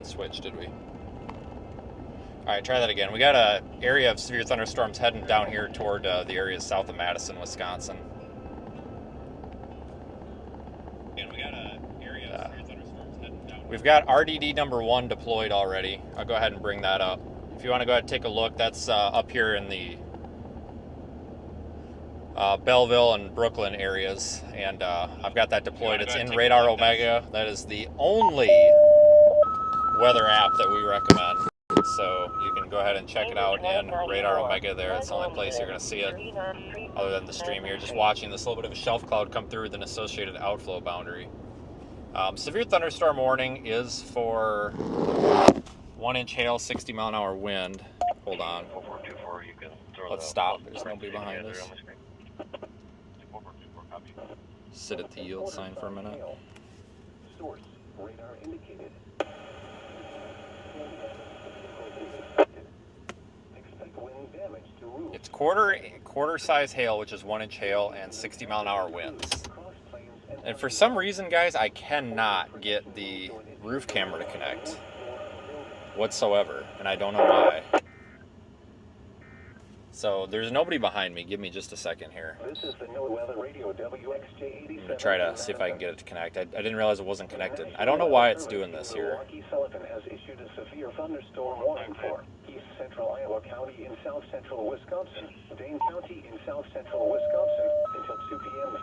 switch, did we? All right, try that again. We got a area of severe thunderstorms heading down here toward the areas south of Madison, Wisconsin. And we got a area of severe thunderstorms heading down. We've got RDD number 1 deployed already. I'll go ahead and bring that up. If you want to go ahead and take a look, that's up here in the Belleville and Brooklyn areas, and I've got that deployed. It's in Radar Omega. That is the only weather app that we recommend. So you can go ahead and check it out in Radar Omega there. It's the only place you're going to see it other than the stream here. Just watching this little bit of a shelf cloud come through with an associated outflow boundary. Severe thunderstorm warning is for 1-inch hail, 60-mile-an-hour wind. Hold on. Let's stop. There's nobody behind us. Sit at the yield sign for a minute. Source, radar indicated. It's quarter size hail, which is 1-inch hail, and 60-mile-an-hour winds. And for some reason, guys, I cannot get the roof camera to connect whatsoever, and I don't know why. So there's nobody behind me. Give me just a second here. This is the NOAA radio WXJ87. I'm gonna try to see if I can get it to connect. I didn't realize it wasn't connected. I don't know why it's doing this here. Sullivan has issued a severe thunderstorm warning for east central Iowa County in south central Wisconsin, Dane County in south central Wisconsin until 2 p.m.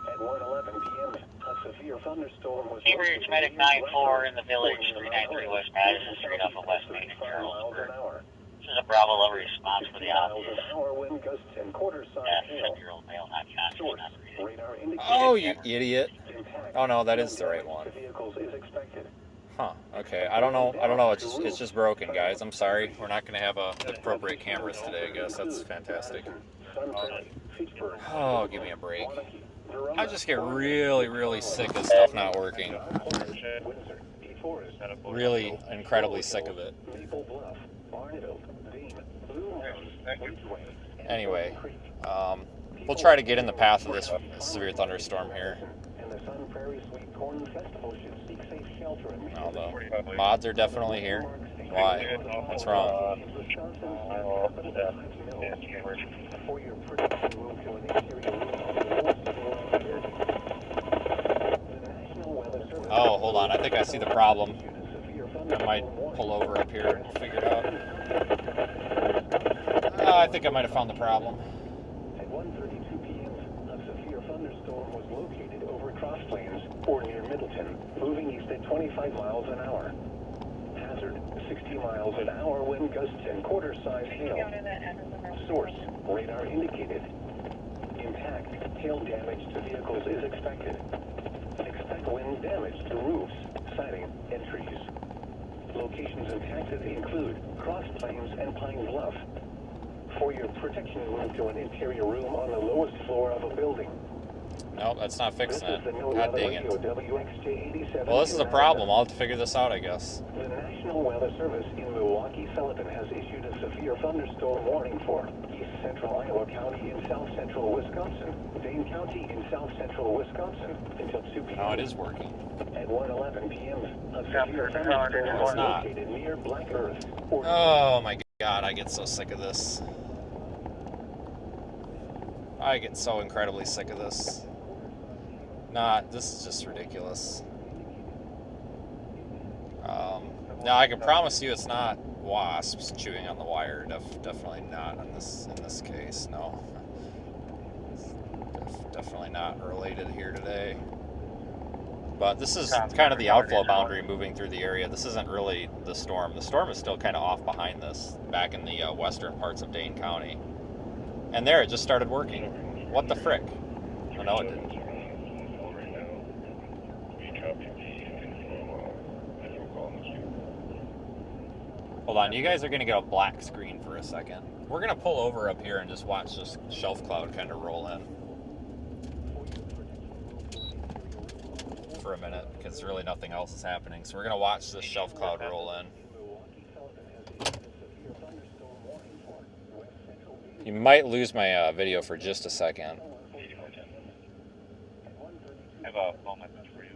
At 1:11 p.m., a severe thunderstorm was. Seabridge Medic 9-4 in the village, 393 West Madison Street off of West Main in Charlesburg. This is a Bravo level response for the obvious. Yeah, 7-year-old male, not conscious, not breathing. Oh, you idiot. Oh no, that is the right one. Huh, okay. I don't know, it's just broken, guys. I'm sorry. We're not going to have appropriate cameras today, I guess. That's fantastic. Oh, give me a break. I just get really, really sick of stuff not working. Really incredibly sick of it. Anyway, we'll try to get in the path of this severe thunderstorm here. Oh, the mods are definitely here. Why? What's wrong? Oh, hold on. I think I see the problem. I might pull over up here and figure it out. I think I might have found the problem. At 1:32 p.m., a severe thunderstorm was located over Cross Plains or near Middleton, moving east at 25 miles an hour. Hazard, 60 miles an hour wind gusts and quarter-size hail. Source, radar indicated. Impact, hail damage to vehicles is expected. Expect wind damage to roofs, siding, and trees. Locations impacted include Cross Plains and Pine Bluff. For your protection, move to an interior room on the lowest floor of a building. Nope, that's not fixing it. God dang it. Well, this is a problem. I'll have to figure this out, I guess. The National Weather Service in Milwaukee, Sullivan has issued a severe thunderstorm warning for east central Iowa County in south central Wisconsin, Dane County in south central Wisconsin until 2 p.m. Oh, it is working. At 1:11 p.m., a severe thunderstorm was located near Black Earth. Oh my God, I get so sick of this. I get so incredibly sick of this. This is just ridiculous. Now I can promise you it's not wasps chewing on the wire. Definitely not in this case. No, definitely not related here today. But this is kind of the outflow boundary moving through the area. This isn't really the storm. The storm is still kind of off behind this, back in the western parts of Dane County. And there, it just started working. What the frick? Oh, no, it didn't. Hold on, you guys are going to get a black screen for a second. We're going to pull over up here and just watch this shelf cloud kind of roll in for a minute, because really nothing else is happening. So we're going to watch this shelf cloud roll in. You might lose my video for just a second. I have a moment for you.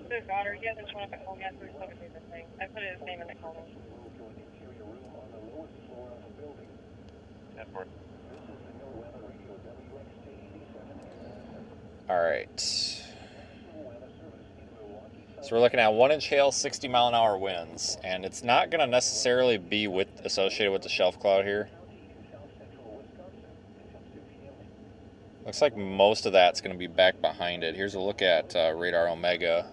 His daughter, he hasn't shown up at home yet, so we're still gonna do this thing. I put his name in the comments. Alright. So we're looking at 1-inch hail, 60-mile-an-hour winds, and it's not going to necessarily be associated with the shelf cloud here. Looks like most of that's going to be back behind it. Here's a look at radar Omega.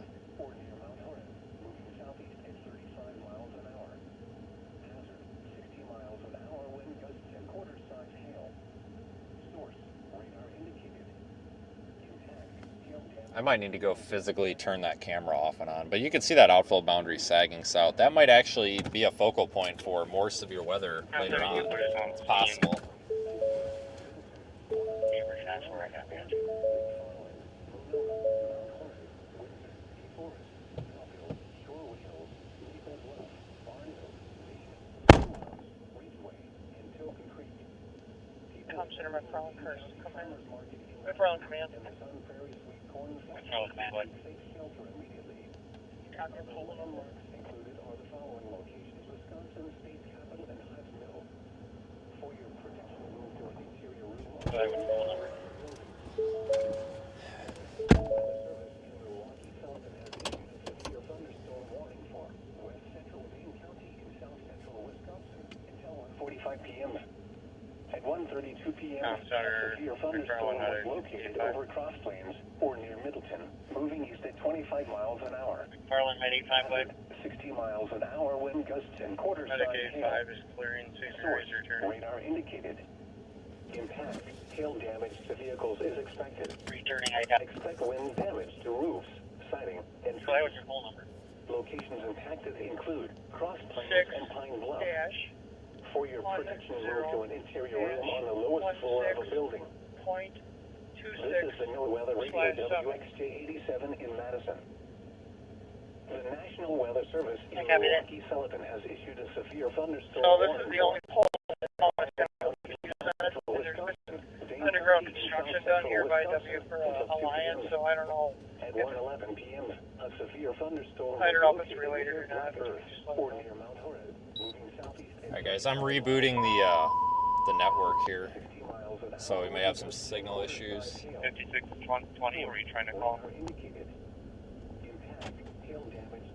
I might need to go physically turn that camera off and on, but you can see that outflow boundary sagging south. That might actually be a focal point for more severe weather later on. It's possible. Center McFarland first. McFarland command. Control command, what? p.m. At 1:32 p.m., a severe thunderstorm was located over Cross Plains or near Middleton, moving east at 25 miles an hour. McFarland, Med 85, bud. 60 miles an hour, wind gusts and quarter size hail. 5 is clearing, Source, radar indicated. Impact, hail damage to vehicles is expected. Returning, I got. Expect wind damage to roofs, siding, and So that was your phone number. Locations impacted include Cross Plains and Pine Bluff. For your protection, move to an interior room on the lowest floor of a building. This is the NOAA Weather Radio WXJ87 in Madison. The National Weather Service in Milwaukee Sullivan has issued a severe thunderstorm warning. So this is the only pole underground construction done here by W for Alliance, so I don't know. At 1:11 p.m., a severe thunderstorm. I don't know if it's related or not. Or near Mount Hood, moving southeast. Alright guys, I'm rebooting the network here, so we may have some signal issues. 5620, were you trying to call?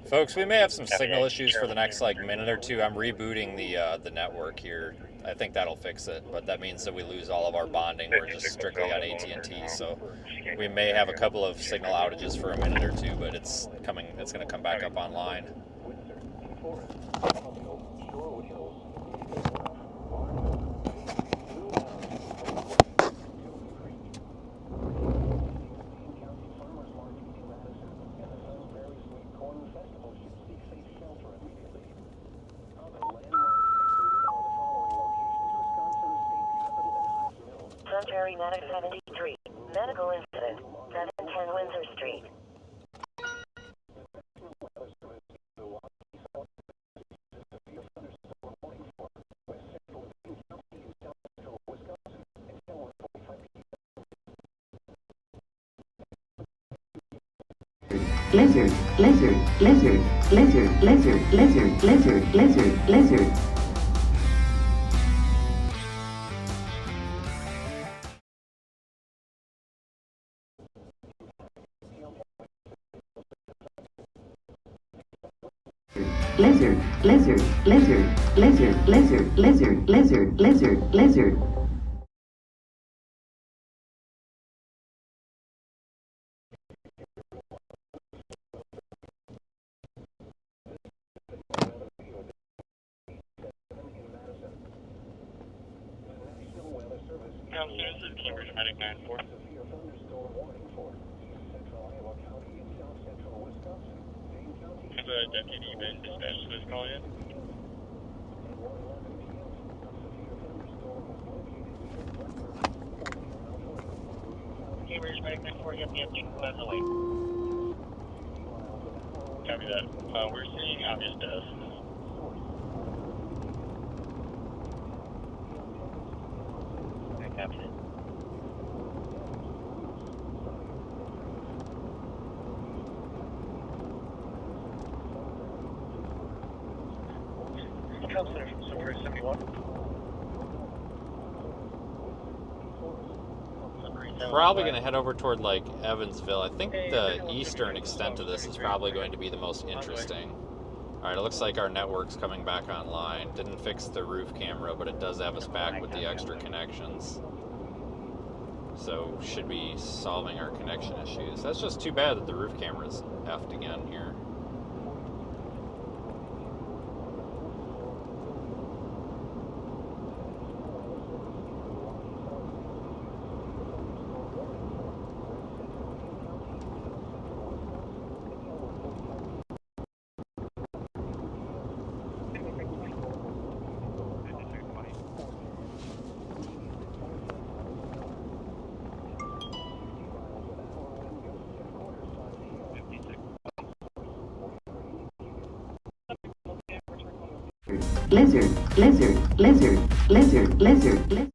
Folks, we may have some signal issues for the next minute or two. I'm rebooting the network here. I think that'll fix it, but that means that we lose all of our bonding. We're just strictly on AT&T, so we may have a couple of signal outages for a minute or two, but it's going to come back up online. Sunbury Medic 73. Medical incident. 710 Windsor Street. Lizard, lizard, lizard, lizard, lizard, lizard, lizard, lizard, lizard. Lizard, lizard, lizard, lizard, lizard, lizard, lizard, lizard, lizard. This is Cambridge Medic 94. Has a deputy been dispatched to this call yet? Cambridge Medic 94, yep, on the way. Copy that. We're seeing obvious death. I copy it. Comes in from Century 71. Probably going to head over toward like Evansville. I think the eastern extent of this is probably going to be the most interesting. Alright, it looks like our network's coming back online. Didn't fix the roof camera, but it does have us back with the extra connections. So should be solving our connection issues. That's just too bad that the roof camera's effed again here. Lizard, lizard, lizard, lizard, lizard, lizard.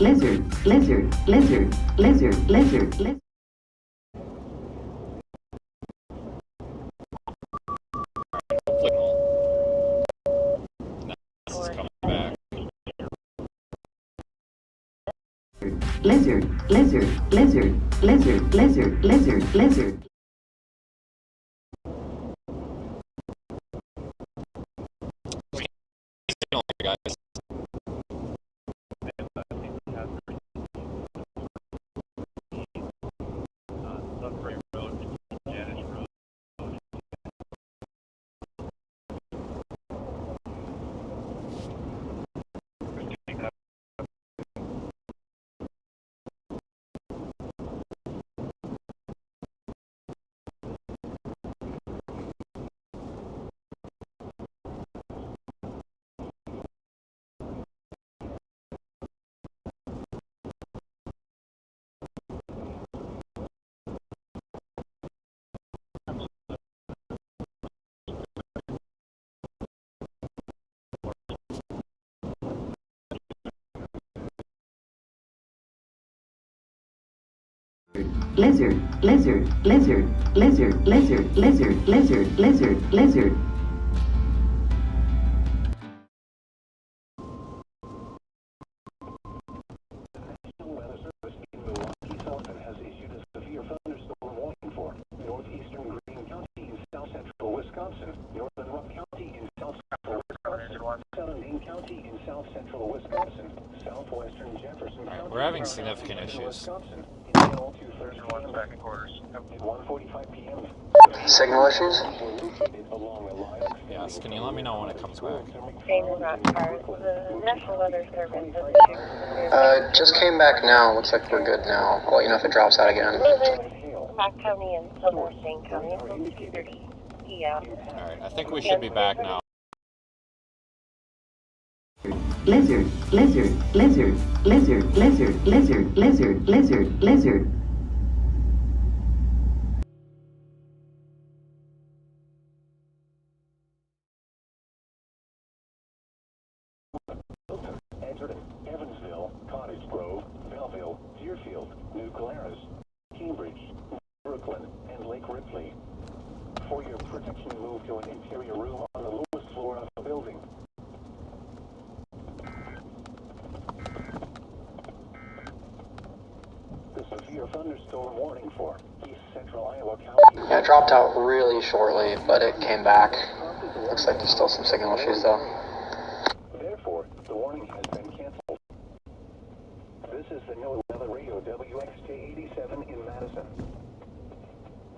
Lizard, lizard, lizard, lizard, lizard, lizard. Lizard, lizard, lizard, lizard, lizard, lizard, lizard. Guys. Lizard, lizard, lizard, lizard, lizard, lizard, lizard, lizard, lizard. Has issued a severe thunderstorm warning for northeastern Greene County in south central Wisconsin, northern Rupp County in south central Wisconsin, southern County in south central Wisconsin, southwestern Jefferson County. We're having significant issues. Back in quarters. At 1:45 p.m. Signal issues? Yes, can you let me know when it comes back? The National Weather Service has issued Just came back now. Looks like we're good now. I'll let you know if it drops out again. Back County and Southern Shane County until 2:30 p.m. Alright, I think we should be back now. Lizard, lizard, lizard, lizard, lizard, lizard, lizard, lizard, lizard. Edgerton, Evansville, Cottage Grove, Belleville, Deerfield, New Glarus, Cambridge, Brooklyn, and Lake Ripley. For your protection, move to an interior room on the lowest floor of the building. The severe thunderstorm warning for East Central Iowa County. Yeah, it dropped out really shortly, but it came back. Looks like there's still some signal issues though. Therefore, the warning has been canceled. This is the NOAA Weather Radio WXK-87 in Madison.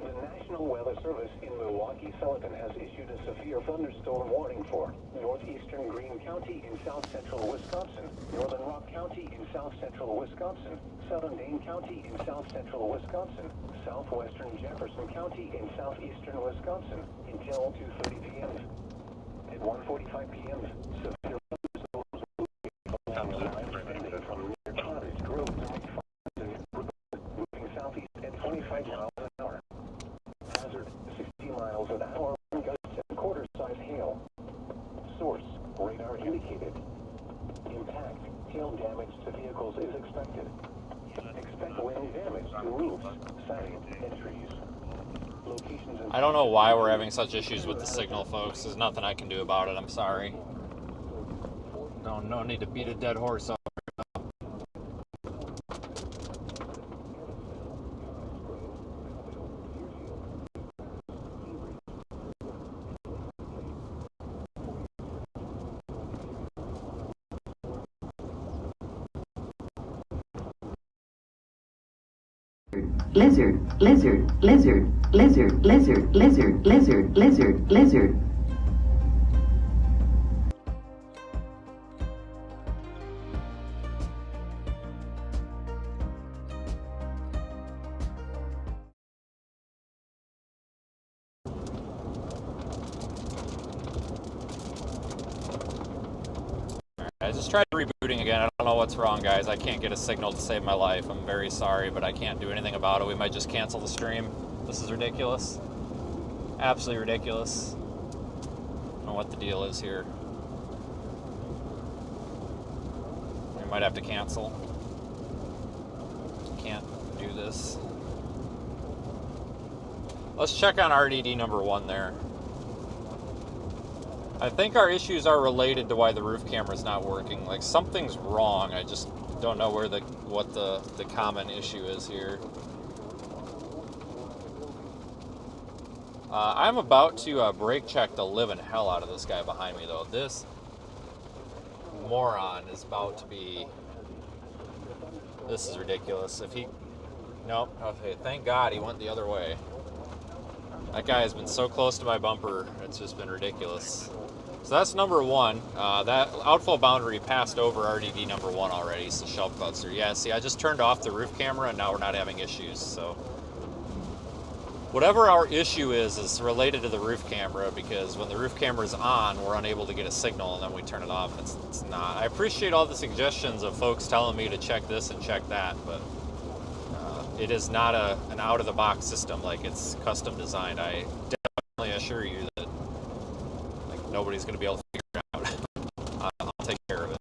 The National Weather Service in Milwaukee-Sullivan has issued a severe thunderstorm warning for northeastern Greene County in south-central Wisconsin, northern Rock County in south-central Wisconsin, southern Dane County in south-central Wisconsin, southwestern Jefferson County in southeastern Wisconsin until 2:30 p.m. At 1:45 p.m., severe thunderstorms will be from near Cottage Grove to McFarland and Brooklyn, moving southeast at 25 miles an hour. Hazard, 60 miles an hour, wind gusts and quarter-size hail. Source, radar indicated. Impact, hail damage to vehicles is expected. Expect wind damage to roofs, siding, and trees. Locations and I don't know why we're having such issues with the signal, folks. There's nothing I can do about it. I'm sorry. No need to beat a dead horse up. Lizard, lizard, lizard, lizard, lizard, lizard, lizard, lizard, lizard. I just tried rebooting again. I don't know what's wrong, guys. I can't get a signal to save my life. I'm very sorry, but I can't do anything about it. We might just cancel the stream. This is ridiculous. Absolutely ridiculous. I don't know what the deal is here. We might have to cancel. Can't do this. Let's check on RDD number 1 there. I think our issues are related to why the roof camera's not working. Like, something's wrong. I just don't know where what the common issue is here. I'm about to brake check the living hell out of this guy behind me, though. This moron is about to be... This is ridiculous. If he... Nope. Okay, thank God he went the other way. That guy has been so close to my bumper, it's just been ridiculous. So that's number 1. That outflow boundary passed over RDD number 1 already, so shelf cluster. Yeah, see, I just turned off the roof camera and now we're not having issues, so. Whatever our issue is related to the roof camera, because when the roof camera is on, we're unable to get a signal, and then we turn it off. It's not. I appreciate all the suggestions of folks telling me to check this and check that, but it is not an out-of-the-box system. Like, it's custom designed. I definitely assure you that nobody's going to be able to figure it out. I'll take care of it.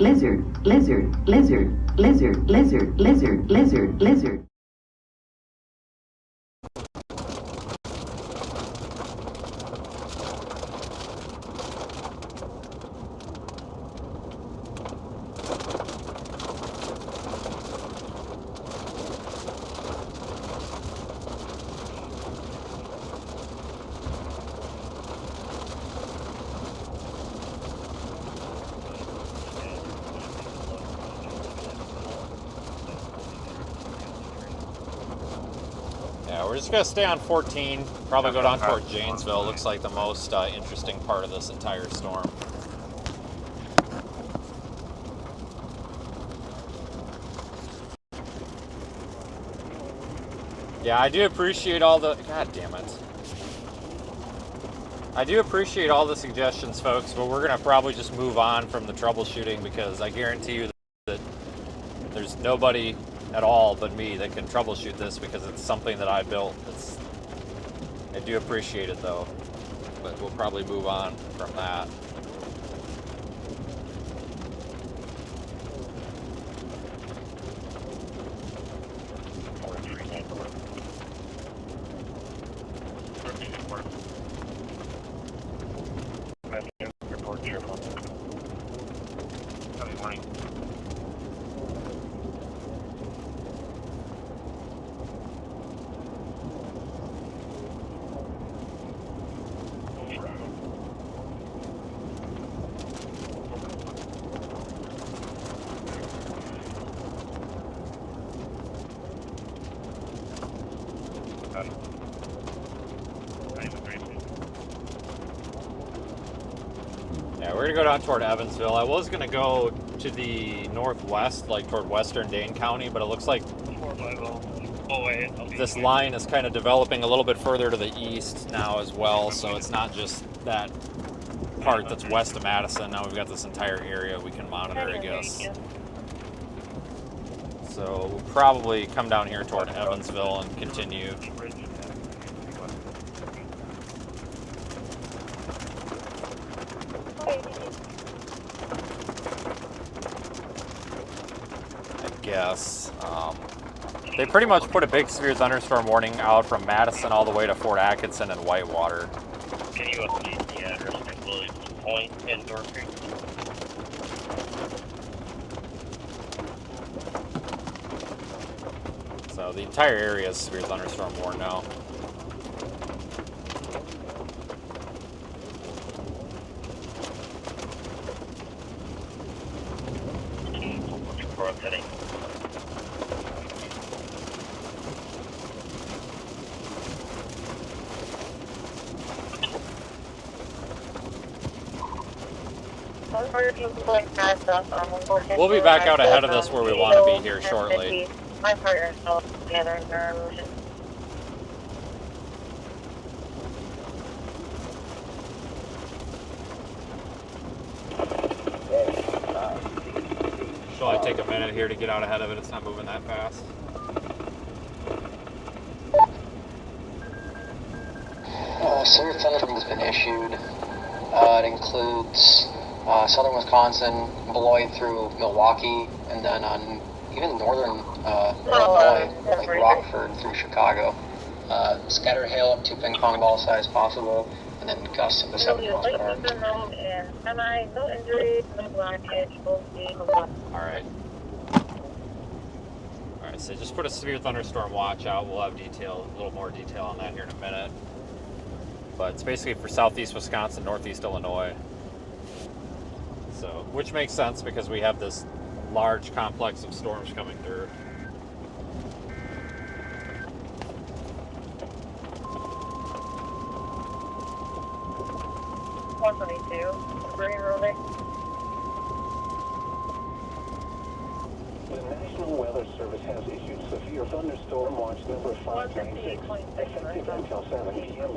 Lizard, lizard, lizard, lizard, lizard, lizard, lizard, lizard. We're just going to stay on 14, probably go down toward Janesville. Looks like the most interesting part of this entire storm. Yeah, I do appreciate all the... God damn it. I do appreciate all the suggestions, folks, but we're going to probably just move on from the troubleshooting, because I guarantee you that there's nobody at all but me that can troubleshoot this, because it's something that I built. I do appreciate it, though, but we'll probably move on from that. go down toward Evansville. I was gonna go to the northwest, like toward western Dane County, but it looks like this line is kind of developing a little bit further to the east now as well, so it's not just that part that's west of Madison. Now we've got this entire area we can monitor, I guess. So we'll probably come down here toward Evansville and continue. I guess. They pretty much put a big severe thunderstorm warning out from Madison all the way to Fort Atkinson and Whitewater. Can you update the address to Williams Point in Door Creek? So the entire area is severe thunderstorm warned now. We'll be back out ahead of this where we want to be here shortly. My partner's all together in their emotions. Shall I take a minute here to get out ahead of it? It's not moving that fast. Severe thunderstorm has been issued. It includes southern Wisconsin, Beloit through Milwaukee, and then on even northern Illinois, like Rockford through Chicago. Scattered hail up to ping pong ball size possible, and then gusts of the 70 miles per hour. Alright. Alright, so just put a severe thunderstorm watch out. We'll have a little more detail on that here in a minute. But it's basically for southeast Wisconsin, northeast Illinois. So, which makes sense because we have this large complex of storms coming through. The National Weather Service has issued severe thunderstorm watch number 596, effective until 7 p.m.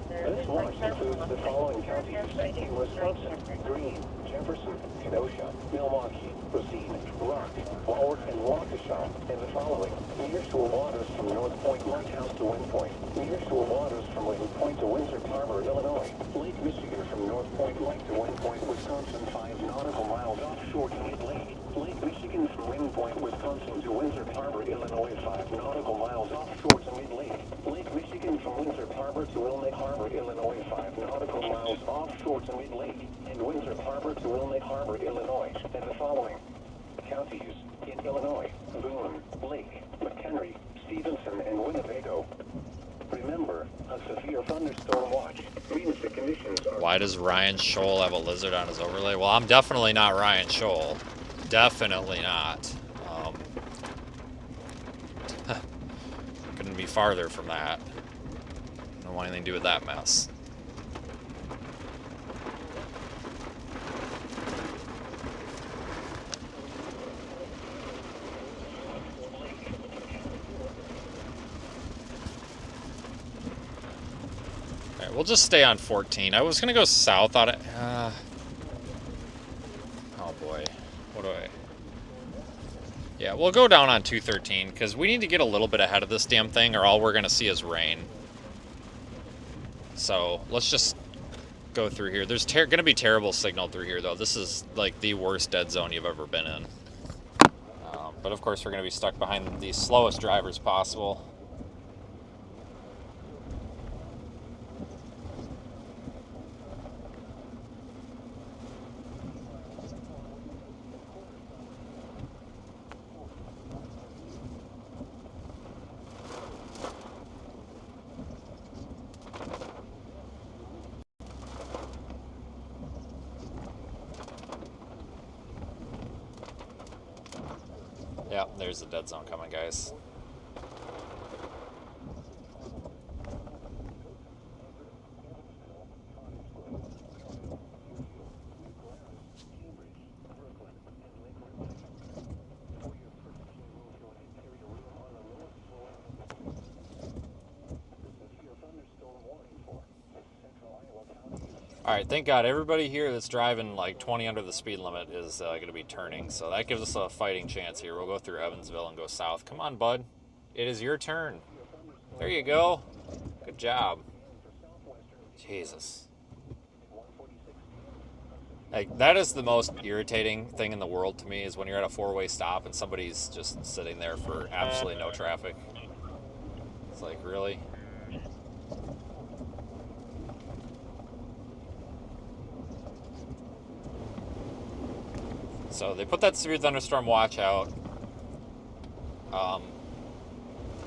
This watch includes the following counties: Wisconsin, Greene, Jefferson, Kenosha, Milwaukee, Racine, Rock, Walworth, and Waukesha, and the following: nearshore waters from North Point Lighthouse to Wind Point, nearshore waters from Wind Point to Windsor Harbor, Illinois, Lake Michigan from North Point Lake to Wind Point, Wisconsin, 5 nautical miles offshore to mid-lake, Lake Michigan from Wind Point, Wisconsin to Windsor Harbor, Illinois, 5 nautical miles offshore to mid-lake, Lake Michigan from Windsor Harbor to Wilmette Harbor, Illinois, 5 nautical miles offshore to mid-lake, and Windsor Harbor to Wilmette Harbor, Illinois, and the following counties in Illinois: Boone, Lake, McHenry, Stevenson, and Winnebago. Remember, a severe thunderstorm watch means the conditions are... Why does Ryan Scholl have a lizard on his overlay? Well, I'm definitely not Ryan Scholl. Definitely not. Couldn't be farther from that. Don't want anything to do with that mess. We'll just stay on 14. I was going to go south on it. Oh boy. What do I... Yeah, we'll go down on 213 because we need to get a little bit ahead of this damn thing or all we're going to see is rain. So let's just go through here. There's going to be terrible signal through here though. This is like the worst dead zone you've ever been in. But of course we're going to be stuck behind the slowest drivers possible. Yeah, there's the dead zone coming, guys. Alright, thank God everybody here that's driving like 20 under the speed limit is going to be turning, so that gives us a fighting chance here. We'll go through Evansville and go south. Come on, bud. It is your turn. There you go. Good job. Jesus. Like, that is the most irritating thing in the world to me, is when you're at a four-way stop and somebody's just sitting there for absolutely no traffic. It's like, really? So they put that severe thunderstorm watch out.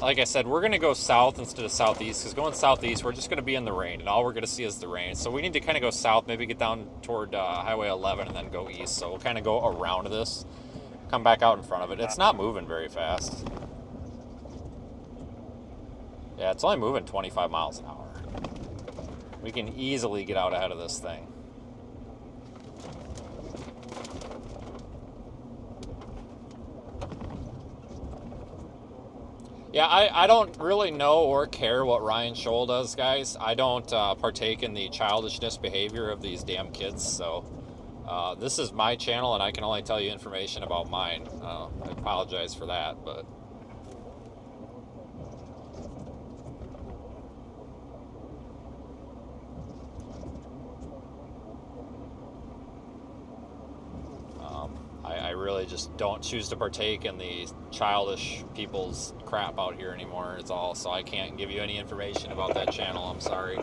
Like I said, we're going to go south instead of southeast, because going southeast, we're just going to be in the rain, and all we're going to see is the rain. So we need to kind of go south, maybe get down toward Highway 11 and then go east. So we'll kind of go around this, come back out in front of it. It's not moving very fast. Yeah, it's only moving 25 miles an hour. We can easily get out ahead of this thing. Yeah, I don't really know or care what Ryan Scholl does, guys. I don't partake in the childishness behavior of these damn kids, so this is my channel, and I can only tell you information about mine. I apologize for that, but... I really just don't choose to partake in the childish people's crap out here anymore, it's all. So I can't give you any information about that channel, I'm sorry.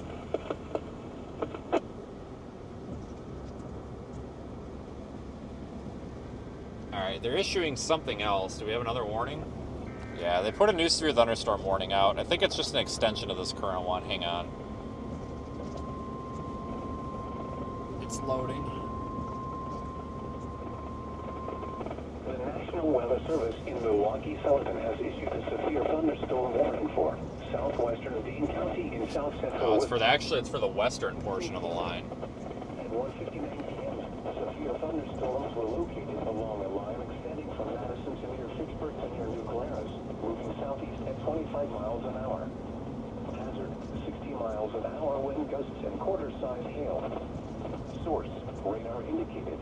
Alright, they're issuing something else. Do we have another warning? Yeah, they put a new severe thunderstorm warning out. I think it's just an extension of this current one. Hang on. It's loading. National Weather Service in Milwaukee-Sullivan has issued a severe thunderstorm warning for southwestern Dane County in south central. Oh, it's for the, actually, it's for the western portion of the line. At 1:59 p.m., severe thunderstorms were located along a line extending from Madison to near Fitchburg to near New Glarus, moving southeast at 25 miles an hour. Hazard: 60 miles an hour wind gusts and quarter-size hail. Source: radar indicated.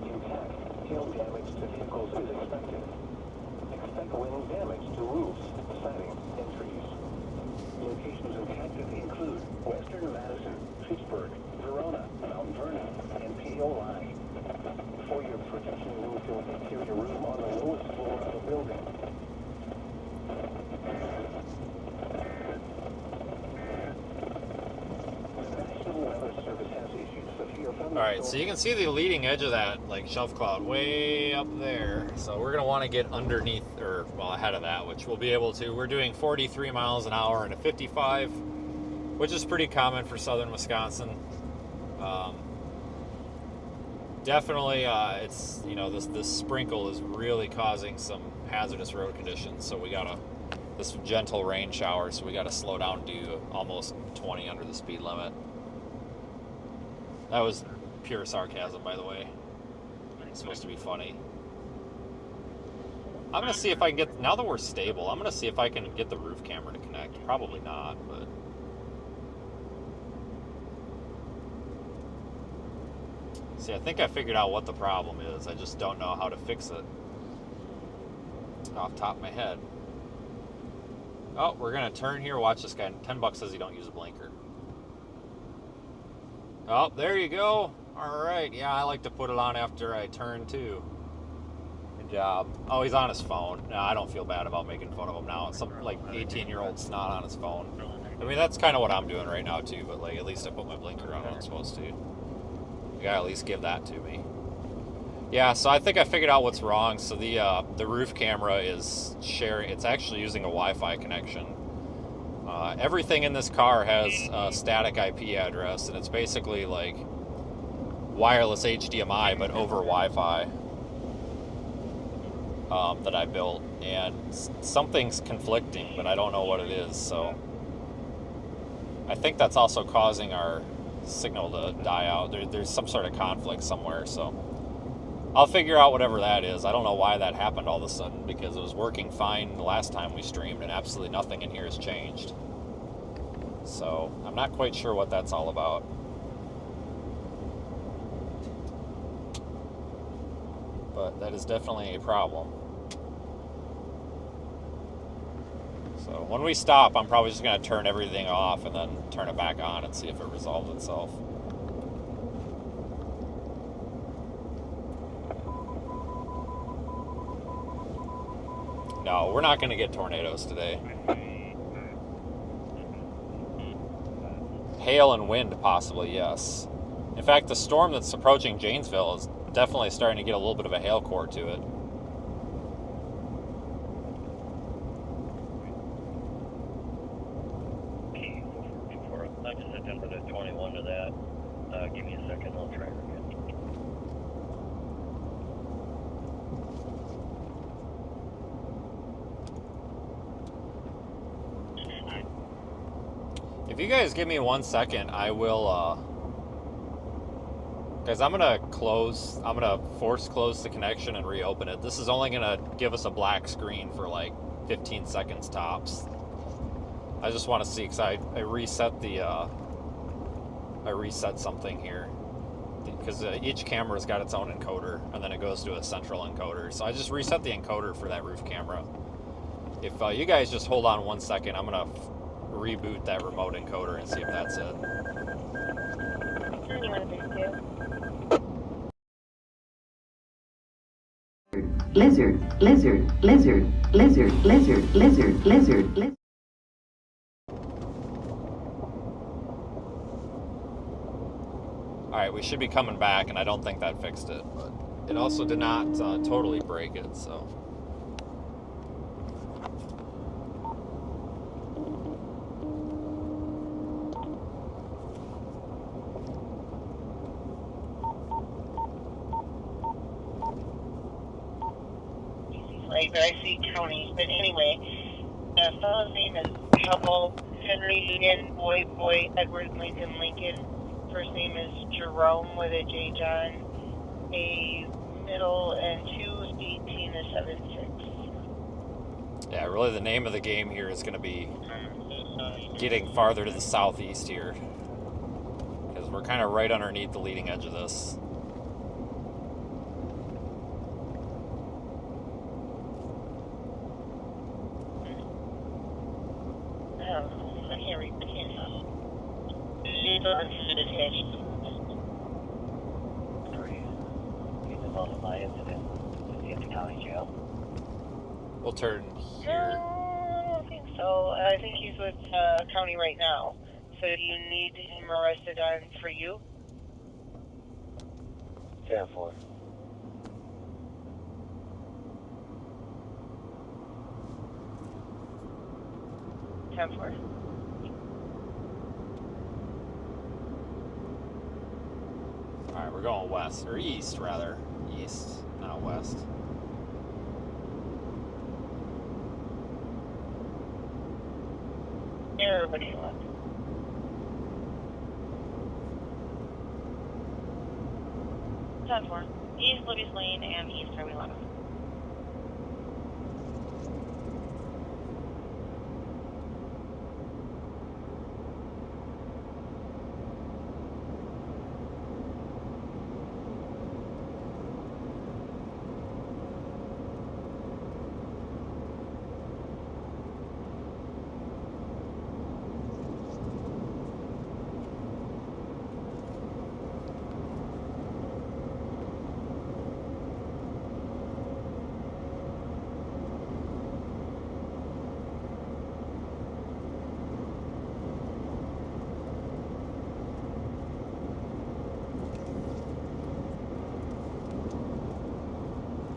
Impact: hail damage to vehicles is expected. Expect wind damage to roofs, siding, and trees. Locations impacted include western Madison, Fitchburg, Verona, Mount Vernon, and Paoli. For your protection, move to an interior room on the lowest floor of a building. The National Weather Service has issued severe thunderstorm. Alright, so you can see the leading edge of that like shelf cloud way up there. So we're going to want to get underneath, or well, ahead of that, which we'll be able to. We're doing 43 miles an hour and a 55, which is pretty common for southern Wisconsin. Definitely, it's, you know, this sprinkle is really causing some hazardous road conditions. So we got this gentle rain shower, so we got to slow down to almost 20 under the speed limit. That was pure sarcasm, by the way. It's supposed to be funny. I'm going to see if I can get... Now that we're stable, I'm going to see if I can get the roof camera to connect. Probably not, but... See, I think I figured out what the problem is. I just don't know how to fix it off the top of my head. Oh, we're going to turn here. Watch this guy. $10 says you don't use a blinker. Oh, there you go. All right. Yeah, I like to put it on after I turn, too. Good job. Oh, he's on his phone. No, I don't feel bad about making fun of him now. Some, like, 18-year-old snot on his phone. I mean, that's kind of what I'm doing right now, too. But, like, at least I put my blinker on when I'm supposed to. You gotta at least give that to me. Yeah, so I think I figured out what's wrong. So the roof camera is sharing. It's actually using a Wi-Fi connection. Everything in this car has a static IP address, and it's basically like wireless HDMI, but over Wi-Fi that I built. And something's conflicting, but I don't know what it is. So I think that's also causing our signal to die out. There's some sort of conflict somewhere, so I'll figure out whatever that is. I don't know why that happened all of a sudden, because it was working fine the last time we streamed and absolutely nothing in here has changed. So I'm not quite sure what that's all about. but that is definitely a problem. So when we stop, I'm probably just going to turn everything off and then turn it back on and see if it resolves itself. No, we're not going to get tornadoes today. Hail and wind, possibly, yes. In fact, the storm that's approaching Janesville is definitely starting to get a little bit of a hail core to it. I just attempted a 21 to that. Give me a second, I'll try it again. If you guys give me 1 second, I will, guys, I'm gonna force close the connection and reopen it. This is only gonna give us a black screen for like 15 seconds tops. I just want to see, because I reset something here, because each camera's got its own encoder, and then it goes to a central encoder. So I just reset the encoder for that roof camera. If you guys just hold on 1 second, I'm gonna reboot that remote encoder and see if that's it. Lizard, lizard, lizard, lizard, lizard, lizard, lizard, lizard. Alright, we should be coming back, and I don't think that fixed it, but it also did not totally break it, so. Right, but I see counties. But anyway, the fellow's name is Hubble, Henry Lincoln, Boy, Edward Lincoln, Lincoln. First name is Jerome with a J. John, a middle, and 218 to 76. Yeah, really the name of the game here is going to be getting farther to the southeast here, because we're kind of right underneath the leading edge of this. We'll turn here. I don't think so. I think he's with county right now. So do you need him arrested on for you? 10-4. Alright, we're going west, or east rather. East, not west. Everybody left. East Libby's Lane and East Highway 11.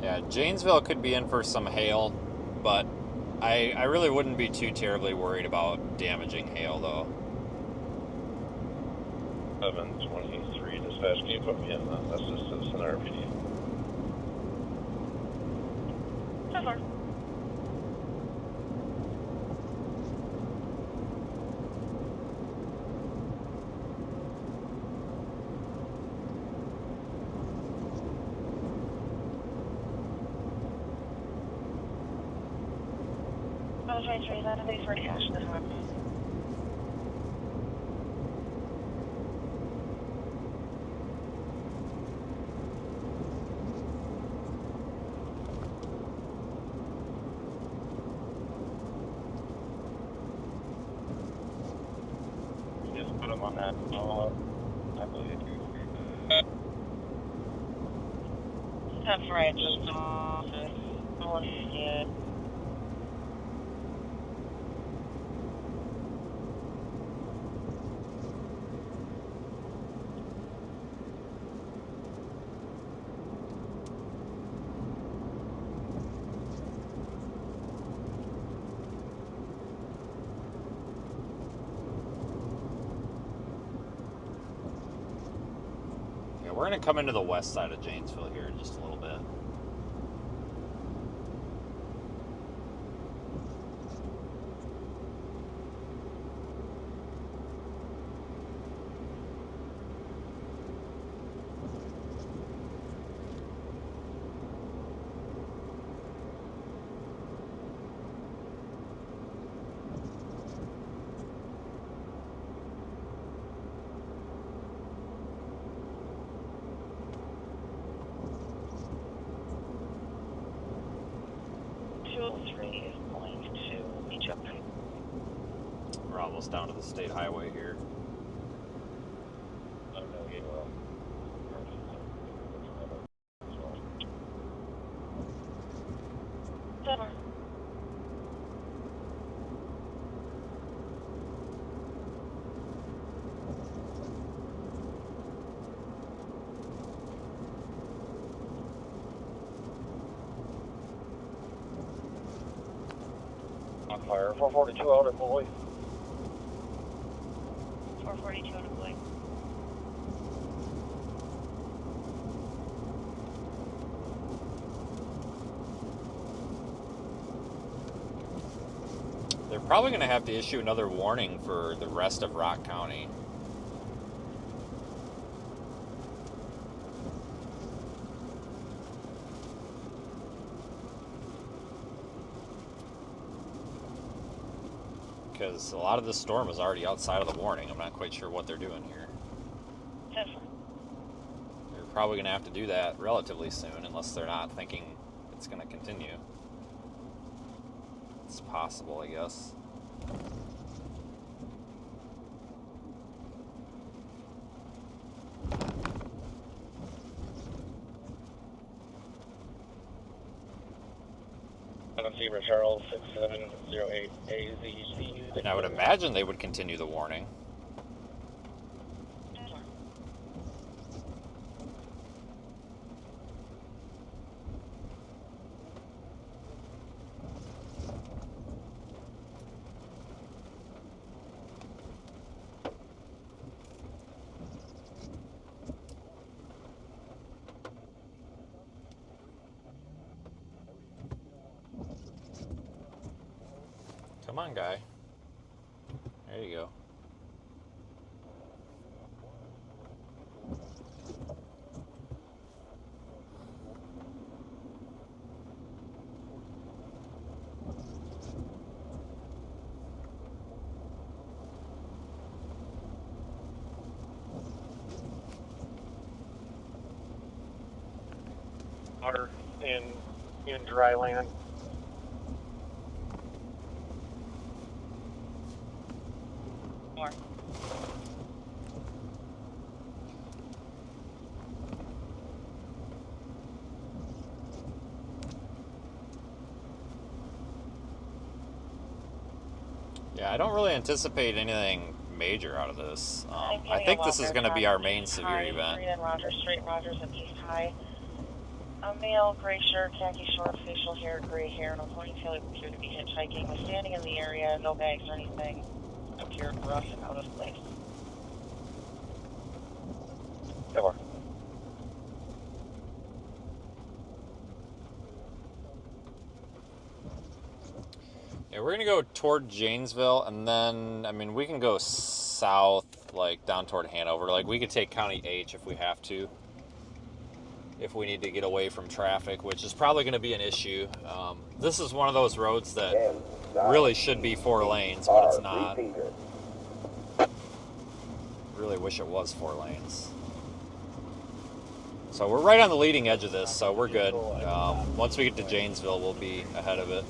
Yeah, Janesville could be in for some hail, but I really wouldn't be too terribly worried about damaging hail, though. 723 dispatch, can you put me in the assistance in RPD? So far. I'll try to raise that a base for cash this one. that follow up. I believe you. That's right, just office. Yeah. Yeah, we're going to come into the west side of Janesville here in just a little bit. We're almost down to the state highway here. I know you will. On fire, 442 out at Boy. 442 on a boy. They're probably going to have to issue another warning for the rest of Rock County. Because a lot of the storm is already outside of the warning. I'm not quite sure what they're doing here. Definitely. They're probably going to have to do that relatively soon, unless they're not thinking it's going to continue. It's possible, I guess. Zebra Charles 6708 AZC. And I would imagine they would continue the warning. Come on, guy. There you go. Water in dry land. More. Yeah, I don't really anticipate anything major out of this. I think this is going to be our main severe event. Street and Rogers Street, Rogers and East High. A male, gray shirt, khaki short, facial hair, gray hair, and a ponytail appeared to be hitchhiking. Was standing in the area, no bags or anything. Appeared rough and out of place. Come Yeah, we're going to go toward Janesville, and then, I mean, we can go south, like, down toward Hanover. Like, we could take County H if we have to, if we need to get away from traffic, which is probably going to be an issue. This is one of those roads that really should be 4 lanes, but it's not. Really wish it was 4 lanes. So we're right on the leading edge of this, so we're good. Once we get to Janesville, we'll be ahead of it.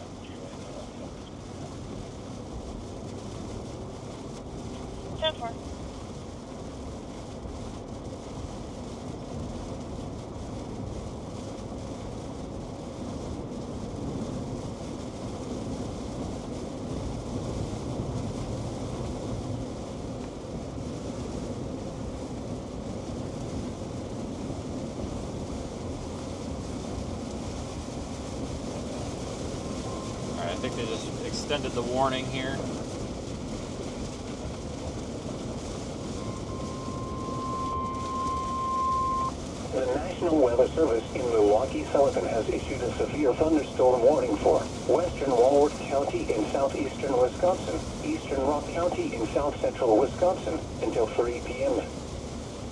I think they just extended the warning here. The National Weather Service in Milwaukee-Sullivan has issued a severe thunderstorm warning for western Walworth County in southeastern Wisconsin, eastern Rock County in south-central Wisconsin until 3 p.m.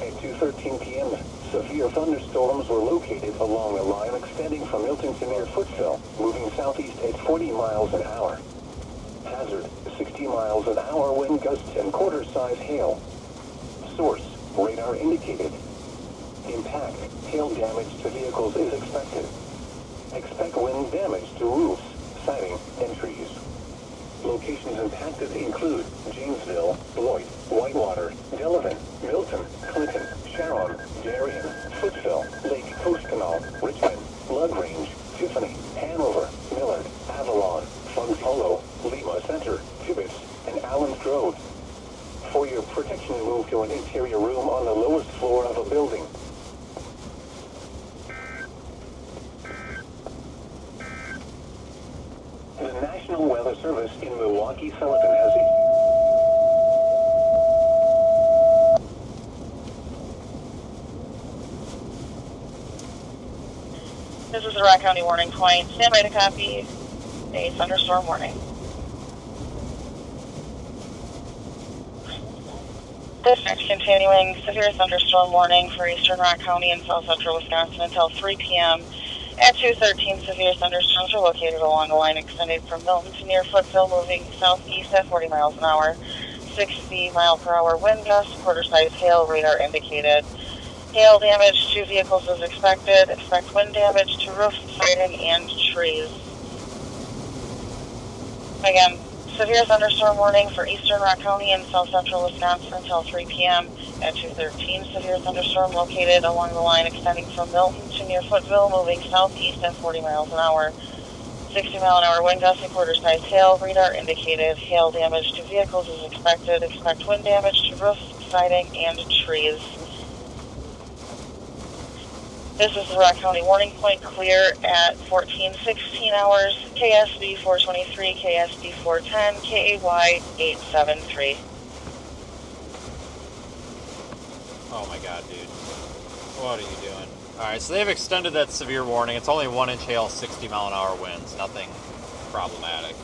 At 2:13 p.m., severe thunderstorms were located along a line extending from Milton to near Footville, moving southeast at 40 miles an hour. Hazard, 60 miles an hour wind gusts and quarter-size hail. Source, radar indicated. Impact, hail damage to vehicles is expected. Expect wind damage to roofs, siding, and trees. Locations impacted include Janesville, Beloit, Whitewater, Delavan, Milton, Clinton, Sharon, Darien, Footville, Lake Coast Canal, Richmond, LaGrange, Tiffany, Hanover, Millard, Avalon, Funds Hollow, Lima Center, Tibbetts, and Allen's Grove. For your protection, move to an interior room on the lowest floor of a building. The National Weather Service in Milwaukee-Sullivan has This is the Rock County Warning Point. Stand by to copy a thunderstorm warning. Dispatch continuing severe thunderstorm warning for eastern Rock County and south central Wisconsin until 3 p.m. At 2:13, severe thunderstorms are located along a line extending from Milton to near Footville, moving southeast at 40 miles an hour. 60 mile per hour wind gusts, quarter-size hail, radar indicated. Hail damage to vehicles is expected. Expect wind damage to roof, siding, and trees. Again, severe thunderstorm warning for eastern Rock County and south central Wisconsin until 3 p.m. At 2:13, severe thunderstorm located along the line extending from Milton to near Footville, moving southeast at 40 miles an hour. 60 mile an hour wind gusts and quarter-size hail, radar indicated. Hail damage to vehicles is expected. Expect wind damage to roofs, siding, and trees. This is the Rock County Warning Point, clear at 14:16 hours, KSB 423, KSB 410, KAY 873. Oh my god, dude. What are you doing? Alright, so they've extended that severe warning. It's only 1-inch hail, 60 mile an hour winds. Nothing problematic.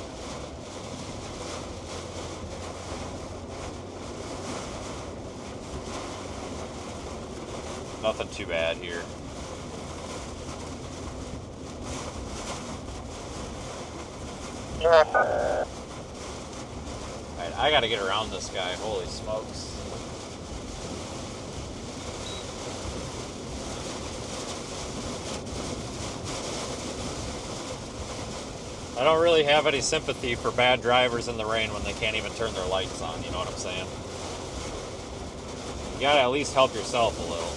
Nothing too bad here. Alright, I gotta get around this guy. Holy smokes. I don't really have any sympathy for bad drivers in the rain when they can't even turn their lights on, you know what I'm saying? You gotta at least help yourself a little.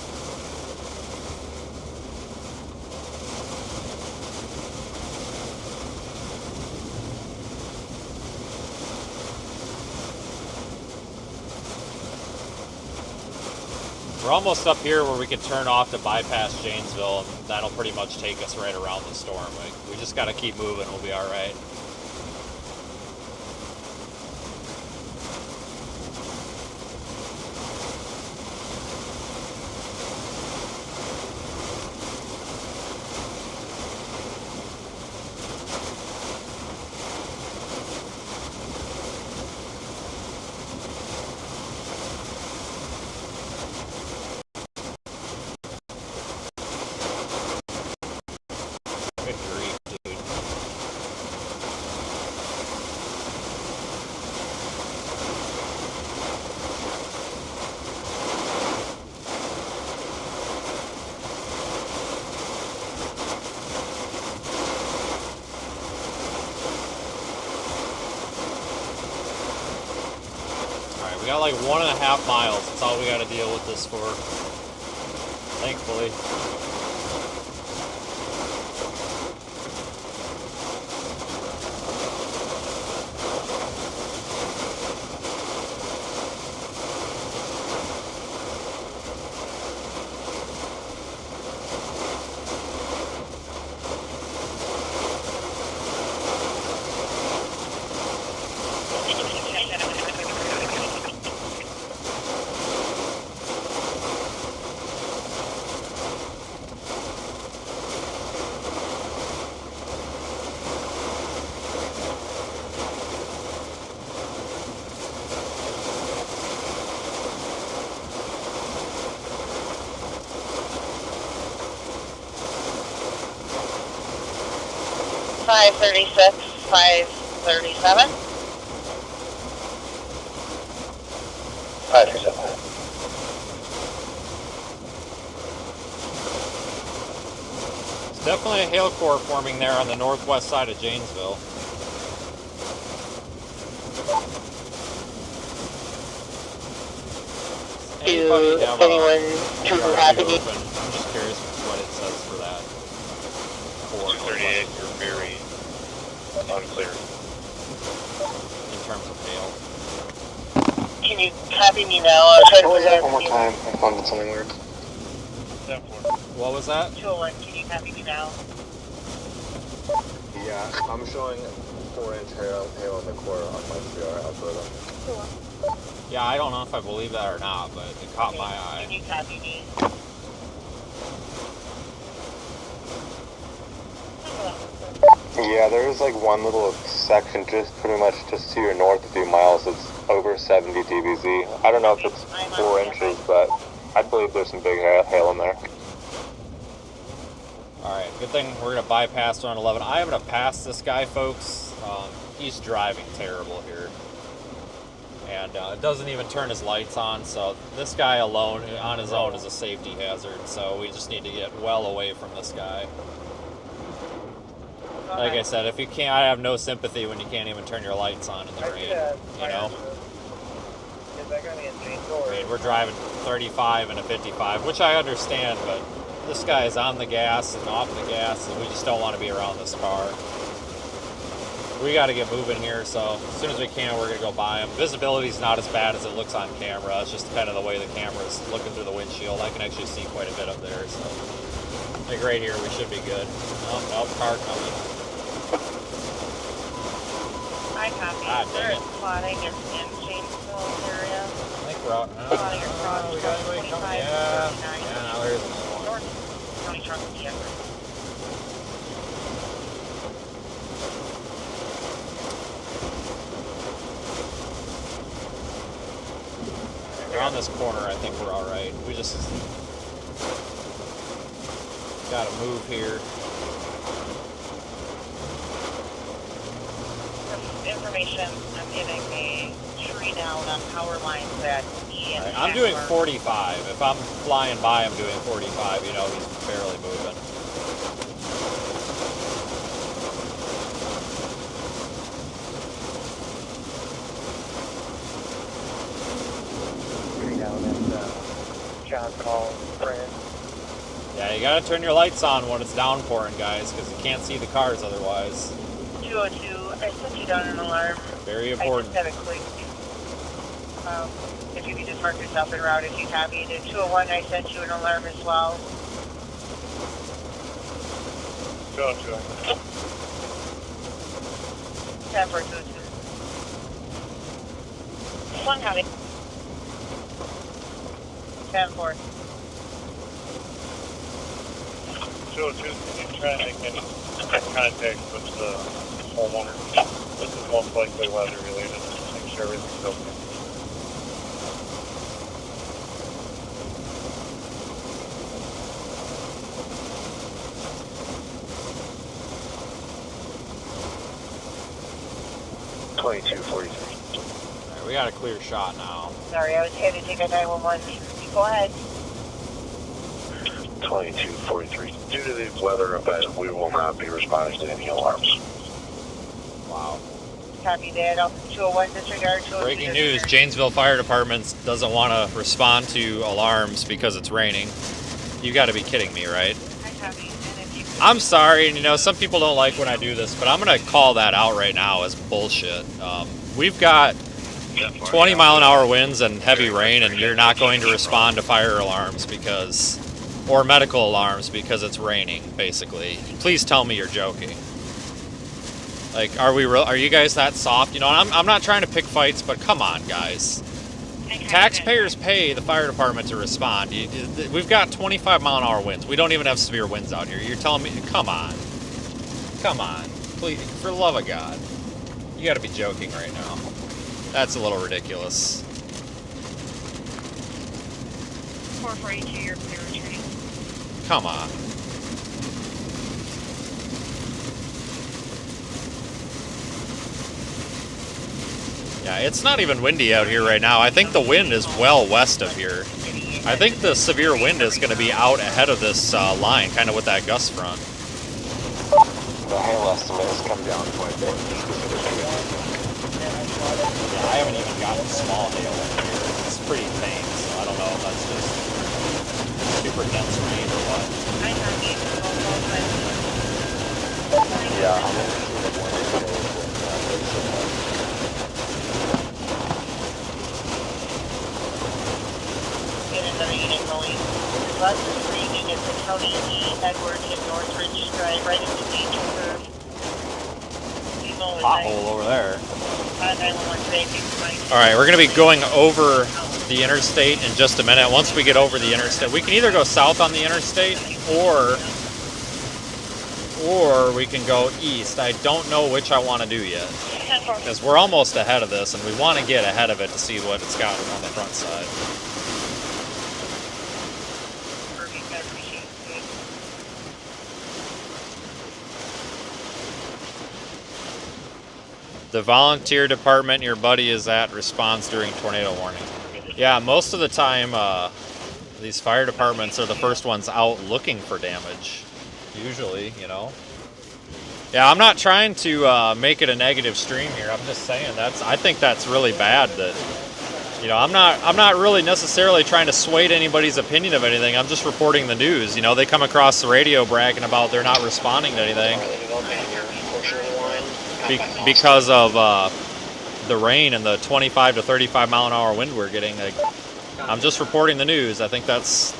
We're almost up here where we can turn off to bypass Janesville, and that'll pretty much take us right around the storm. We just gotta keep moving, we'll be alright. We got like 1.5 miles. That's all we got to deal with this for. Thankfully. 536, 537. 537. There's definitely a hail core forming there on the northwest side of Janesville. Anybody have anyone a too PRG happy? open? I'm just curious what it says for that. 238, you're very unclear. In terms of hail. Can you copy me now? I'll try to What was put that it one more time? My phone did something weird. 7-4. What was that? 201, can you copy me now? Yeah, I'm showing 4-inch hail on the core on my CR algorithm. Yeah, I don't know if I believe that or not, but it caught my Can eye. you copy me? Yeah, there is like one little section just pretty much just to your north a few miles that's over 70 dBz. I don't know if it's 4 inches, but I believe there's some big hail in there. Alright, good thing we're going to bypass 111. I am going to pass this guy, folks. He's driving terrible here. And it doesn't even turn his lights on, so this guy alone, on his own, is a safety hazard. So we just need to get well away from this guy. Like I said, if you can't, I have no sympathy when you can't even turn your lights on in the rain, you know? I mean, we're driving 35 and a 55, which I understand, but this guy is on the gas and off the gas, and we just don't want to be around this car. We got to get moving here, so as soon as we can, we're going to go by him. Visibility's not as bad as it looks on camera. It's just kind of the way the camera's looking through the windshield. I can actually see quite a bit up there, so like right here, we should be good. Oh, no, car coming. I copy. They're plotting in Janesville area. I think we're out now. Plotting across We got anybody coming? 25, Yeah, 39. yeah, now here's another one. North County Truck Theater. Around this corner, I think we're all right. We just got to move here. Information, I'm getting a tree down on power lines at E and I'm doing Jackson. 45. If I'm flying by, I'm doing 45. You know, he's barely moving. John Call, friend. Yeah, you gotta turn your lights on when it's downpouring, guys, because you can't see the cars otherwise. 202, I sent you down an alarm. Very I important. just had a quick, if you could just mark yourself en route if you copied it. 201, I sent you an alarm as well. 202. 10 for 202. One copy. 10 for. 202, can you try and make any contact with the homeowner? This is most likely weather related. Make sure everything's okay. Alright, we got a clear shot now. Sorry, I was had to take a 911. Go ahead. 2243. Due to the weather event, we will not be responding to any alarms. Wow. Copy that. 201 disregard. 202 Breaking news, disregard. Janesville Fire Department doesn't want to respond to alarms because it's raining. You got to be kidding me, right? I copy. And if you could- I'm sorry, and you know, some people don't like when I do this, but I'm going to call that out right now as bullshit. We've got 20 mile an hour winds and heavy rain, and you're not going to respond to fire alarms because, or medical alarms because it's raining, basically. Please tell me you're joking. Like, are you guys that soft? You know, I'm not trying to pick fights, but come on, guys. Taxpayers pay the fire department to respond. We've got 25 mile an hour winds. We don't even have severe winds out here. You're telling me, come on. Come on. Please, for the love of God. You gotta be joking right now. That's a little ridiculous. 4482, you're clear retreating. Come on. Yeah, it's not even windy out here right now. I think the wind is well west of here. I think the severe wind is going to be out ahead of this line, kind of with that gust front. The hail estimate has come down quite a bit. Yeah, I haven't even gotten small hail in here. It's pretty tame, so I don't know if that's just super dense rain or what. Yeah. Get another unit going. Bus is reading at the County E. Edwards and Northridge Drive, right into Danger Curve. Pothole over there. 911 today, All right, we're going to be going over the interstate in just a minute. Once we get over the interstate, we can either go south on the interstate or we can go east. I don't know which I want to do yet because we're almost ahead of this, and we want to get ahead of it to see what it's got on the front side. Perfect, I appreciate it. The volunteer department your buddy is at responds during tornado warning. Yeah, most of the time, these fire departments are the first ones out looking for damage. Usually, you know. Yeah, I'm not trying to make it a negative stream here. I'm just saying I think that's really bad. That, you know, I'm not really necessarily trying to sway to anybody's opinion of anything. I'm just reporting the news. You know, they come across the radio bragging about they're not responding to anything because of the rain and the 25 to 35 mile an hour wind we're getting. Like, I'm just reporting the news. I think that's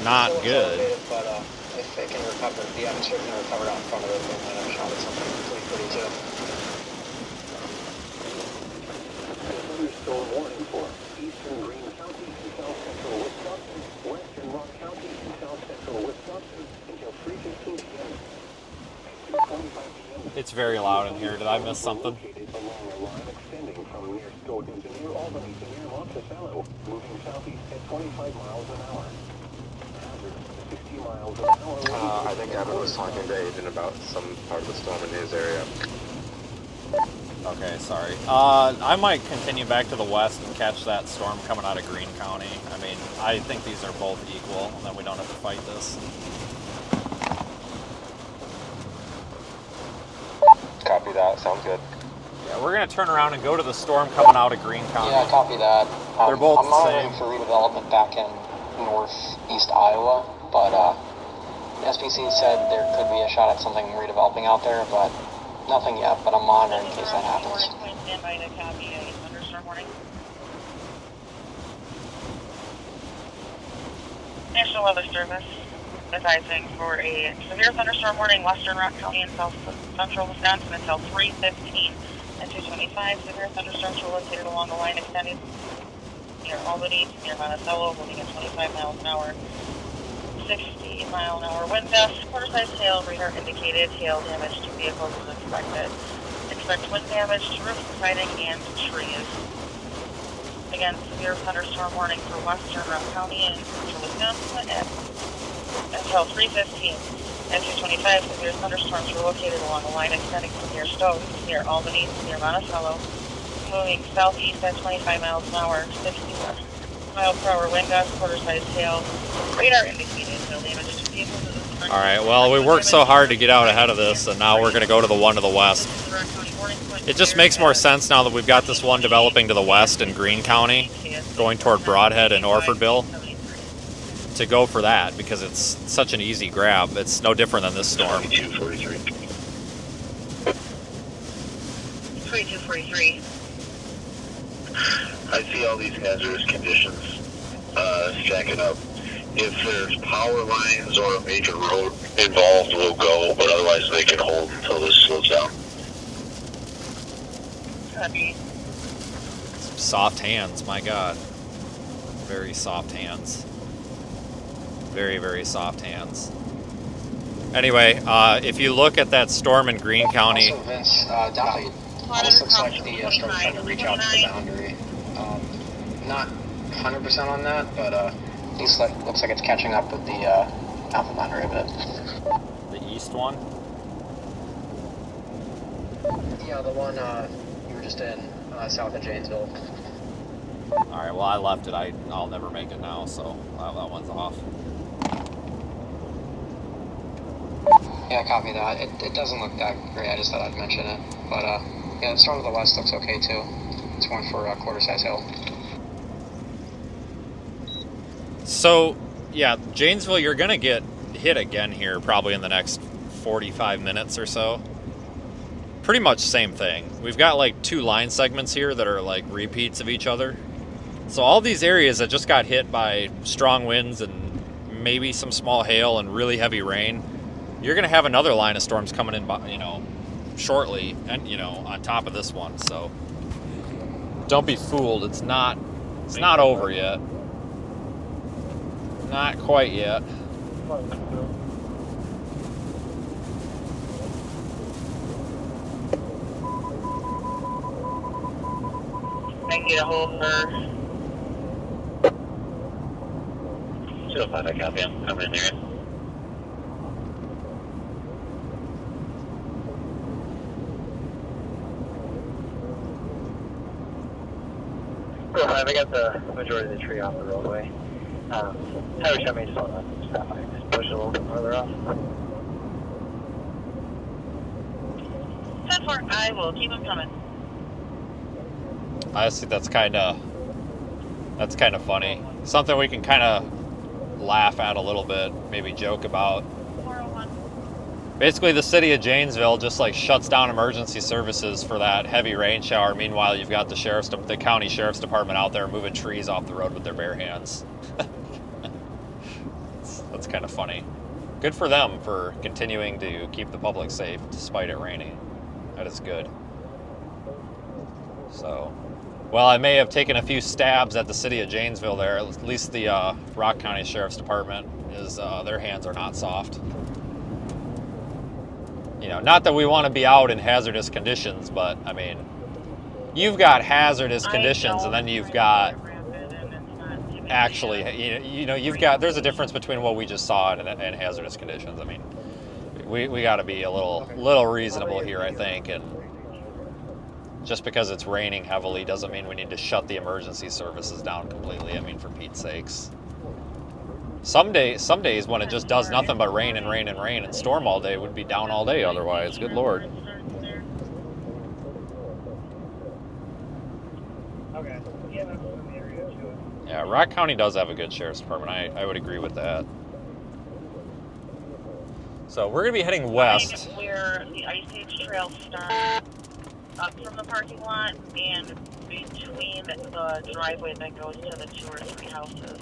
not good. But if they can recover, the atmosphere can recover out in front of it, they might have shot at something pretty too. Thunderstorm warning for eastern Green County and south central Wisconsin, western Rock County and south central Wisconsin until 3:15 p.m. At 2:25 p.m. It's very loud in here. Did I miss something? Located along a line extending from near Stoughton to near Albany to near Monticello, moving southeast at 25 miles an hour. 60 miles an hour. I think Evan was talking to Aiden about some part of the storm in his area. Okay, sorry. I might continue back to the west and catch that storm coming out of Greene County. I mean, I think these are both equal, and then we don't have to fight this. Copy that. Sounds good. Yeah, we're going to turn around and go to the storm coming out of Greene County. Yeah, copy that. They're both I'm the monitoring same. for redevelopment back in northeast Iowa, but SPC said there could be a shot at something redeveloping out there, but nothing yet. But I'm monitoring in case that happens. Stand by to copy a thunderstorm warning. National Weather Service advising for a severe thunderstorm warning, western Rock County and south central Wisconsin until 3:15 and 2:25. Severe thunderstorms were located along the line extending near Albany to near Monticello, moving at 25 miles an hour. 60 mile an hour wind gusts, quarter-size hail, radar indicated hail damage to vehicles is expected. Expect wind damage to roof, siding, and trees. Again, severe thunderstorm warning for western Rock County and central Wisconsin until 3:15 and 2:25. Severe thunderstorms were located along the line extending from near Stoughton to near Albany to near Monticello, moving southeast at 25 miles an hour, 60 mile per hour wind gusts, quarter-size hail, radar indicated hail damage to vehicles. All right, well, we worked so hard to get out ahead of this, and now we're going to go to the one to the west. It just makes more sense now that we've got this one developing to the west in Greene County, going toward Broadhead and Orfordville, to go for that, because it's such an easy grab. It's no different than this storm. 3243. I see all these hazardous conditions stacking up. If there's power lines or a major road involved, we'll go, but otherwise they can hold until this slows down. Copy. Soft hands, my God. Very soft hands. Very, very soft hands. Anyway, if you look at that storm in Greene County... Also, Vince, definitely, this looks like the storm's trying to reach out to the boundary. Not 100% on that, but looks like it's catching up with the alpha boundary a bit. The east one? Yeah, the one you were just in. south of Janesville. Alright, well I left it. I'll never make it now, so that one's off. Yeah, copy that. It doesn't look that great. I just thought I'd mention it. But yeah, the storm to the west looks okay too. It's one for quarter size hail. So, yeah, Janesville, you're going to get hit again here probably in the next 45 minutes or so. Pretty much same thing. We've got like 2 line segments here that are like repeats of each other. So all these areas that just got hit by strong winds and maybe some small hail and really heavy rain, you're going to have another line of storms coming in, you know, shortly, and you know, on top of this one. So don't be fooled. It's not over yet. Not quite yet. I can get a hold of her. 205, I copy. I'm coming in there. I got the majority of the tree off the roadway. Tower shot me just on the stop. I just push a little bit further off. 10-4, I will keep them coming. I think that's kind of funny. Something we can kind of laugh at a little bit, maybe joke about. 401. Basically, the city of Janesville just like shuts down emergency services for that heavy rain shower. Meanwhile, you've got the county sheriff's department out there moving trees off the road with their bare hands. That's kind of funny. Good for them for continuing to keep the public safe despite it raining. That is good. So, well, I may have taken a few stabs at the city of Janesville there. At least the Rock County Sheriff's Department is their hands are not soft. You know, not that we want to be out in hazardous conditions, but I mean, you've got hazardous conditions, and then you've got actually, you know, there's a difference between what we just saw and hazardous conditions. I mean, we got to be a little reasonable here, I think, and just because it's raining heavily doesn't mean we need to shut the emergency services down completely. I mean, for Pete's sakes. Some days when it just does nothing but rain and rain and rain and storm all day, would be down all day otherwise. Good Lord. Okay. Yeah, that's in the area too. Yeah, Rock County does have a good sheriff's department. I would agree with that. So we're going to be heading west. Where the Ice Age Trail starts, up from the parking lot and between the driveway that goes to the 2 or 3 houses.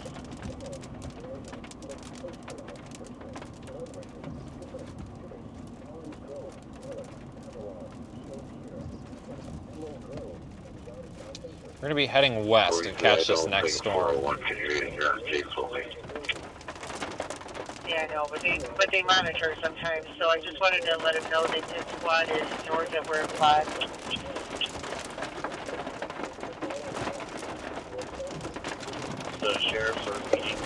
We're going to be heading west and catch this next storm. Yeah, I know, but they monitor sometimes, so I just wanted to let them know that this squad is north of where Quad. The sheriffs are meeting.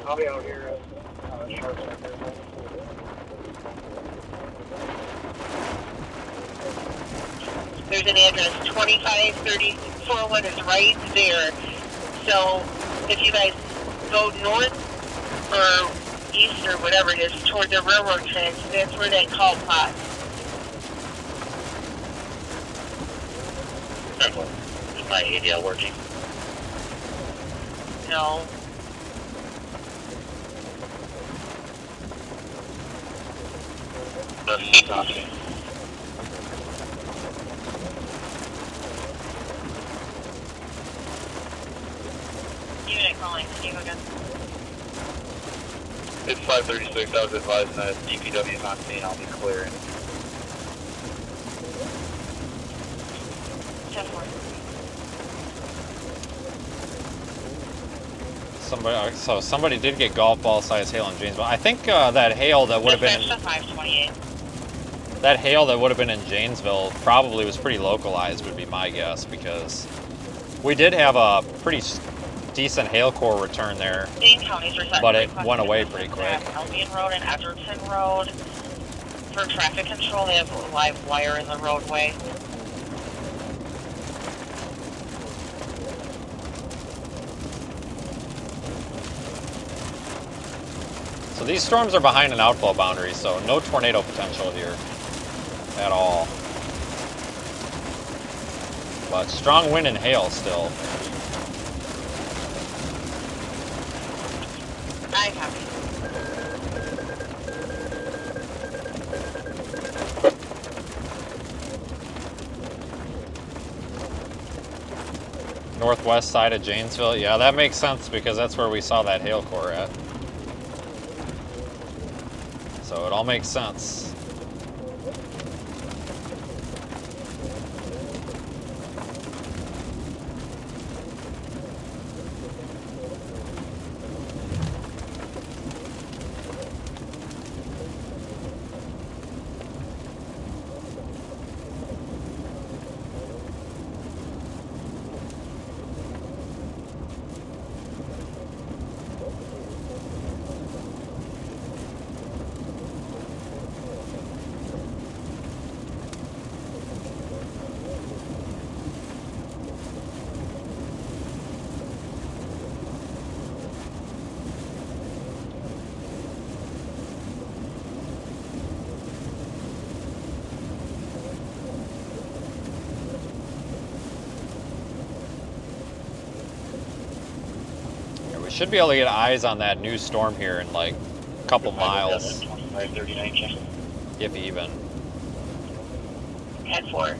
I'll be out here short circuit. There's an address, 2534 is right there. So if you guys go north or east or whatever it is toward the railroad tracks, that's where that call pot. Is my ADL working? No. Let's stop it. Unit calling, can you go again? It's 536. I was advised that DPW is not seen. I'll be clearing. 10-4. Somebody did get golf ball size hail in Janesville. I think that hail that would have been in, 528. that hail that would have been in Janesville probably was pretty localized, would be my guess, because we did have a pretty decent hail core return there, Dane counties are but it went away pretty quick. Albion Road and Edgerton Road. For traffic control, they have a live wire in the roadway. So these storms are behind an outflow boundary, so no tornado potential here at all. But strong wind and hail still. I copy. Northwest side of Janesville. Yeah, that makes sense because that's where we saw that hail core at. So it all makes sense. Should be able to get eyes on that new storm here in like a couple miles. 2539 check. If even. Head for it.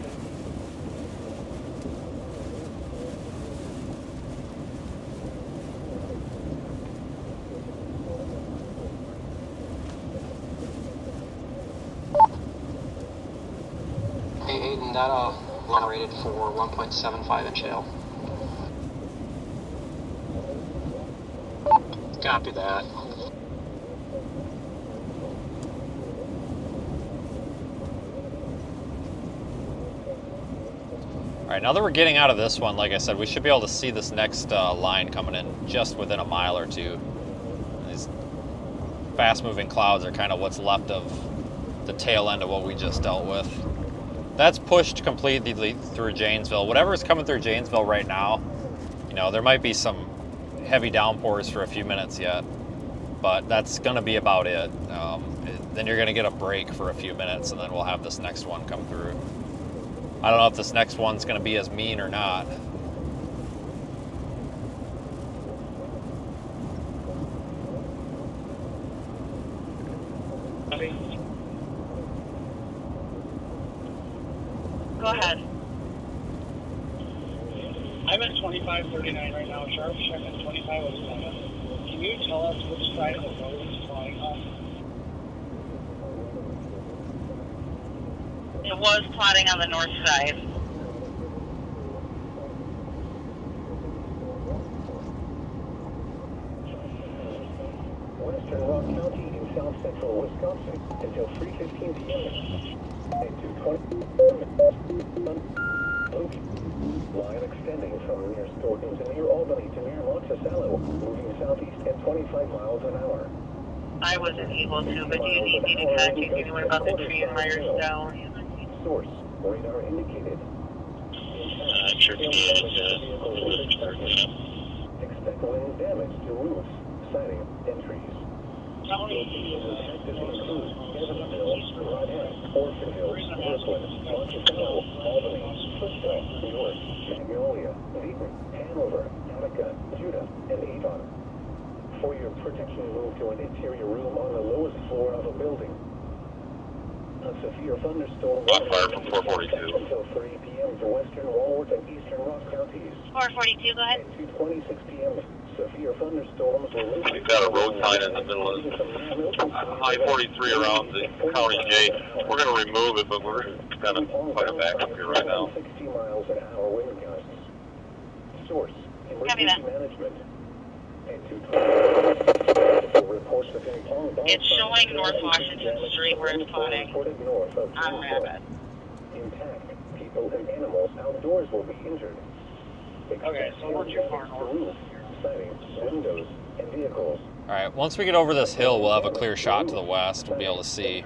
Hey, Aiden, that line rated for 1.75 inch hail. Copy that. Alright, now that we're getting out of this one, like I said, we should be able to see this next line coming in just within a mile or two. These fast-moving clouds are kind of what's left of the tail end of what we just dealt with. That's pushed completely through Janesville. Whatever is coming through Janesville right now, you know, there might be some heavy downpours for a few minutes yet, but that's going to be about it. Then you're going to get a break for a few minutes, and then we'll have this next one come through. I don't know if this next one's going to be as mean or not. Go ahead. I'm at 2539 right now. Sharp check at 2507. Can you tell us which side of the road is flying off? It was plotting on the north side. Western Rock County in south central Wisconsin until 3:15 p.m. At 2:20. Line extending from near Stoughton to near Albany to near Monticello, moving southeast at 25 miles an hour. I wasn't able to, but do you need me to contact anyone about the tree in Myerstown? Source, radar indicated. Expect wind damage to roofs, siding, and trees. Locations impacted include Evansville, Rodhead, Orfordville, Brooklyn, Monticello, Albany, Clifton, York, Magnolia, Wheaton, Hanover, Attica, Judah, and Avon. For your protection, move to an interior room on the lowest floor of a building. A severe thunderstorm fire from 442 until 3 p.m. for western Walworth and eastern Rock counties. 442, go ahead. At 2:26 p.m. severe thunderstorms will lift. We've got a road sign in the middle of I-43 around the county J. We're going to remove it, but we're kind of quite a back up here right now. 60 miles an hour wind gusts. Source, emergency management. It's showing North Washington Street where it's plotting on Rabbit. Intact, people and animals outdoors will be injured. Okay, so we're too far north. Siding, windows, and vehicles. Alright, once we get over this hill, we'll have a clear shot to the west. We'll be able to see.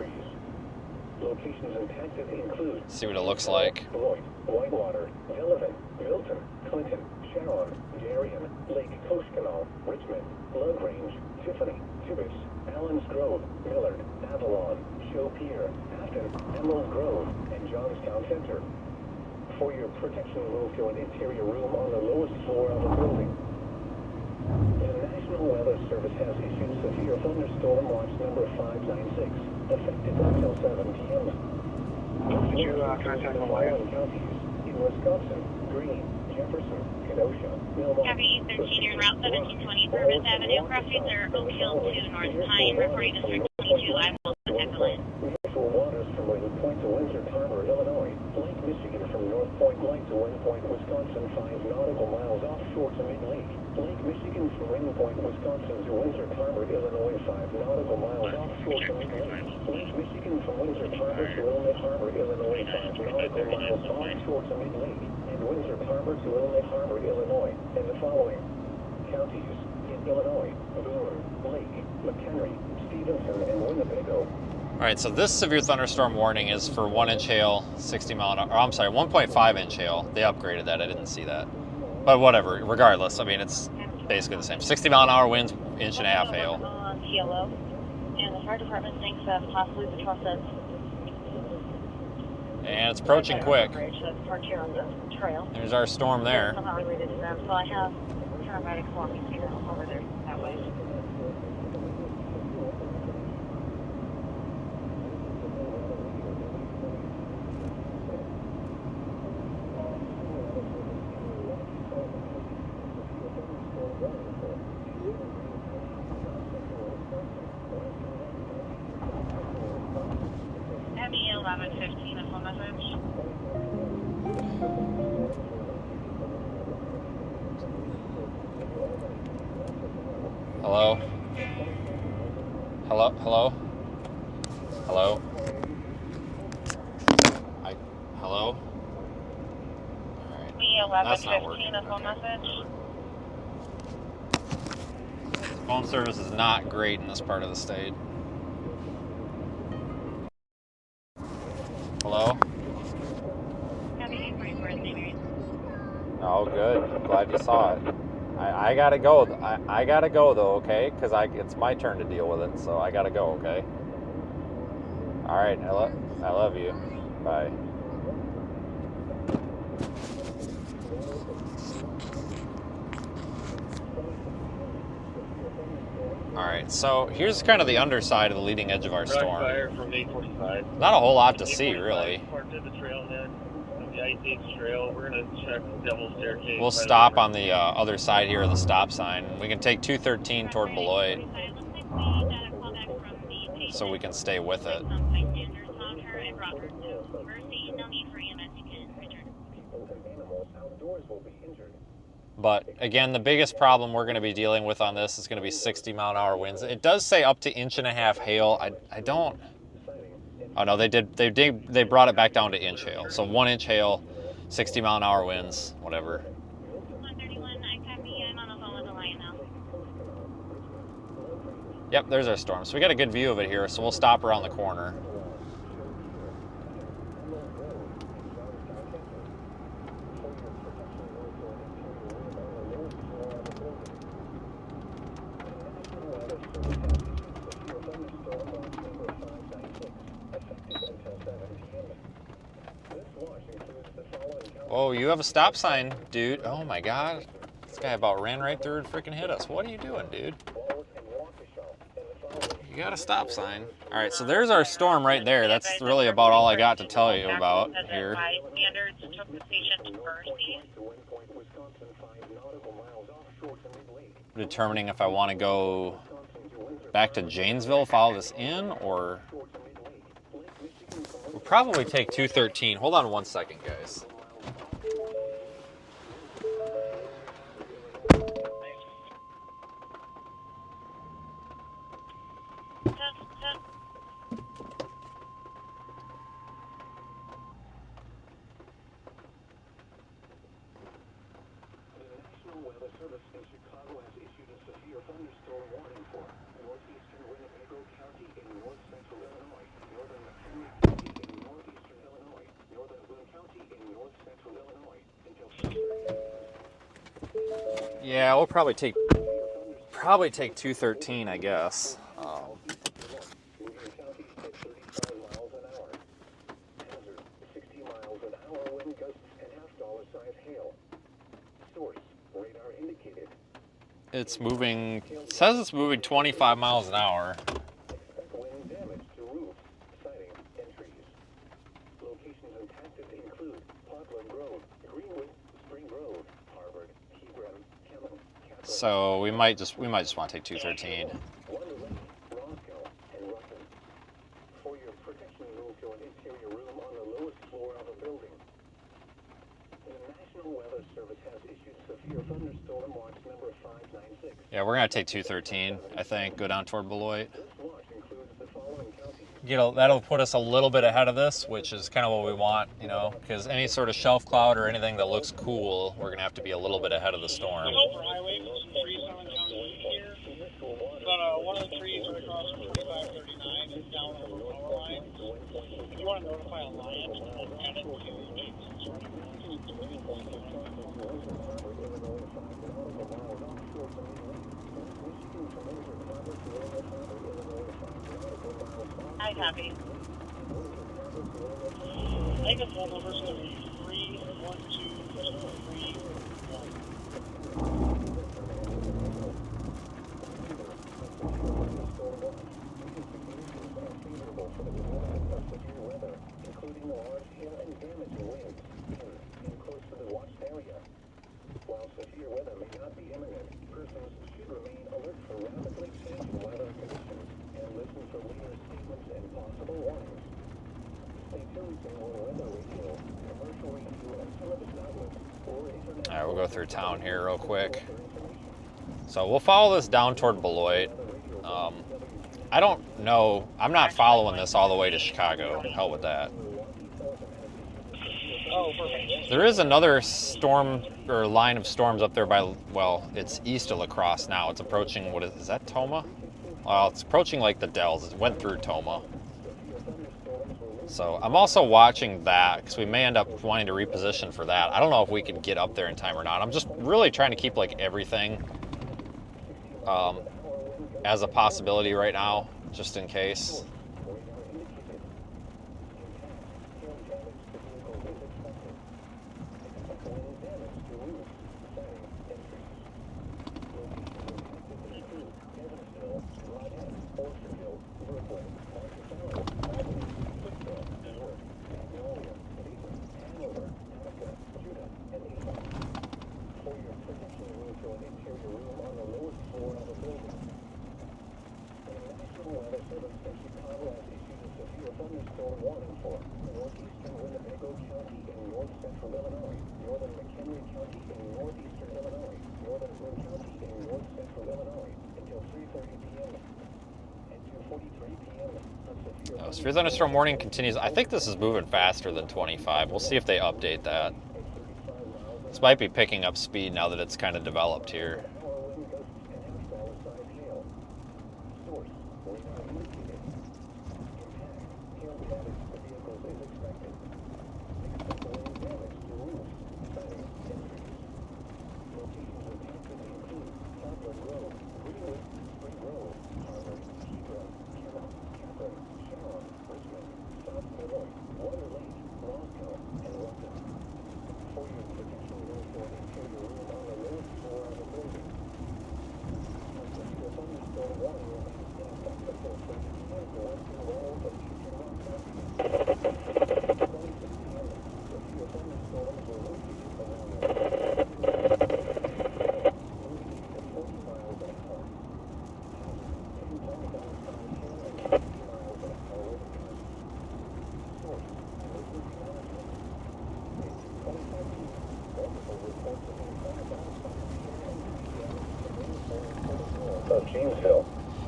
Locations impacted include See what it looks like. Beloit, Whitewater, Delavan, Milton, Clinton, Sharon, Darien, Lake Koshkonong, Richmond, LaGrange, Tiffany, Tibbetts, Allens Grove, Millard, Avalon, Shopier, Afton, Emerald Grove, and Johnstown Center. For your protection, move to an interior room on the lowest floor of the building. The National Weather Service has issued severe thunderstorm watch number 596, effective until 7 p.m. Did you contact the wire? Counties in Wisconsin, Greene, Jefferson, Kenosha, Milwaukee, Copy 13, you're Route 1720 Purvis Avenue, crossing the Oak Hill to North Pine, reporting District 22. I will contact the line. Visual waters from Wayne Point to Windsor Harbor, Illinois. Lake Michigan from North Point Light to Wayne Point, Wisconsin, 5 nautical miles offshore to mid-lake. Lake Michigan from Wayne Point, Wisconsin to Windsor Harbor, Illinois, 5 nautical miles offshore to mid-lake. Lake Michigan from Windsor Harbor to Illinois Harbor, Illinois, 5 nautical miles offshore to mid-lake. And Windsor Harbor to Illinois Harbor, Illinois. And the following counties in Illinois: Boone, Lake, McHenry, Stevenson, and Winnebago. Alright, so this severe thunderstorm warning is for 1-inch hail, 60 mile an hour, I'm sorry, 1.5-inch hail. They upgraded that, I didn't see that. But whatever, regardless, I mean, it's basically the same. 60 mile an hour winds, 1.5-inch hail. Yellow, and the fire department thinks that possibly the truss ends. And it's approaching quick. That's parked here on the trail. There's our storm there. Somehow related to them, so I have paramedics walking through over there that way. Abby 1115 is one message. Hello? Hello? Hello? Hello? Hello? Alright. Me That's not 1115 working. is one message. Phone service is not great in this part of the state. Hello? Oh, good. Glad you saw it. I gotta go. I gotta go though, okay? Because it's my turn to deal with it, so I gotta go, okay? All right. I love you. Bye. All right. So here's kind of the underside of the leading edge of our storm. From 845. Not a whole lot to see, really. Parked at the trailhead of the I-8 trail. We're going to check the Devil's Staircase. We'll stop on the other side here of the stop sign. We can take 213 toward Beloit, so we can stay with it. But again, the biggest problem we're going to be dealing with on this is going to be 60 mile an hour winds. It does say up to 1.5 hail. I don't. Oh no, they did. They brought it back down to inch hail. So 1-inch hail, 60 mile an hour winds, whatever. 131, I copy. I'm on the phone with the lion now. Yep, there's our storm. So we got a good view of it here. So we'll stop around the corner. Oh, you have a stop sign, dude. Oh my God. This guy about ran right through and freaking hit us. What are you doing, dude? You got a stop sign. All right, so there's our storm right there. That's really about all I got to tell you about here. Standards took the station to Mercy. Determining if I want to go back to Janesville, follow this in, or we'll probably take 213. Hold on 1 second, guys. Yeah, we'll probably take 213, I guess. It's moving, it says it's moving 25 miles an hour. So we might just want to take 213. For your protection, move to an interior room on the lowest floor of a building. The National Weather Service has issued severe thunderstorm watch number 596. Yeah, we're gonna take 213, I think, go down toward Beloit. That'll put us a little bit ahead of this, which is kind of what we want, you know, because any sort of shelf cloud or anything that looks cool, we're gonna have to be a little bit ahead of the storm. But one of the trees right across from 2539 is down on the power line. If you want to notify Alliance, add it to I copy. I think the phone number is 31231. Including large hail and damaging winds in close to the watched area. While severe weather may not be imminent, persons should remain alert for rapidly changing weather conditions and listen for later statements and possible warnings. Stay tuned to our weather radio, commercial radio, and television outlets, or internet. All right, we'll go through town here real quick. So we'll follow this down toward Beloit. I don't know. I'm not following this all the way to Chicago. Hell with that. There is another storm or line of storms up there by, well, it's east of La Crosse now. It's approaching, what is that, Toma? Well, it's approaching like the Dells. It went through Toma. So I'm also watching that because we may end up wanting to reposition for that. I don't know if we can get up there in time or not. I'm just really trying to keep like everything as a possibility right now, just in case. Severe thunderstorm warning continues. I think this is moving faster than 25. We'll see if they update that. This might be picking up speed now that it's kind of developed here.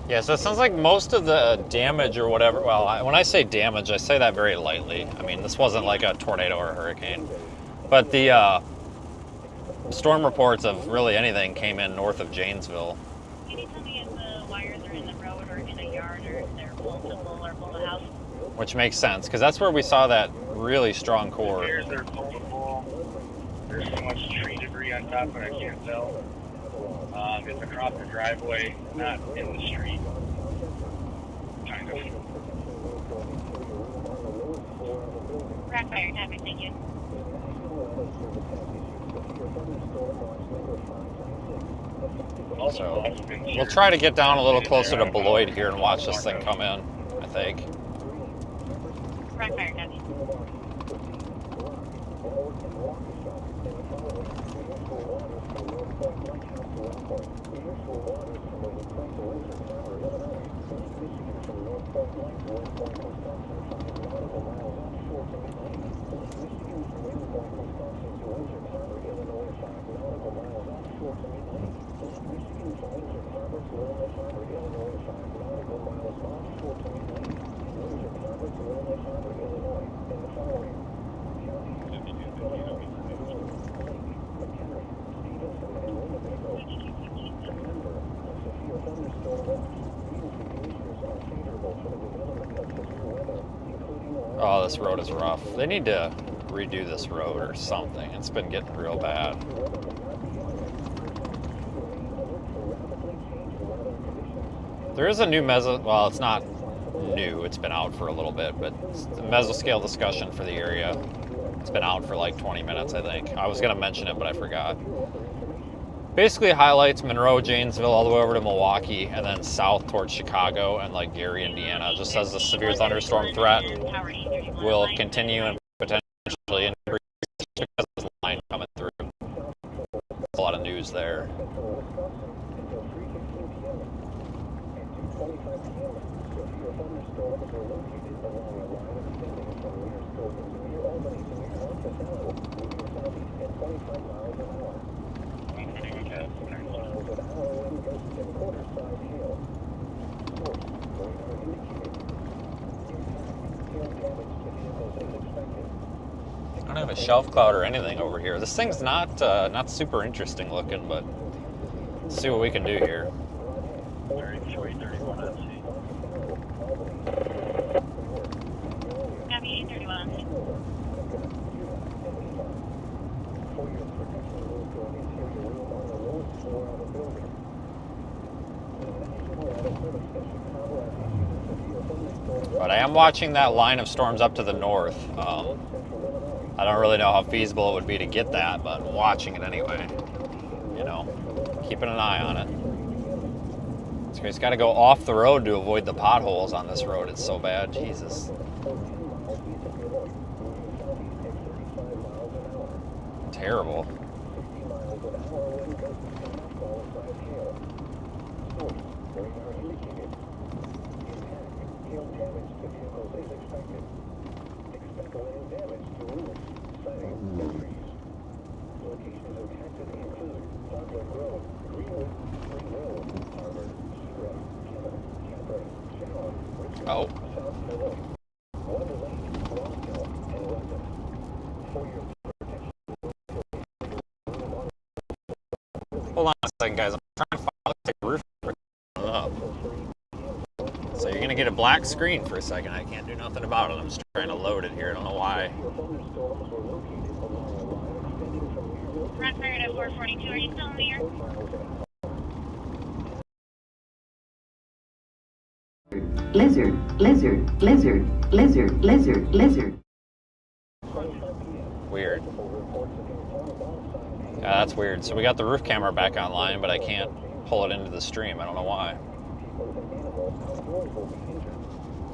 Yeah, so it sounds like most of the damage or whatever, well, when I say damage, I say that very lightly. I mean, this wasn't like a tornado or a hurricane. But the storm reports of really anything came in north of Janesville. Can you tell me if the wires are in the road or in a yard or if they're multiple or below the house? Which makes sense, because that's where we saw that really strong core. They're multiple. There's so much tree debris on top, but I can't tell. It's across the driveway, not in the street. Kind of. Rockfire traffic, thank you. So we'll try to get down a little closer to Beloit here and watch this thing come in, I think. Rockfire traffic. Oh, this road is rough. They need to redo this road or something. It's been getting real bad. There is a new well, it's not new. It's been out for a little bit, but it's the mesoscale discussion for the area. It's been out for like 20 minutes, I think. I was going to mention it, but I forgot. Basically highlights Monroe, Janesville, all the way over to Milwaukee, and then south towards Chicago and like Gary, Indiana. It just says the severe thunderstorm threat will continue and potentially increase because of this line coming through. There's a lot of news there. I don't have a shelf cloud or anything over here. This thing's not super interesting looking, but let's see what we can do here. 33, 31 at sea. Copy 831. But I am watching that line of storms up to the north. I don't really know how feasible it would be to get that, but I'm watching it anyway. You know, keeping an eye on it. So it's got to go off the road to avoid the potholes on this road. It's so bad, Jesus. Terrible. Oh. Hold on a second, guys. I'm trying to find the roof up. So you're gonna get a black screen for a second. I can't do nothing about it. I'm just trying to load it here. I don't know why. Rockfire at 442. Are you still in the air? Lizard, lizard, lizard, lizard, lizard, lizard. Weird. Yeah, that's weird. So we got the roof camera back online, but I can't pull it into the stream. I don't know why.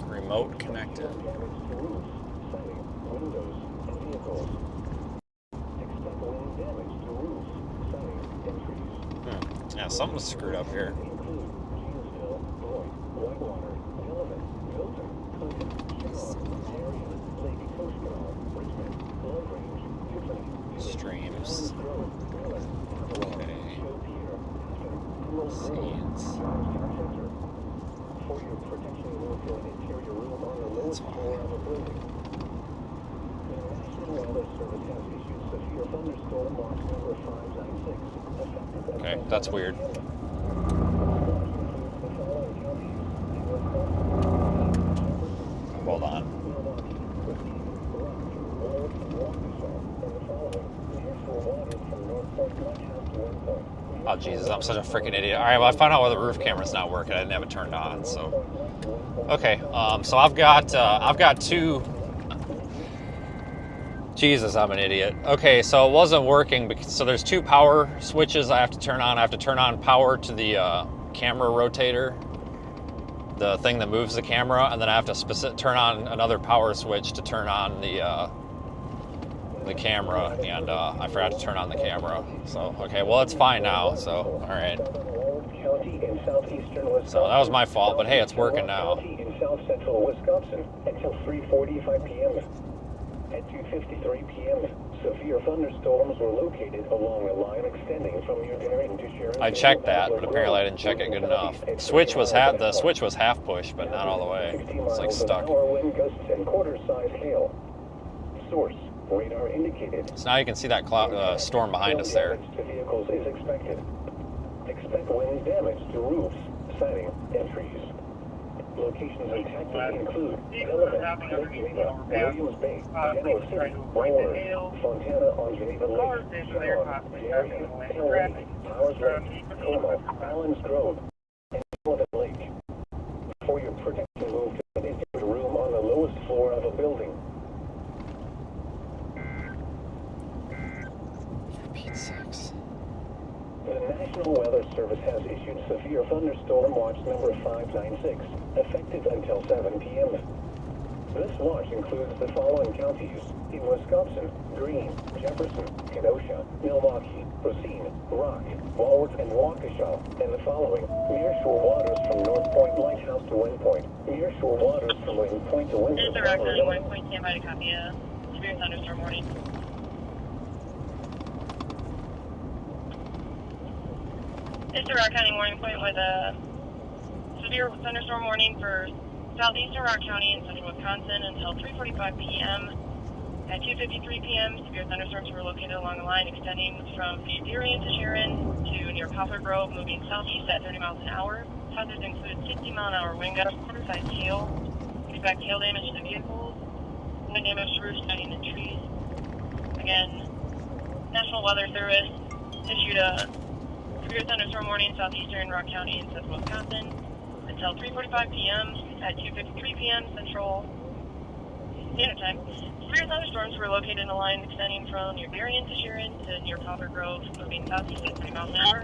Remote connected. Yeah, something's screwed up here. Streams. Okay. Scenes. That's fine. Okay, that's weird. Hold on. Oh Jesus, I'm such a freaking idiot. All right, well I found out why the roof camera's not working. I didn't have it turned on, so. Okay, so I've got two. Jesus, I'm an idiot. Okay, so it wasn't working because so there's two power switches I have to turn on. I have to turn on power to the camera rotator, the thing that moves the camera, and then I have to turn on another power switch to turn on the camera, and I forgot to turn on the camera. So, okay, well, it's fine now, so, all right. So that was my fault, but hey, it's working now. In south central Wisconsin until 3:45 p.m. At 2:53 p.m., severe thunderstorms were located along a line extending from your Darien to Sharon. I checked that, but apparently I didn't check it good enough. The switch was half push, but not all the way. It's like stuck. Wind gusts and quarter-size hail. Source radar indicated. So now you can see that storm behind us there. To vehicles is expected. Expect wind damage to roofs, siding, and trees. Locations in Texas include Delavan, Lake Geneva, Williams Bay, Genoa City, Warner, Fontana on Geneva Lake, Sharon, Darien, Hill Lake, Powers Lake, Como, Allen's Grove, and Sullivan Lake. For your protection, move to an institute room on the lowest floor of a building. The National Weather Service has issued severe thunderstorm watch number 596, effective until 7 p.m. This watch includes the following counties in Wisconsin: Greene, Jefferson, Kenosha, Milwaukee, Racine, Rock, Walworth, and Waukesha, and the following: nearshore waters from North Point Lighthouse to Wind Point, nearshore waters from Wind Point to Wind Point. This is Rock County, Wind Point, stand by to copy a severe thunderstorm warning. It's the Rock County Warning Point with a severe thunderstorm warning for southeastern Rock County and central Wisconsin until 3:45 p.m. At 2:53 p.m., severe thunderstorms were located along a line extending from Darien to Sharon to near Poplar Grove, moving southeast at 30 miles an hour. Hazards include 60-mile-an-hour wind gusts, quarter-size hail. Expect hail damage to vehicles, wind damage to roofs, siding, and trees. Again, National Weather Service issued a severe thunderstorm warning southeastern Rock County and central Wisconsin until 3:45 p.m. At 2:53 p.m. Central Standard Time. Severe thunderstorms were located in a line extending from near Darien to Sharon to near Poplar Grove, moving southeast at 30 miles an hour.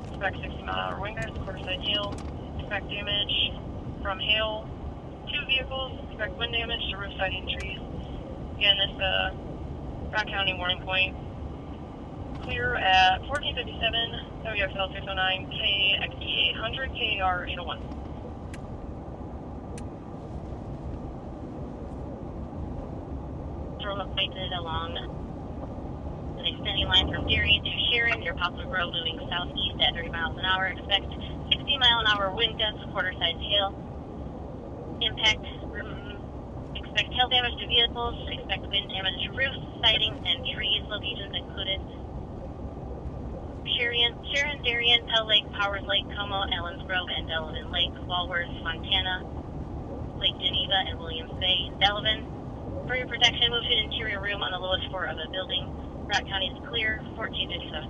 Expect 60-mile-an-hour wind gusts, quarter-size hail. Expect damage from hail to vehicles. Expect wind damage to roof, siding, trees. Again, this Rock County Warning Point. Clear at 1457, WXL 609, KXE 800, KAR 801. Located along an extending line from Darien to Sharon, near Poplar Grove, moving southeast at 30 miles an hour. Expect 60-mile-an-hour wind gusts, quarter-size hail. Expect hail damage to vehicles. Expect wind damage to roofs, siding, and trees. Locations included Sharon, Darien, Pell Lake, Powers Lake, Como, Allens Grove, and Delavan Lake, Walworth, Fontana, Lake Geneva, and Williams Bay. Delavan. For your protection, move to an interior room on the lowest floor of a building. Rock County is clear, 1457.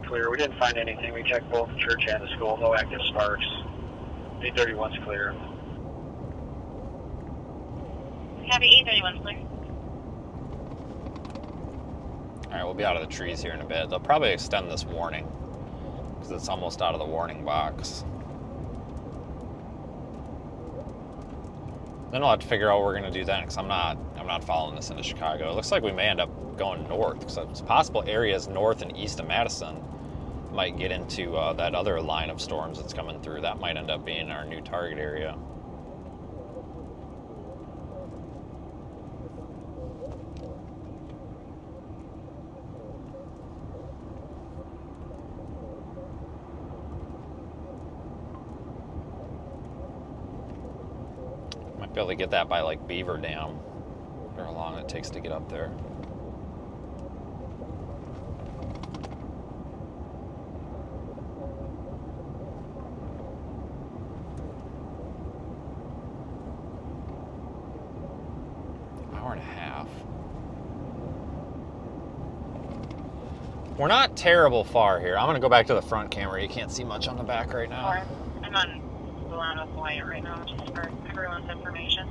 Clear. We didn't find anything. We checked both the church and the school. No active sparks. 831's clear. Copy, 831's clear. Alright, we'll be out of the trees here in a bit. They'll probably extend this warning because it's almost out of the warning box. Then we'll have to figure out what we're going to do then, because I'm not following this into Chicago. It looks like we may end up going north, because it's possible areas north and east of Madison might get into that other line of storms that's coming through. That might end up being our new target area. Be able to get that by like Beaver Dam, or how long it takes to get up there. Hour and a half. We're not terrible far here. I'm gonna go back to the front camera. You can't see much on the back right now. I'm on the line with Wyatt right now, just for everyone's information.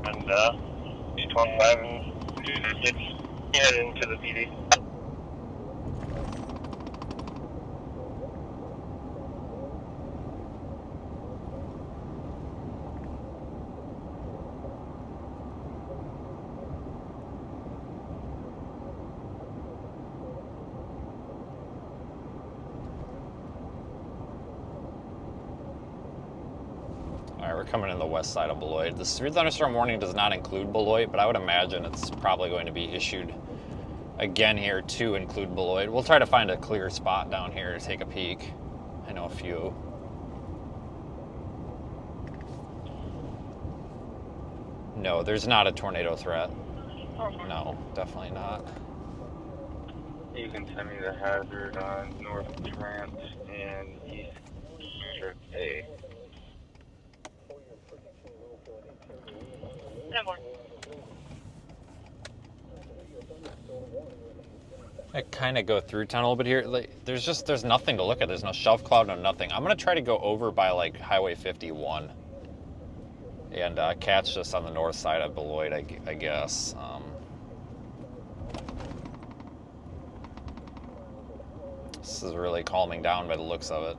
And 825 and 206 head into the PD. Alright, we're coming in the west side of Beloit. The severe thunderstorm warning does not include Beloit, but I would imagine it's probably going to be issued again here to include Beloit. We'll try to find a clear spot down here to take a peek. I know a few. No, there's not a tornado threat. No, definitely not. You can send me the hazard on North Trent and East District A. I kind of go through town a little bit here. Like, there's nothing to look at. There's no shelf cloud, no nothing. I'm gonna try to go over by like Highway 51 and catch this on the north side of Beloit, I guess. This is really calming down by the looks of it.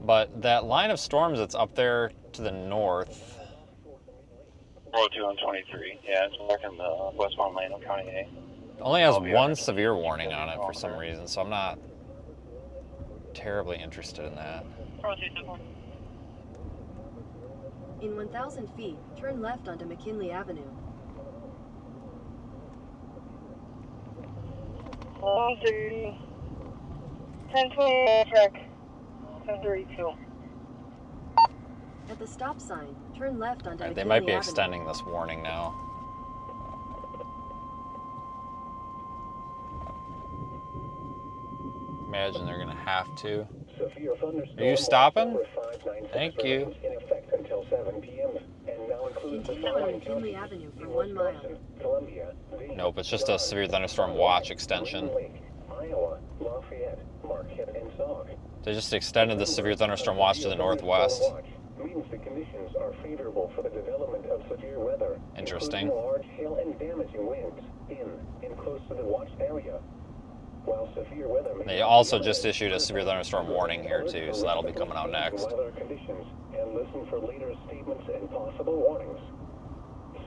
But that line of storms that's up there to the north. 402 on 23. Yeah, it's back in the westbound lane of County A. Only has one severe warning on it for some reason, so I'm not terribly interested in that. In 1,000 feet, turn left onto McKinley Avenue. 130. 1020 track. 1032. At the stop sign, turn left onto McKinley They might be Avenue. extending this warning now. Imagine they're gonna have to. Are you stopping? Thank you. Continue on McKinley Avenue for 1 mile. Nope, it's just a severe thunderstorm watch extension. They just extended the severe thunderstorm watch to the northwest. Means the conditions are favorable for the development of severe weather. Interesting. Large hail and damaging winds in close to the watched area. While severe weather They also just issued a severe thunderstorm warning here too, so that'll be coming out next. Weather conditions and listen for later statements and possible warnings.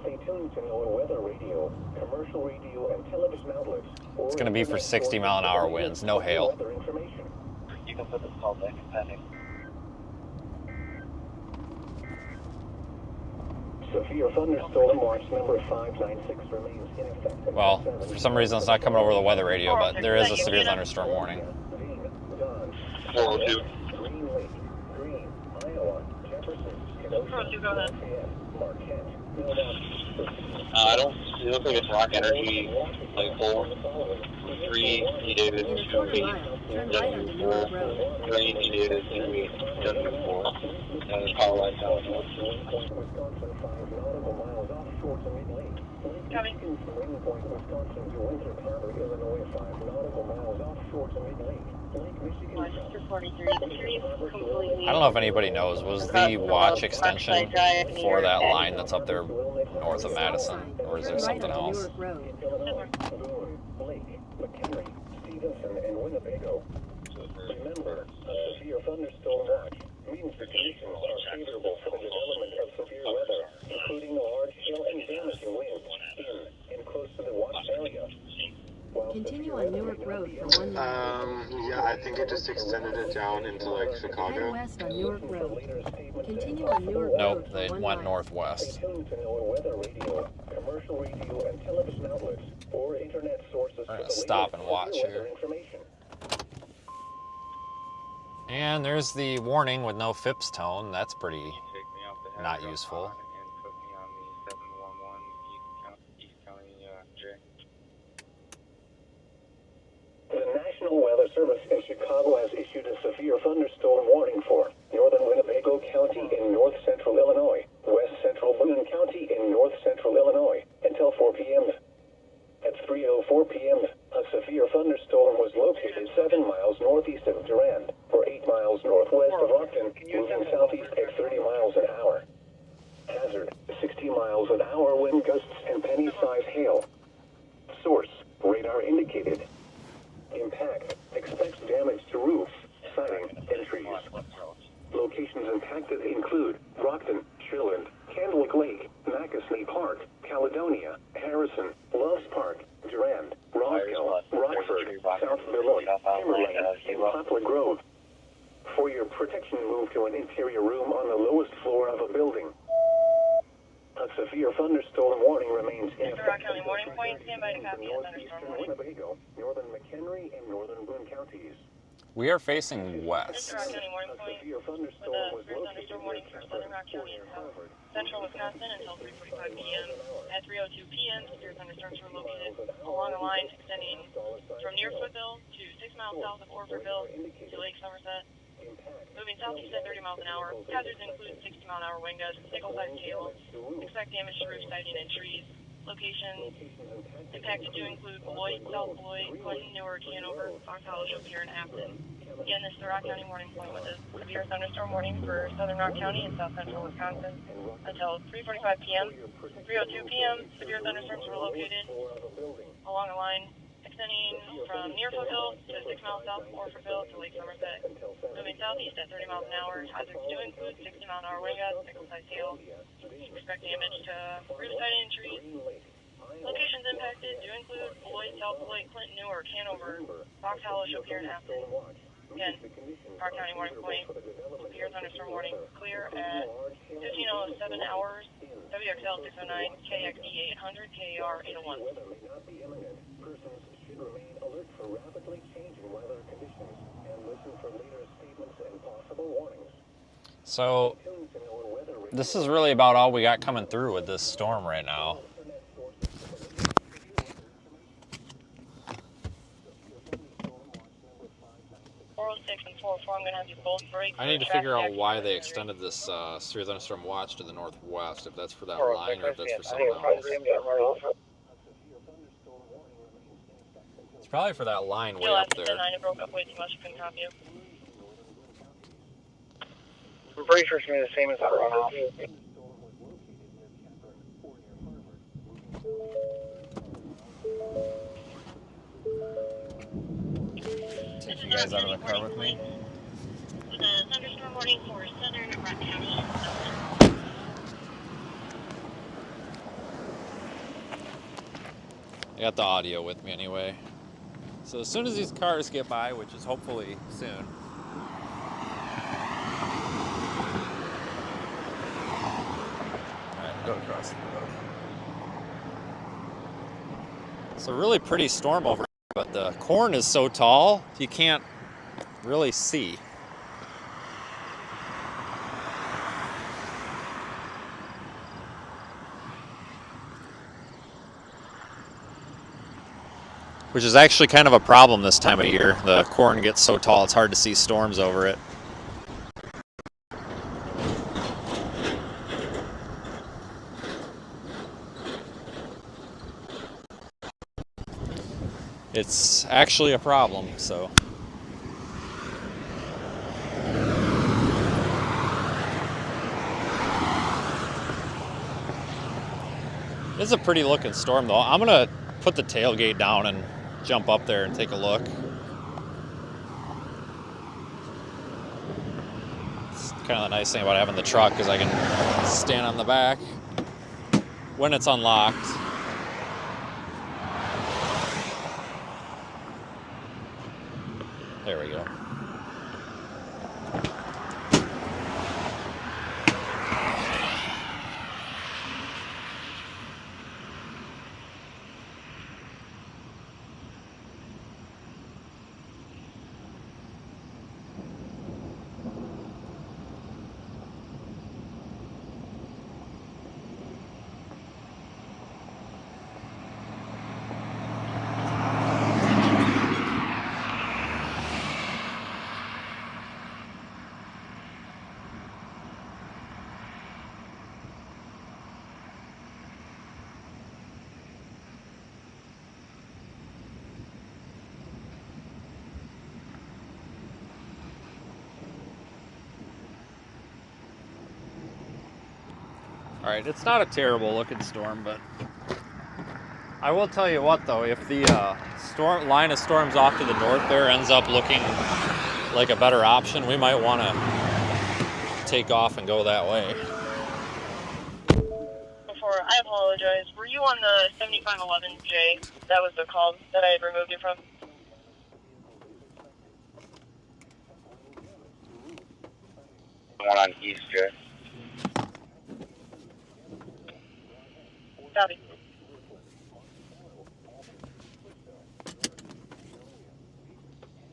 Stay tuned to NOAA weather radio, commercial radio, and television outlets. It's going to be for 60-mile-an-hour winds, no hail. You can put this call back pending. Severe thunderstorm watch number 596 remains in effect. Well, for some reason it's not coming over the weather radio, but there is a severe thunderstorm warning. 402. Green Lake, Green, Iowa, Jefferson, Kenosha, Lafayette, Marquette, I don't It looks like it's Rock Energy, like full 3 needed In a quarter mile, turn right onto Newark Road. 3 needed 3 W4. And the power line down north. Coming. I don't know if anybody knows, was the watch extension for that line that's up there north of Madison, or is there something else? Remember, a severe thunderstorm watch means the conditions are favorable for the development of severe weather, including large hail and damaging winds in and close to the watch area. Continue on Newark Road for 1 mile. Yeah, I think it just extended it down into like Head Chicago. west on Newark Road. Continue on Newark Road Nope, for they 1 went mile. northwest. Weather radio, commercial radio and television outlets, or internet sources. We're gonna stop and watch here. And there's the warning with no FIPS tone. That's pretty not useful. The National Weather Service in Chicago has issued a severe thunderstorm warning for northern Winnebago County in north central Illinois, west central Boone County in north central Illinois until 4 p.m. At 3:04 p.m., a severe thunderstorm was located 7 miles northeast of Durand, or 8 miles northwest of Rockton, moving southeast at 30 miles an hour. Hazard, 60 miles an hour wind gusts and penny-sized hail. Source, radar indicated. Impact, expects damage to roof, siding, and trees. Locations impacted include Rockton, Shrilland, Candlewick Lake, Mackesney Park, Caledonia, Harrison, Loves Park, Durand, Roscoe, Rockford, South Beloit, Timberlane, and Poplar Grove. For your protection, move to an interior room on the lowest floor of a building. A severe thunderstorm warning remains in effect. Rock County Morning Point, stand by to copy a thunderstorm warning. Winnebago, northern McHenry, and northern Boone counties. We are facing west. Rock County Morning Point with a severe thunderstorm warning for southern Rock County and south central Wisconsin until 3:45 p.m. At 3:02 p.m., severe thunderstorms were located along a line extending from near Footville to 6 miles south of Orfordville to Lake Somerset. Moving southeast at 30 miles an hour. Hazards include 60-mile-an-hour wind gusts, nickel-sized hail. Expect damage to roof siding and trees. Locations impacted to include Beloit, South Beloit, Clinton, Newark, Hanover, Fox Hollow, Shakopee, and Afton. Again, this is the Rock County Morning Point with a severe thunderstorm warning for southern Rock County and south central Wisconsin until 3:45 p.m. 3:02 p.m., severe thunderstorms were located along a line extending from near Footville to 6 miles south of Orfordville to Lake Somerset. Moving southeast at 30 miles an hour. Hazards do include 60-mile-an-hour wind gusts, nickel-sized hail. Expect damage to roof siding and trees. Locations impacted do include Beloit, South Beloit, Clinton, Newark, Hanover, Fox Hollow, Shakopee, and Afton. Again, Rock County Morning Point, severe thunderstorm warning, clear at 15:07 hours, WXL 609, KXE 800, KAR 801. Persons should remain alert for rapidly changing weather conditions and listen for later statements and possible warnings. So, this is really about all we got coming through with this storm right now. 406 and 44, I'm going to have you both break. I need to figure out why they extended this severe thunderstorm watch to the northwest, if that's for that line or if that's for something else. It's probably for that line way up there. It broke up way too much, I couldn't copy you. I'm pretty sure it's going to be the same as that runoff. Take you guys out of the car with me. With a thunderstorm warning for southern Rock County. I got the audio with me anyway. So as soon as these cars get by, which is hopefully soon. Alright, go across the road. It's a really pretty storm over here, but the corn is so tall, you can't really see. which is actually kind of a problem this time of year. The corn gets so tall it's hard to see storms over it. It's actually a problem, so. It's a pretty looking storm though. I'm gonna put the tailgate down and jump up there and take a look. It's kind of the nice thing about having the truck because I can stand on the back when it's unlocked. There we go. All right, it's not a terrible looking storm, but I will tell you what though, if the line of storms off to the north there ends up looking like a better option, we might want to take off and go that way. Before, I apologize. Were you on the 7511J? That was the call that I had removed you from. One on East J. Copy.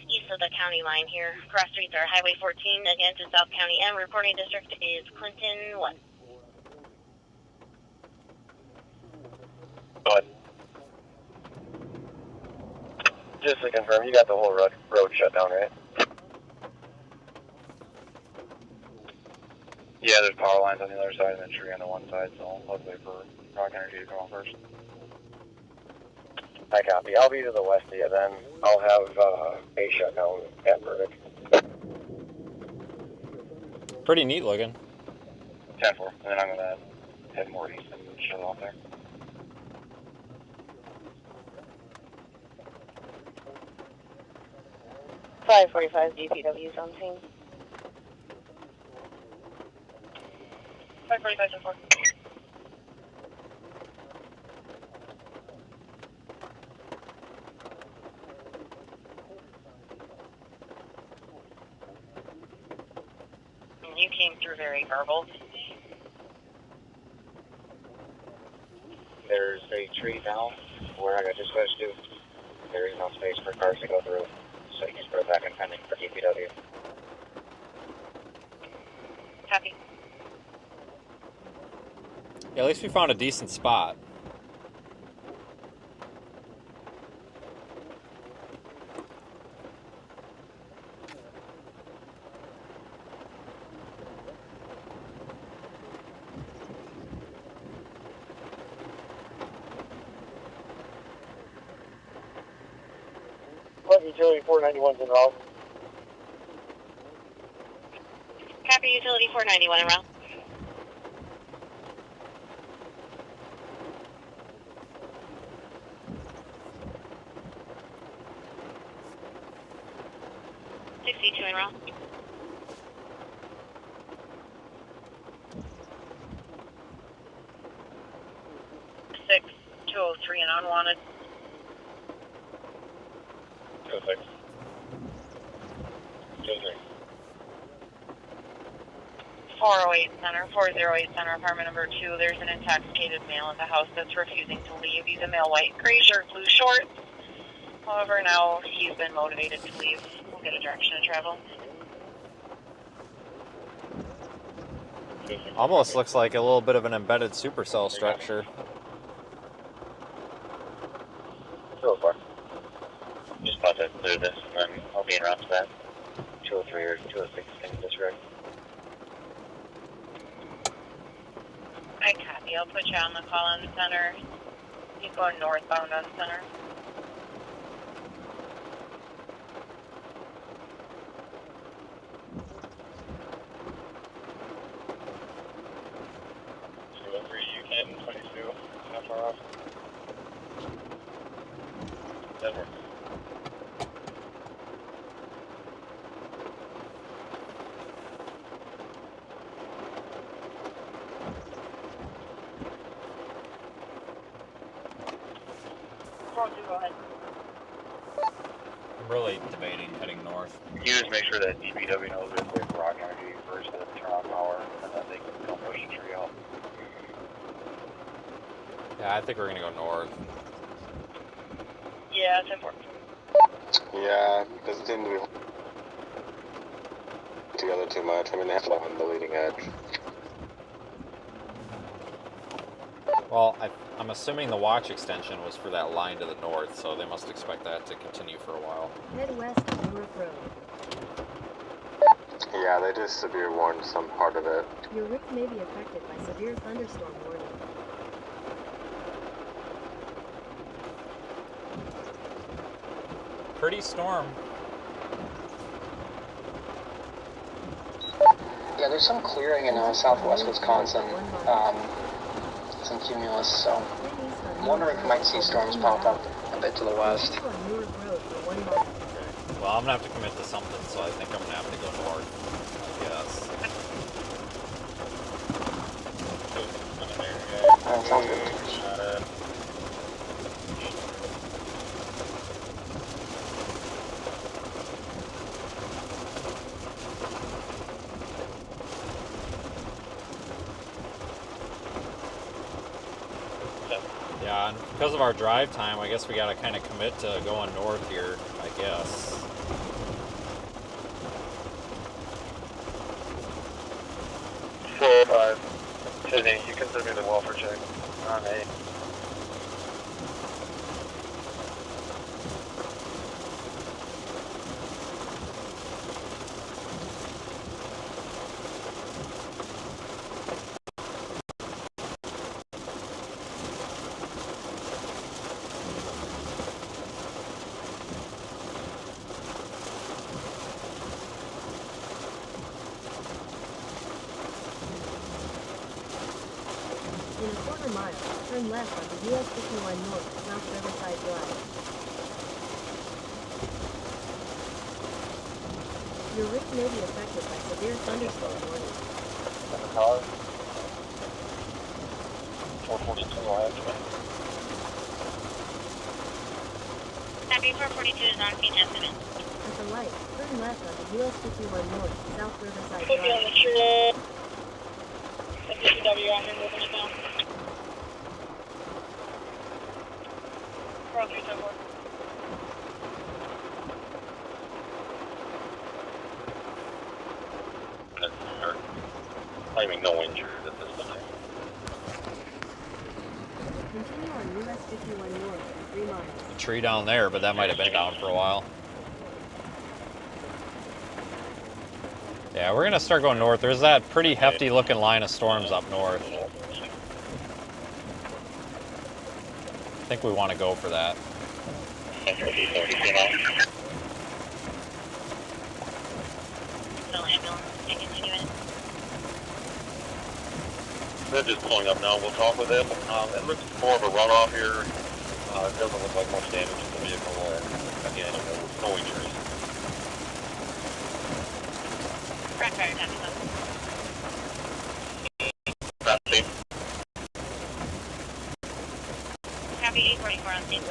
East of the county line here. Cross streets are Highway 14 again to South County M. Reporting district is Clinton 1. Go ahead. Just to confirm, you got the whole road shut down, right? Yeah, there's power lines on the other side and then tree on the one side, so let's wait for Rock Energy to come on first. I copy. I'll be to the west of you then. I'll have a shutdown at Burdick. Pretty neat looking. 10-4, and then I'm going to head more east and shut off there. .545 DPW is on scene. 545 10-4. You came through very garbled. There's a tree down where I got dispatched to. There is no space for cars to go through, so you can spread back and pending for DPW. Copy. Yeah, at least we found a decent spot. What utility 491's in route? Copy, utility 491 en route. En route. 203 and unwanted. 206. 203. 408 Center, 408 Center, apartment number 2. There's an intoxicated male at the house that's refusing to leave. He's a male, white, gray shirt, blue shorts. However, now he's been motivated to leave. We'll get a direction of travel. Almost looks like a little bit of an embedded supercell structure. So far. Just about to clear this, and then I'll be en route to that 203 or 206 in disregard. I copy. I'll put you on the call on the center. You're going northbound on center. You can 22. Not far off. That works. Go ahead. I'm really debating heading north. You just make sure that DPW knows if there's rock energy first to turn on power, and then they can go push the tree out. Yeah, I think we're gonna go north. Yeah, it's important. Yeah, doesn't seem to be together too much. I mean, they have to on the leading edge. Well, I'm assuming the watch extension was for that line to the north, so they must expect that to continue for a while. Head west on Newark Road. Yeah, they just severe warned some part of it. Your route may be affected by severe thunderstorm warning. Pretty storm. Yeah, there's some clearing in southwest Wisconsin, some cumulus, so I'm wondering if we might see storms pop up a bit to the west. Well, I'm gonna have to commit to something, so I think I'm gonna have to go north, I guess. Sounds good. Yeah, and because of our drive time, I guess we gotta kind of commit to going north here, I guess. Sydney, you can send me the welfare check on A. In a quarter mile, turn left onto US 51 North, South Riverside Drive. Your route may be affected by severe thunderstorm warning. In the car. 442 will have to be. Copy 442 is on scene estimate. At the light, turn left onto US 51 North, South Riverside We'll be on the Drive. tree. The DPW out here moving it now. 403 Claiming no injuries at this time. Continue on US 51 North for 3 miles. A tree down there, but that might have been down for a while. Yeah, we're gonna start going north. There's that pretty hefty looking line of storms up north. I think we want to go for that. Still ambulance, you can continue it. They're just pulling up now. We'll talk with them. It looks more of a runoff here. It doesn't look like much damage to the vehicle. Again, no injuries. Crack fire, copy. Copy 844 on scene.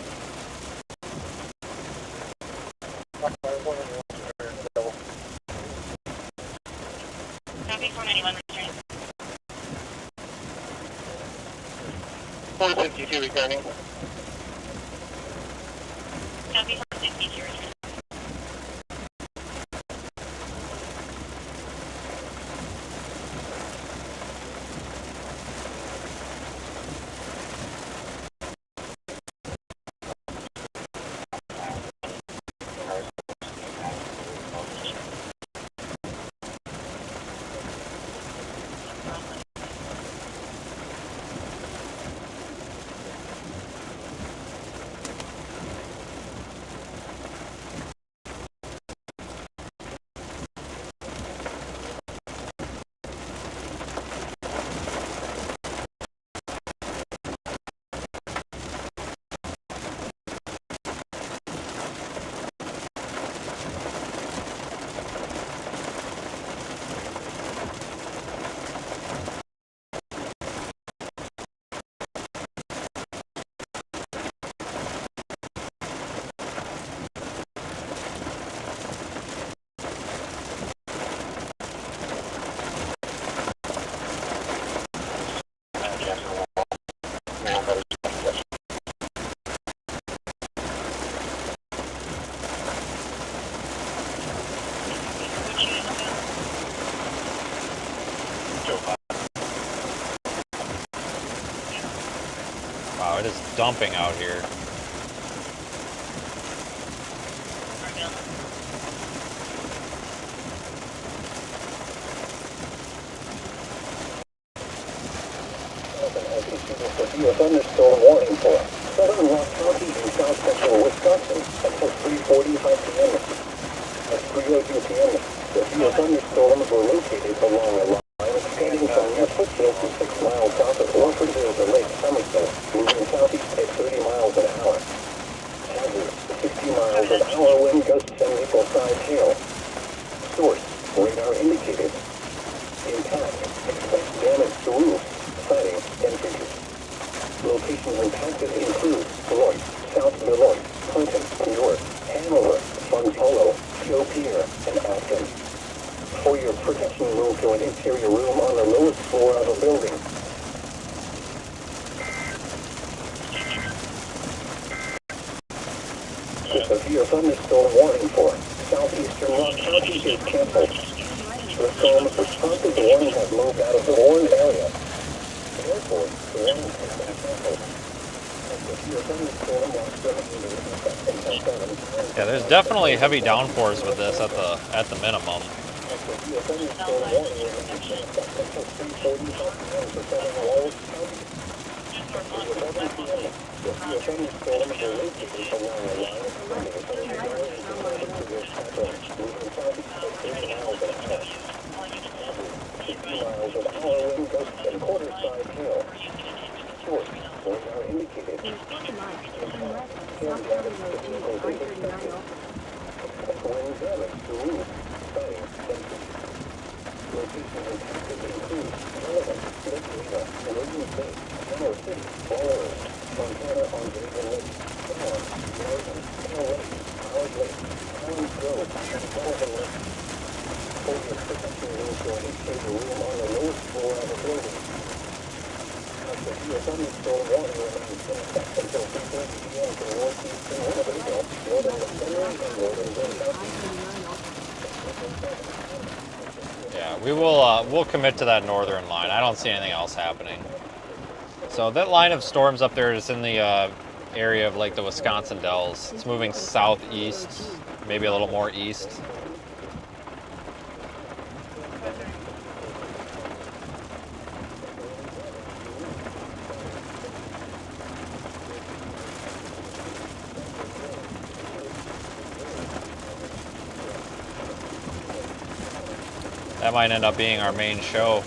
Copy 491 returning. 452 returning. Copy 462 returning. Wow, it is dumping out here. A thunderstorm warning for southern Rock County in south central Wisconsin until 3:45 p.m. At 3:02 p.m., the few thunderstorms were located along a line extending from near Foothill to 6 miles south of Orfordville to Lake Somerset, moving southeast at 30 miles an hour. Hazard, 60 miles an hour wind gusts and maple-sized hail. Source, radar indicated. Impact, expect damage to roof, siding, and bridges. Locations impacted include Beloit, South Beloit, Clinton, Newark, Hanover, Funds Hollow, Joe Pier, and Acton. For your protection, move to an interior room on the lowest floor of a building. A severe thunderstorm warning for southeastern Rock County is canceled. The storm's responsive warning has moved out of the warned area. Therefore, the warning has been canceled. Yeah, there's definitely heavy downpours with this at the minimum. Yeah, we'll commit to that northern line. I don't see anything else happening. So that line of storms up there is in the area of like the Wisconsin Dells. It's moving southeast, maybe a little more east. That might end up being our main show.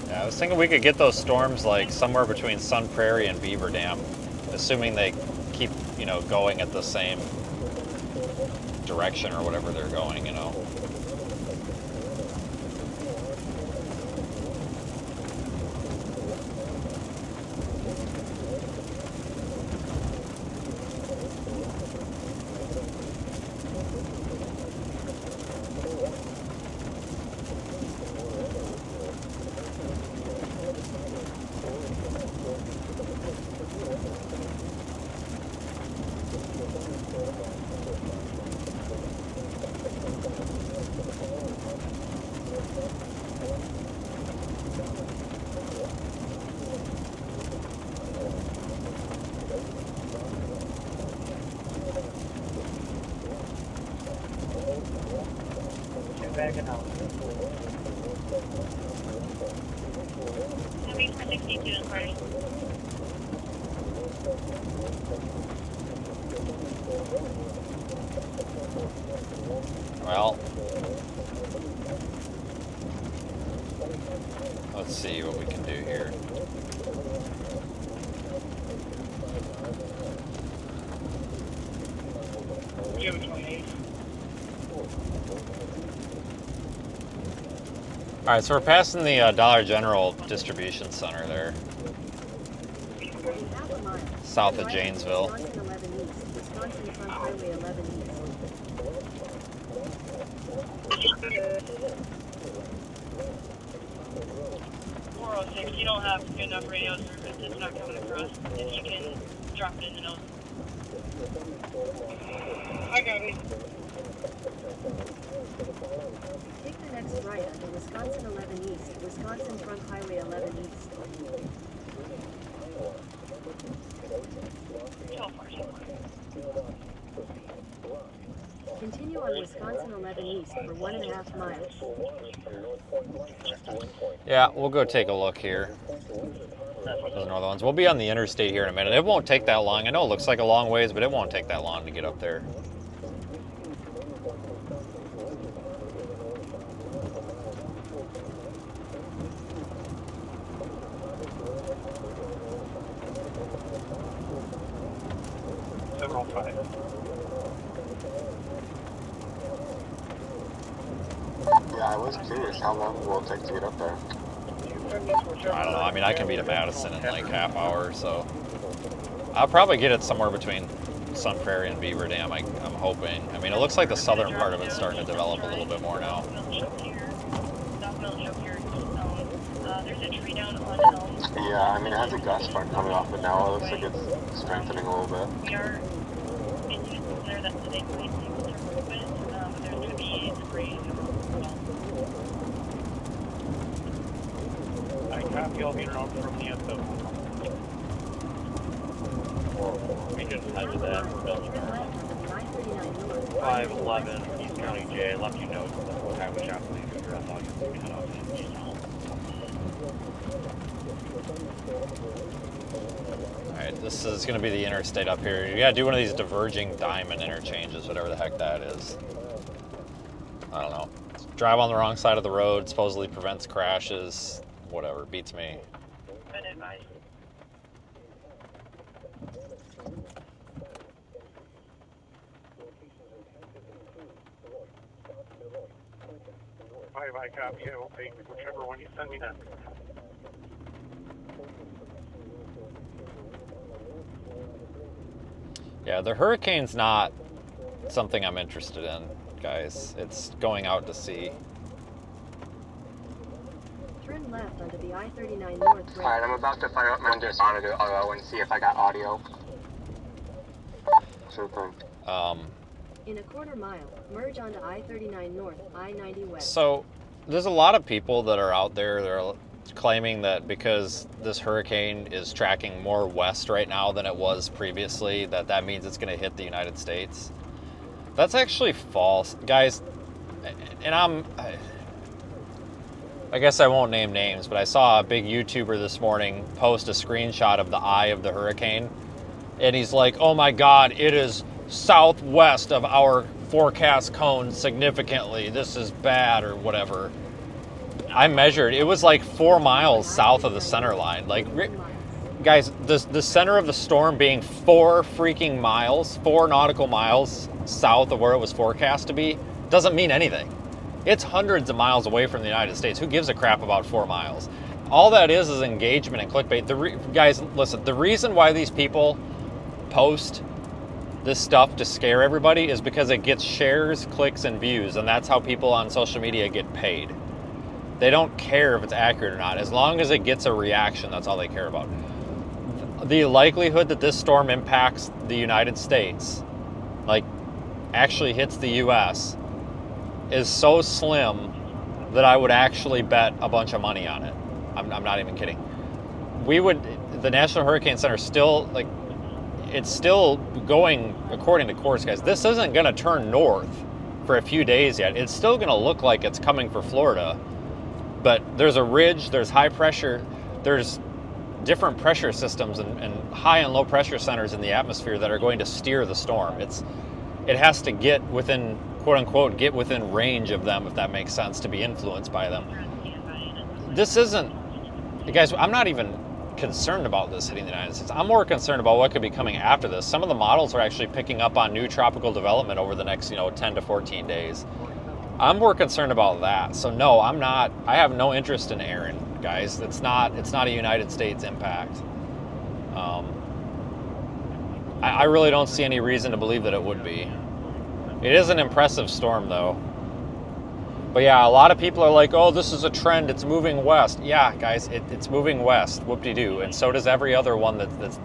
Yeah, I was thinking we could get those storms like somewhere between Sun Prairie and Beaver Dam, assuming they keep, going at the same direction or whatever they're going, backing out. Heavy 462 is ready. Well, let's see what we can do here. You have a 28. All right, so we're passing the Dollar General distribution center there, south of Janesville. Wisconsin 11 East, Wisconsin Front Highway 11 East. 406, you don't have good enough radio service, it's not coming across. If you can drop it in the notes. I got it. Take the next right onto Wisconsin 11 East, Wisconsin Front Highway 11 East. Continue on Wisconsin 11 East for 1.5 miles. Yeah, we'll go take a look here. Those northern ones. We'll be on the interstate here in a minute. It won't take that long. I know it looks like a long ways, but it won't take that long to get up there. Yeah, I was curious how long will it take to get up there? I don't know. I mean, I can be to Madison in like half hour, so I'll probably get it somewhere between Sun Prairie and Beaver Dam. I'm hoping. I mean, it looks like the southern part of it's starting to develop a little bit more now. Yeah, I mean, it has a gust front coming off, but now it looks like it's strengthening a little bit. We are in there that's the next place to move it, but there's going to be debris. I copy all the interrupt from the end of we just head to that for building our 511 East County J. I left you notes on the highway shop leave address. I'll get the head off to you. Alright, this is going to be the interstate up here. You got to do one of these diverging diamond interchanges, whatever the heck that is. I don't know. Drive on the wrong side of the road, supposedly prevents crashes. Whatever, beats me. Good advice. I copy. I will take whichever one you send me then. Yeah, the hurricane's not something I'm interested in, guys. It's going out to sea. Turn left onto the I-39 North. Alright, I'm about to fire up my monitor and see if I got audio. Sure thing. In a quarter mile, merge onto I-39 North, I-90 West. So, there's a lot of people that are out there that are claiming that because this hurricane is tracking more west right now than it was previously, that means it's going to hit the United States. That's actually false, guys. And I guess I won't name names, but I saw a big YouTuber this morning post a screenshot of the eye of the hurricane, and he's like, oh my god, it is southwest of our forecast cone significantly, this is bad, or whatever. I measured, it was like 4 miles south of the center line. Like, guys, the center of the storm being 4 freaking miles, 4 nautical miles south of where it was forecast to be, doesn't mean anything. It's hundreds of miles away from the United States. Who gives a crap about 4 miles? All that is engagement and clickbait. Guys, listen, the reason why these people post this stuff to scare everybody is because it gets shares, clicks, and views, and that's how people on social media get paid. They don't care if it's accurate or not. As long as it gets a reaction, that's all they care about. The likelihood that this storm impacts the United States, like actually hits the U.S., is so slim that I would actually bet a bunch of money on it. I'm not even kidding. The National Hurricane Center still, it's still going according to course, guys. This isn't going to turn north for a few days yet. It's still going to look like it's coming for Florida, but there's a ridge, there's high pressure, there's different pressure systems and high and low pressure centers in the atmosphere that are going to steer the storm. It has to get within, quote unquote, get within range of them, if that makes sense, to be influenced by them. This isn't, guys, I'm not even concerned about this hitting the United States. I'm more concerned about what could be coming after this. Some of the models are actually picking up on new tropical development over the next, 10 to 14 days. I'm more concerned about that. So no, I'm not. I have no interest in Aaron, guys. It's not a United States impact. I really don't see any reason to believe that it would be. It is an impressive storm, though. But yeah, a lot of people are like, oh, this is a trend, it's moving west. Yeah, guys, it's moving west, whoop-de-doo, and so does every other one that's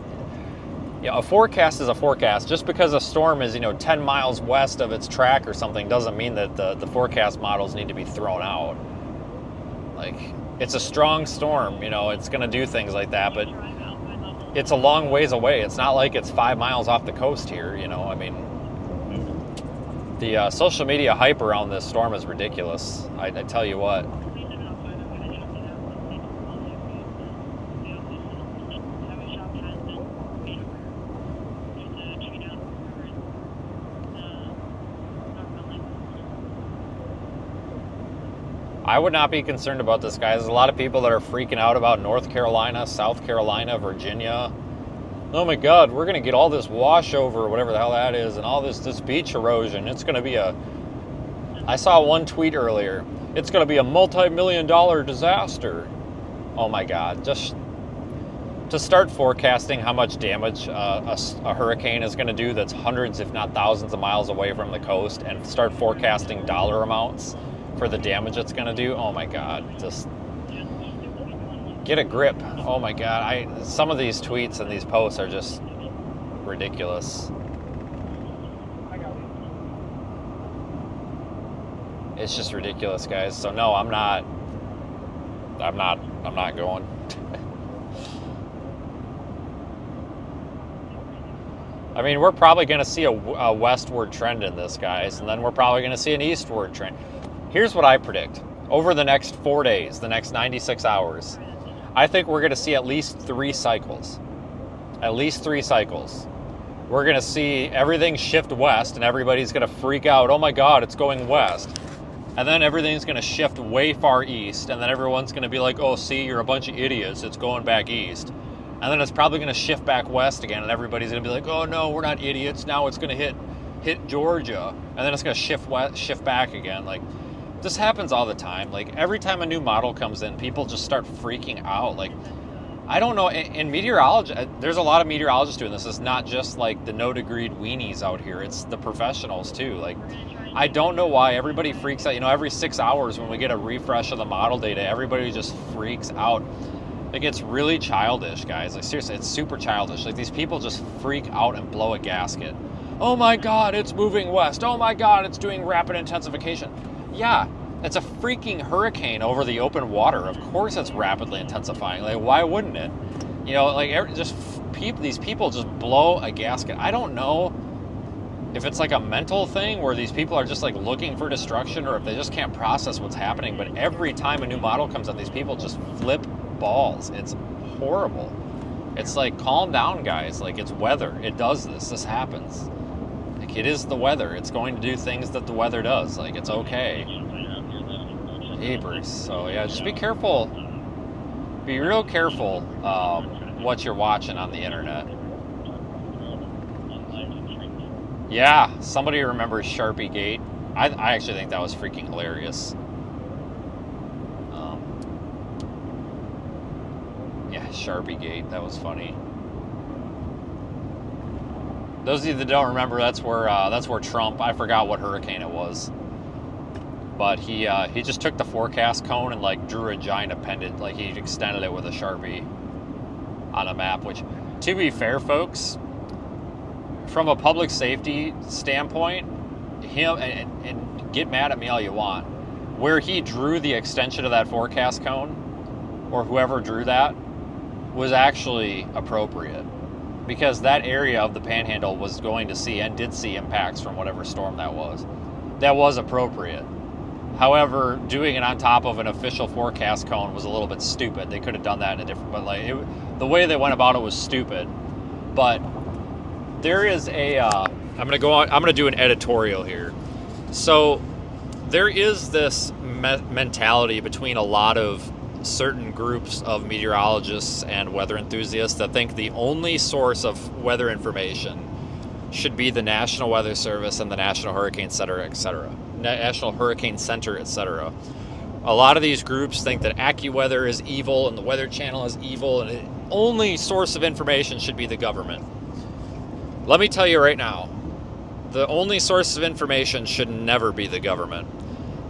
a forecast is a forecast. Just because a storm is, 10 miles west of its track or something doesn't mean that the forecast models need to be thrown out. Like, it's a strong storm, it's going to do things like that, but it's a long ways away. It's not like it's 5 miles off the coast here, I mean, the social media hype around this storm is ridiculous. I tell you what. I would not be concerned about this, guys. There's a lot of people that are freaking out about North Carolina, South Carolina, Virginia. Oh my God, we're going to get all this washover, whatever the hell that is, and all this beach erosion. It's going to be I saw one tweet earlier. It's going to be a multi-million-dollar disaster. Oh my God, just to start forecasting how much damage a hurricane is going to do that's hundreds, if not thousands of miles away from the coast, and start forecasting dollar amounts for the damage it's going to do. Oh my God, just get a grip. Oh my God, some of these tweets and these posts are just ridiculous. It's just ridiculous, guys. So no, I'm not going. I mean, we're probably going to see a westward trend in this, guys, and then we're probably going to see an eastward trend. Here's what I predict. Over the next 4 days, the next 96 hours, I think we're going to see at least 3 cycles. At least 3 cycles. We're going to see everything shift west, and everybody's going to freak out. Oh my God, it's going west. And then everything's going to shift way far east, and then everyone's going to be like, oh, see, you're a bunch of idiots. It's going back east. And then it's probably going to shift back west again, and everybody's going to be like, oh, no, we're not idiots. Now it's going to hit Georgia. And then it's going to shift back again. Like, this happens all the time. Like, every time a new model comes in, people just start freaking out. Like, I don't know. In meteorology, there's a lot of meteorologists doing this. It's not just like the no-degreed weenies out here. It's the professionals, too. Like, I don't know why everybody freaks out. Every 6 hours when we get a refresh of the model data, everybody just freaks out. Like, it's really childish, guys. Like, seriously, it's super childish. Like, these people just freak out and blow a gasket. Oh my God, it's moving west. Oh my God, it's doing rapid intensification. Yeah, it's a freaking hurricane over the open water. Of course it's rapidly intensifying. Like, why wouldn't it? These people just blow a gasket. I don't know if it's like a mental thing where these people are just like looking for destruction, or if they just can't process what's happening. But every time a new model comes out, these people just flip balls. It's horrible. It's like, calm down, guys. Like, it's weather. It does this. This happens. Like, it is the weather. It's going to do things that the weather does. Like, it's okay. Jeepers. So yeah, just be careful. Be real careful what you're watching on the internet. Yeah, somebody remembers Sharpie Gate. I actually think that was freaking hilarious. Yeah, Sharpie Gate. That was funny. Those of you that don't remember, that's where Trump, I forgot what hurricane it was, but he just took the forecast cone and like drew a giant appendage, like he extended it with a Sharpie on a map. Which, to be fair, folks, from a public safety standpoint, him, and get mad at me all you want, where he drew the extension of that forecast cone, or whoever drew that, was actually appropriate, because that area of the Panhandle was going to see, and did see, impacts from whatever storm that was. that was appropriate. However, doing it on top of an official forecast cone was a little bit stupid. They could have done that in a different, but like the way they went about it was stupid. But there is a, I'm gonna do an editorial here. So there is this mentality between a lot of certain groups of meteorologists and weather enthusiasts that think the only source of weather information should be the National Weather Service and the National Hurricane Center, etc. National Hurricane Center, etc. A lot of these groups think that AccuWeather is evil and the Weather Channel is evil, and the only source of information should be the government. Let me tell you right now, the only source of information should never be the government.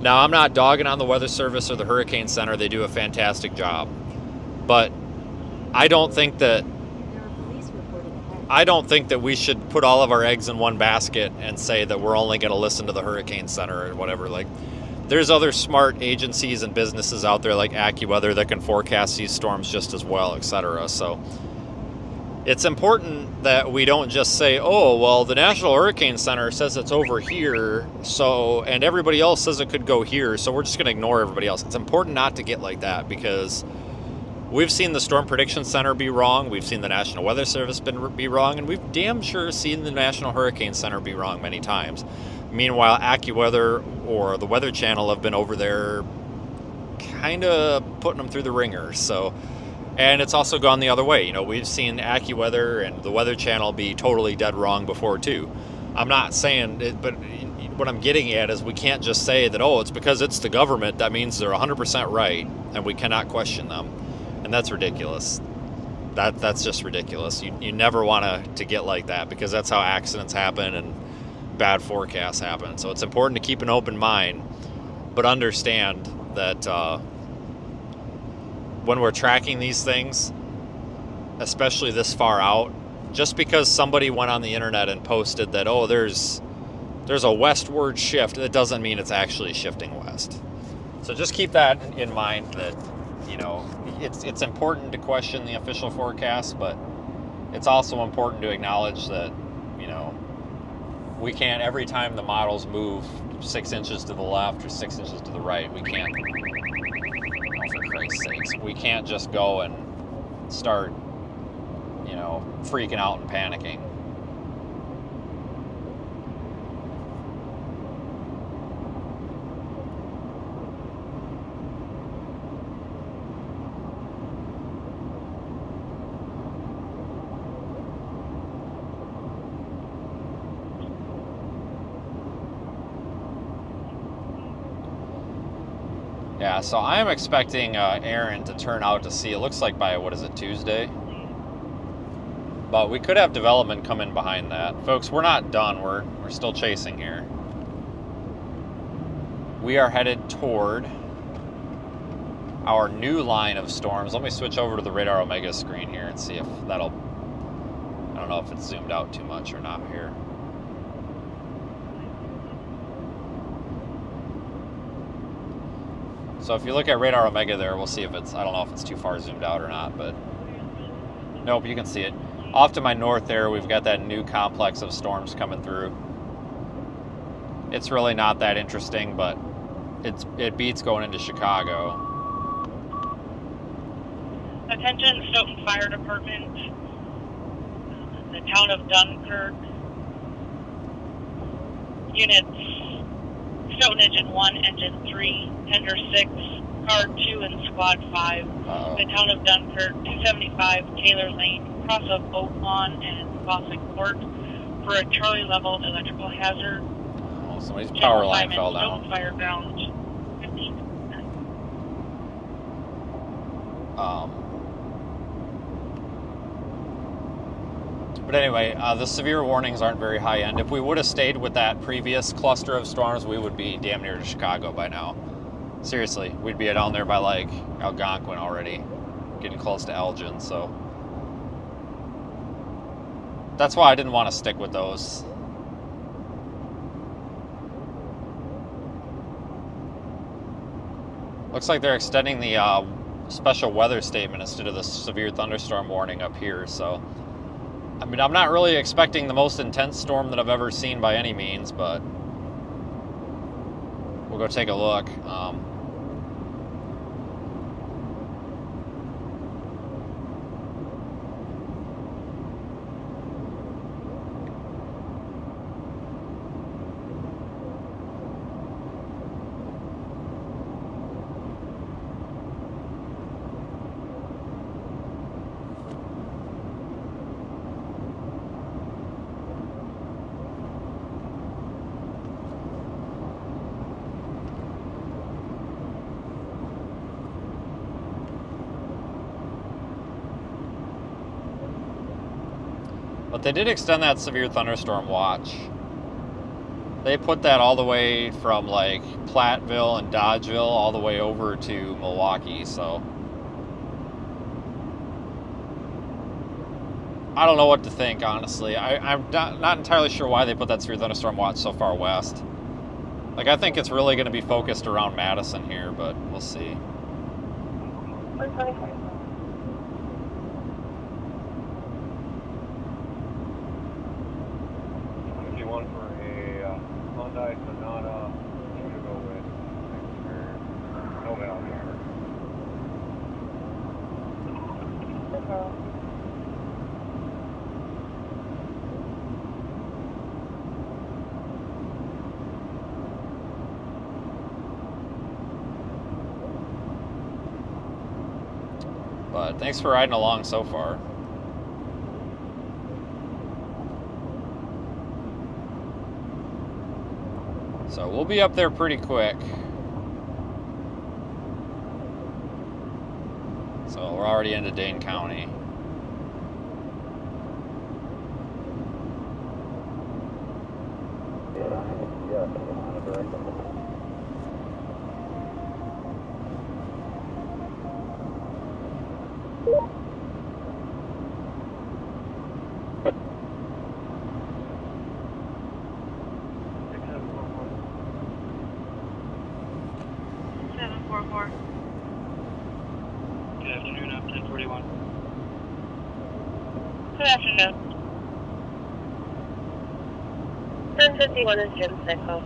Now, I'm not dogging on the Weather Service or the Hurricane Center. They do a fantastic job. But I don't think that we should put all of our eggs in one basket and say that we're only going to listen to the Hurricane Center or whatever. Like, there's other smart agencies and businesses out there like AccuWeather that can forecast these storms just as well, etc. So it's important that we don't just say, oh, well, the National Hurricane Center says it's over here, so, and everybody else says it could go here, so we're just going to ignore everybody else. It's important not to get like that, because we've seen the Storm Prediction Center be wrong, we've seen the National Weather Service be wrong, and we've damn sure seen the National Hurricane Center be wrong many times. Meanwhile, AccuWeather or the Weather Channel have been over there kind of putting them through the ringer, so... And it's also gone the other way. You know, we've seen AccuWeather and the Weather Channel be totally dead wrong before, too. I'm not saying it, but what I'm getting at is we can't just say that, oh, it's because it's the government, that means they're 100% right, and we cannot question them. And that's ridiculous. That's just ridiculous. You never want to get like that, because that's how accidents happen and bad forecasts happen. So it's important to keep an open mind, but understand that... when we're tracking these things, especially this far out, just because somebody went on the internet and posted that, oh, there's a westward shift, that doesn't mean it's actually shifting west. So just keep that in mind, that, you know, it's important to question the official forecast, but it's also important to acknowledge that, you know, we can't, every time the models move 6 inches to the left or 6 inches to the right, we can't, for Christ's sakes, we can't just go and start, you know, freaking out and panicking. Yeah, so I'm expecting Aaron to turn out to sea. It looks like by, what is it, Tuesday? But we could have development come in behind that. Folks, we're not done. We're still chasing here. We are headed toward our new line of storms. Let me switch over to the Radar Omega screen here and see if that'll... I don't know if it's zoomed out too much or not here. So if you look at Radar Omega there, we'll see if it's, I don't know if it's too far zoomed out or not, but nope, you can see it. Off to my north there, we've got that new complex of storms coming through. It's really not that interesting, but it beats going into Chicago. Attention, Stoughton Fire Department, the town of Dunkirk, units Stoughton Engine 1, Engine 3, Tender 6, Car 2, and Squad 5. The town of Dunkirk, 275 Taylor Lane, cross of Oak Lawn and Fossack Court for a Charlie level electrical hazard. Oh, somebody's power line fell down. Stoughton Fireground, 15. But anyway, the severe warnings aren't very high end. If we would have stayed with that previous cluster of storms, we would be damn near to Chicago by now. Seriously, we'd be down there by like Algonquin already, getting close to Elgin, so. That's why I didn't want to stick with those. Looks like they're extending the special weather statement instead of the severe thunderstorm warning up here, so. I mean, I'm not really expecting the most intense storm that I've ever seen by any means, but we'll go take a look. But they did extend that severe thunderstorm watch. They put that all the way from like Platteville and Dodgeville all the way over to Milwaukee, so I don't know what to think, honestly. I'm not entirely sure why they put that severe thunderstorm watch so far west. Like, I think it's really going to be focused around Madison here, but we'll see. 125. Hyundai Sonata, who to go with? No value. But thanks for riding along so far. So we'll be up there pretty quick. So we're already into Dane County. Good afternoon, I'm 1041. Good afternoon. 1051 is Jim Sickles.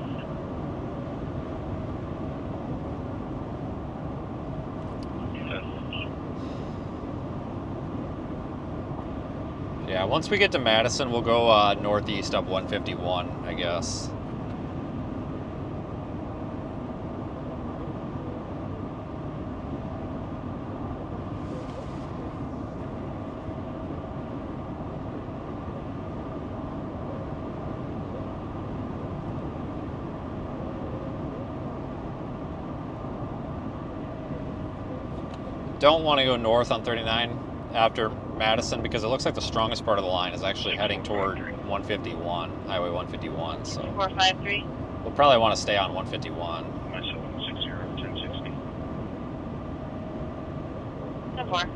Yeah, once we get to Madison, we'll go northeast up 151, I guess. Don't want to go north on 39 after Madison because it looks like the strongest part of the line is actually heading toward 151, Highway 151. So 453. We'll probably want to stay on 151. 1060. 10-4.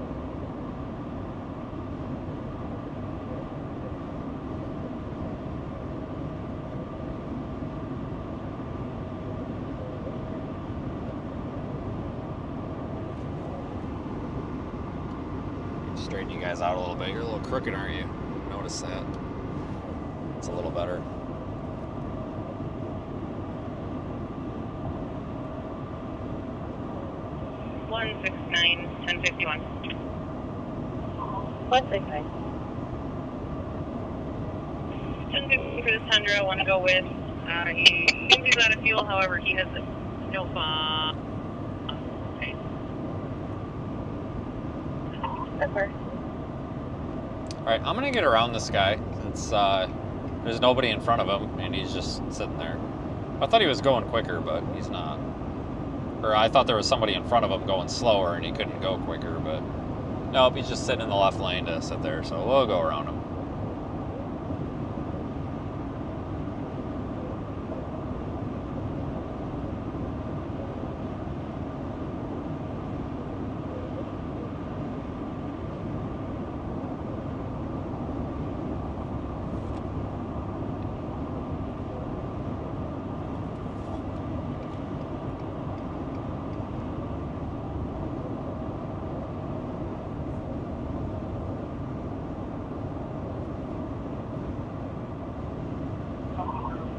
Straighten you guys out a little bit. You're a little crooked, aren't you? Notice that. It's a little better. One 1051. 169. 1050 for this Tundra. I want to go with. He seems he's out of fuel. However, he has no bomb. Okay. Alright, I'm gonna get around this guy since there's nobody in front of him and he's just sitting there. I thought he was going quicker, but he's not. Or I thought there was somebody in front of him going slower and he couldn't go quicker, but nope, he's just sitting in the left lane to sit there, so we'll go around him.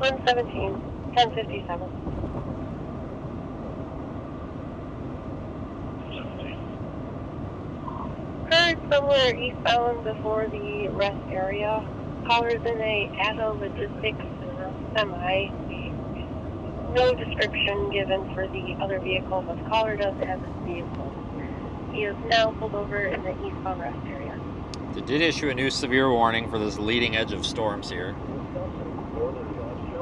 $117, 1057. callers somewhere eastbound before the rest area. Callers in a Atto Logistics semi. No description given for the other vehicle, but the caller does have this vehicle. He is now pulled over in the eastbound rest area. They did issue a new severe warning for this leading edge of storms here.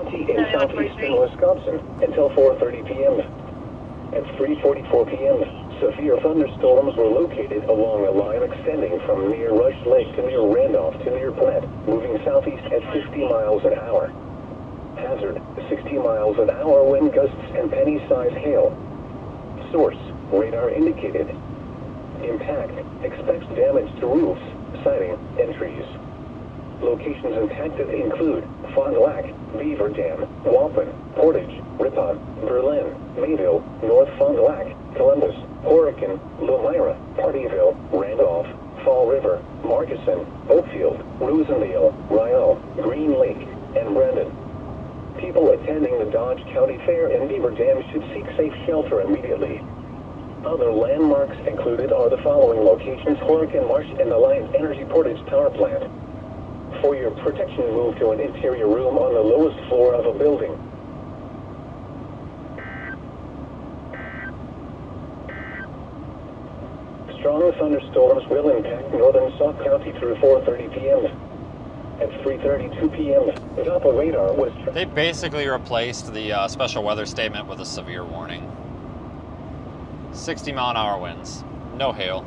In southeastern Wisconsin until 4:30 p.m. At 3:44 p.m., severe thunderstorms were located along a line extending from near Rush Lake to near Randolph to near Platte, moving southeast at 50 miles an hour. Hazard, 60 miles an hour wind gusts and penny-size hail. Source, radar indicated. Impact, expects damage to roofs, siding, and trees. Locations impacted include Fond du Lac, Beaver Dam, Waupun, Portage, Ripon, Berlin, Mayville, North Fond du Lac, Columbus, Horicon, Lomira, Partyville, Randolph, Fall River, Markesan, Oakfield, Rosendale, Ryall, Green Lake, and Brandon. People attending the Dodge County Fair in Beaver Dam should seek safe shelter immediately. Other landmarks included are the following locations: Horicon Marsh and Alliance Energy Portage Power Plant. For your protection, move to an interior room on the lowest floor of a building. Strong thunderstorms will impact northern Sauk County through 4:30 p.m. At 3:32 p.m., Doppler radar was... They basically replaced the special weather statement with a severe warning. 60-mile-an-hour winds. No hail.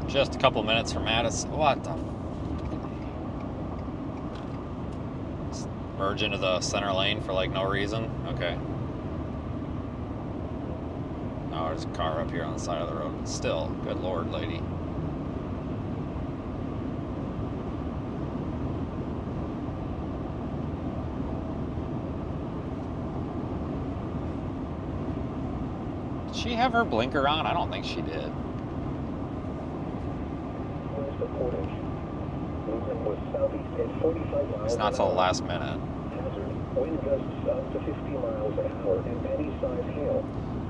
Just a couple minutes from Madison. What the? Merge into the center lane for like no reason? Okay. Oh, there's a car up here on the side of the road. Still, good lord, lady. Did she have her blinker on? I don't think she did. It's not till the last minute.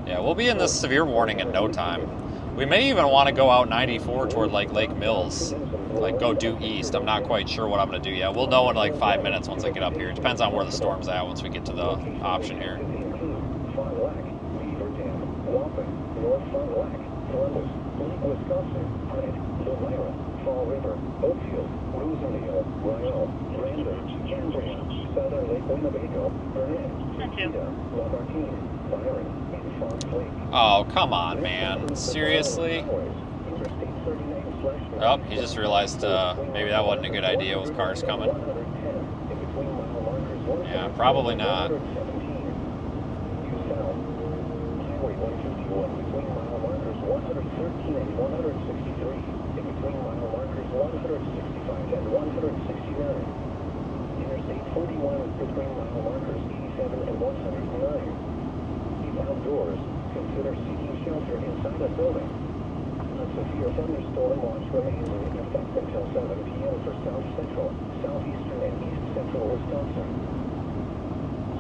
Yeah, we'll be in this severe warning in no time. We may even want to go out 94 toward like Lake Mills, like go due east. I'm not quite sure what I'm going to do yet. We'll know in like 5 minutes once I get up here. It depends on where the storm's at once we get to the option here. Fall River, Oakfield, Rosendale, Ryall, Brandon, Cambria, Southern Lake Winnebago, Burnett, Chiquita, Lamartine, Byron, and Fox Lake. Oh, come on, man. Seriously? Oh, he just realized maybe that wasn't a good idea with cars coming. Yeah, probably not. Highway 151 between mile markers 113 and 163. Between mile markers 165 and 169. Interstate 41 between mile markers 87 and 109. If outdoors, consider seeking shelter inside a building. A severe thunderstorm watch remains in effect until 7 p.m. for South Central, Southeastern, and East Central Wisconsin.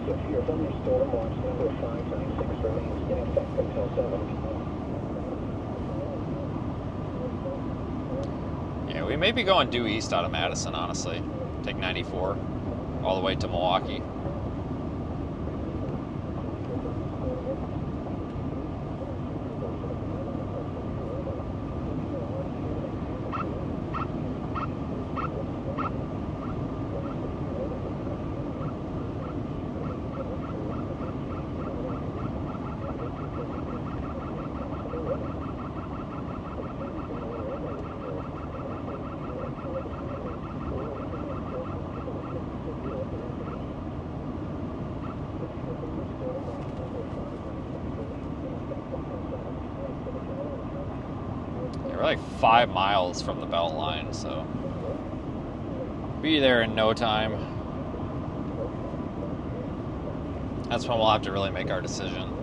Severe thunderstorm watch number 596 remains in effect until 7 p.m. Yeah, we may be going due east out of Madison, honestly. Take 94 all the way to Milwaukee. We're like 5 miles from the belt line, so be there in no time. That's when we'll have to really make our decision.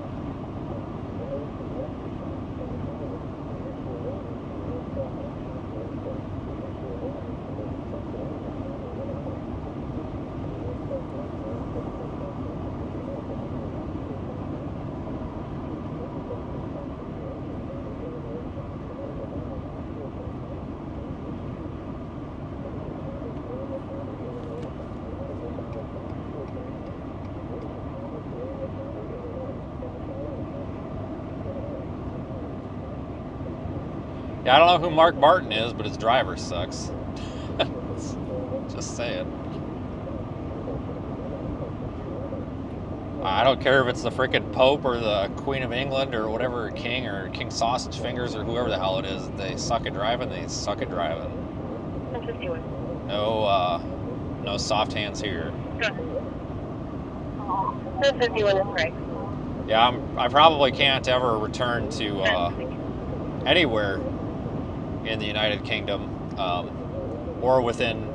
Yeah, I don't know who Mark Barton is, but his driver sucks. Just saying. I don't care if it's the frickin' Pope or the Queen of England or whatever, King or King Sausage Fingers or whoever the hell it is. They suck at driving, they suck at driving. No soft hands here. Yeah, I probably can't ever return to anywhere in the United Kingdom or within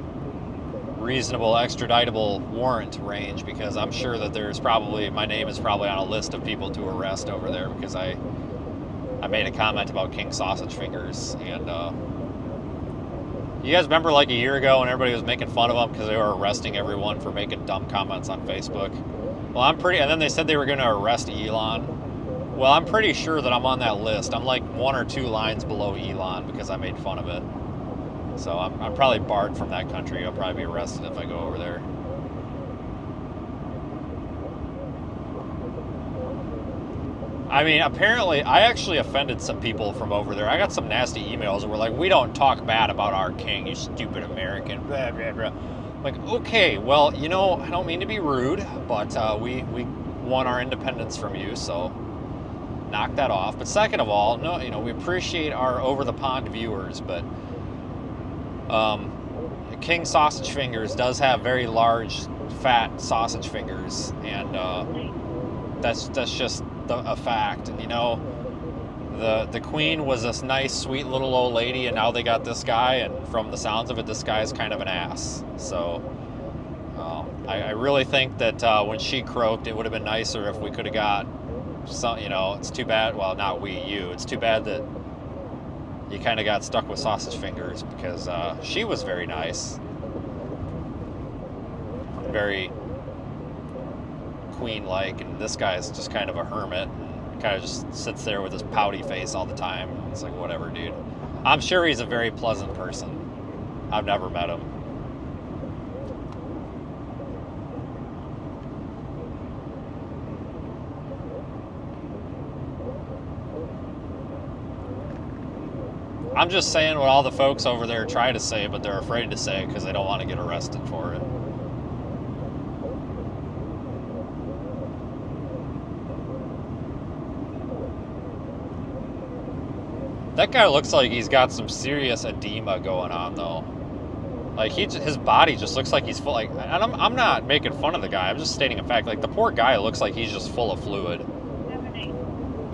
reasonable extraditable warrant range, because I'm sure that there's probably, my name is probably on a list of people to arrest over there, because I made a comment about King Sausage Fingers, and you guys remember like a year ago when everybody was making fun of them because they were arresting everyone for making dumb comments on Facebook? Well, and then they said they were going to arrest Elon. Well, I'm pretty sure that I'm on that list. I'm like 1 or 2 lines below Elon because I made fun of it. So I'm probably barred from that country. I'll probably be arrested if I go over there. I mean, apparently, I actually offended some people from over there. I got some nasty emails that were like, "We don't talk bad about our king, you stupid American." Blah, blah, blah. Like, okay, well, you know, I don't mean to be rude, but we won our independence from you, so knock that off. But second of all, no, you know, we appreciate our over-the-pond viewers, but King Sausage Fingers does have very large, fat sausage fingers, and that's just a fact. And you know, the Queen was this nice, sweet little old lady, and now they got this guy, and from the sounds of it, this guy's kind of an ass. So I really think that when she croaked, it would have been nicer if we could have got some, you know, it's too bad, well, not you, it's too bad that you kind of got stuck with Sausage Fingers, because she was very nice. Very queen-like, and this guy's just kind of a hermit, and kind of just sits there with his pouty face all the time. It's like, whatever, dude. I'm sure he's a very pleasant person. I've never met him. I'm just saying what all the folks over there try to say, but they're afraid to say it because they don't want to get arrested for it. That guy looks like he's got some serious edema going on, though. Like, his body just looks like he's full, like, and I'm not making fun of the guy, I'm just stating a fact. Like, the poor guy looks like he's just full of fluid.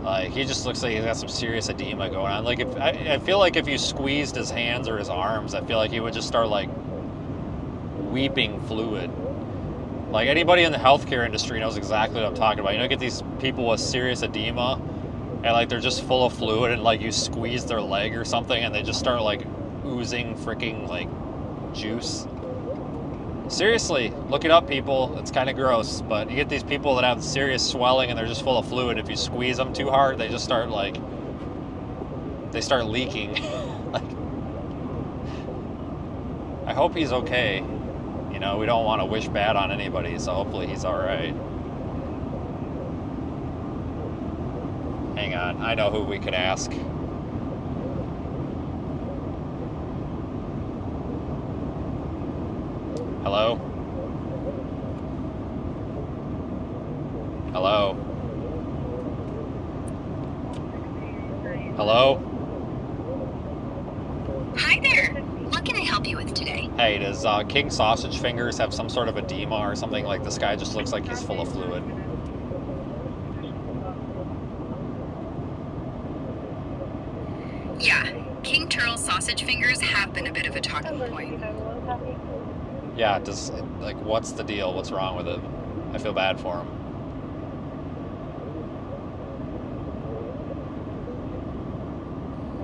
Like, he just looks like he's got some serious edema going on. Like, I feel like if you squeezed his hands or his arms, I feel like he would just start, like, weeping fluid. Like, anybody in the healthcare industry knows exactly what I'm talking about. You know, you get these people with serious edema, and, like, they're just full of fluid, and, like, you squeeze their leg or something, and they just start, like, oozing freaking, like, juice. Seriously, look it up, people. It's kind of gross, but you get these people that have serious swelling and they're just full of fluid. If you squeeze them too hard, they just start, like, they start leaking. Like, I hope he's okay. You know, we don't want to wish bad on anybody, so hopefully he's all right. Hang on, I know who we could ask. Hello? Hello? Hello? Hi there. What can I help you with today? Hey, does King Sausage Fingers have some sort of edema or something? Like, this guy just looks like he's full of fluid. Yeah, King Charles sausage fingers have been a bit of a talking point. Yeah, like, what's the deal? What's wrong with it? I feel bad for him.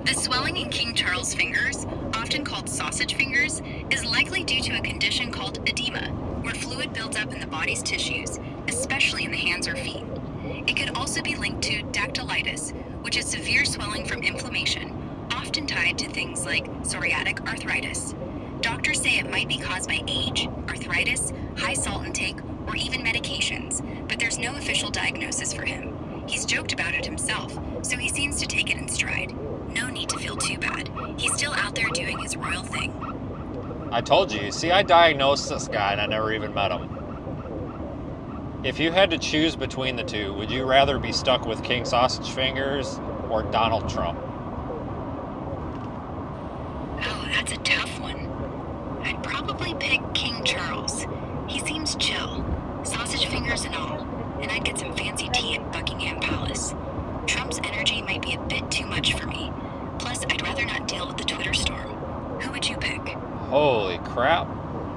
The swelling in King Charles fingers, often called sausage fingers, is likely due to a condition called edema, where fluid builds up in the body's tissues, especially in the hands or feet. It could also be linked to dactylitis, which is severe swelling from inflammation, often tied to things like psoriatic arthritis. Doctors say it might be caused by age, arthritis, high salt intake, or even medications, but there's no official diagnosis for him. He's joked about it himself, so he seems to take it in stride. No need to feel too bad. He's still out there doing his royal thing. I told you. See, I diagnosed this guy and I never even met him. If you had to choose between the two, would you rather be stuck with King Sausage Fingers or Donald Trump? Oh, that's a tough one. I'd probably pick King Charles. He seems chill, sausage fingers and all, and I'd get some fancy tea at Buckingham Palace. Trump's energy might be a bit too much for me. Plus, I'd rather not deal with the Twitter storm. Who would you pick? Holy crap.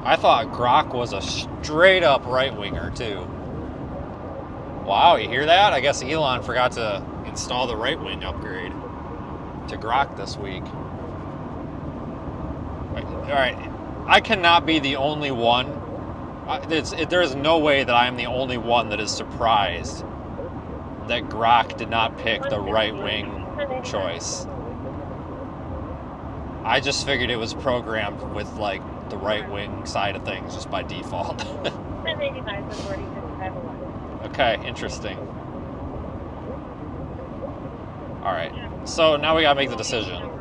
I thought Grok was a straight-up right-winger, too. Wow, you hear that? I guess Elon forgot to install the right-wing upgrade to Grok this week. All right, I cannot be the only one. There is no way that I am the only one that is surprised that Grok did not pick the right-wing choice. I just figured it was programmed with, like, the right-wing side of things just by default. Okay, interesting. Alright, so now we gotta make the decision.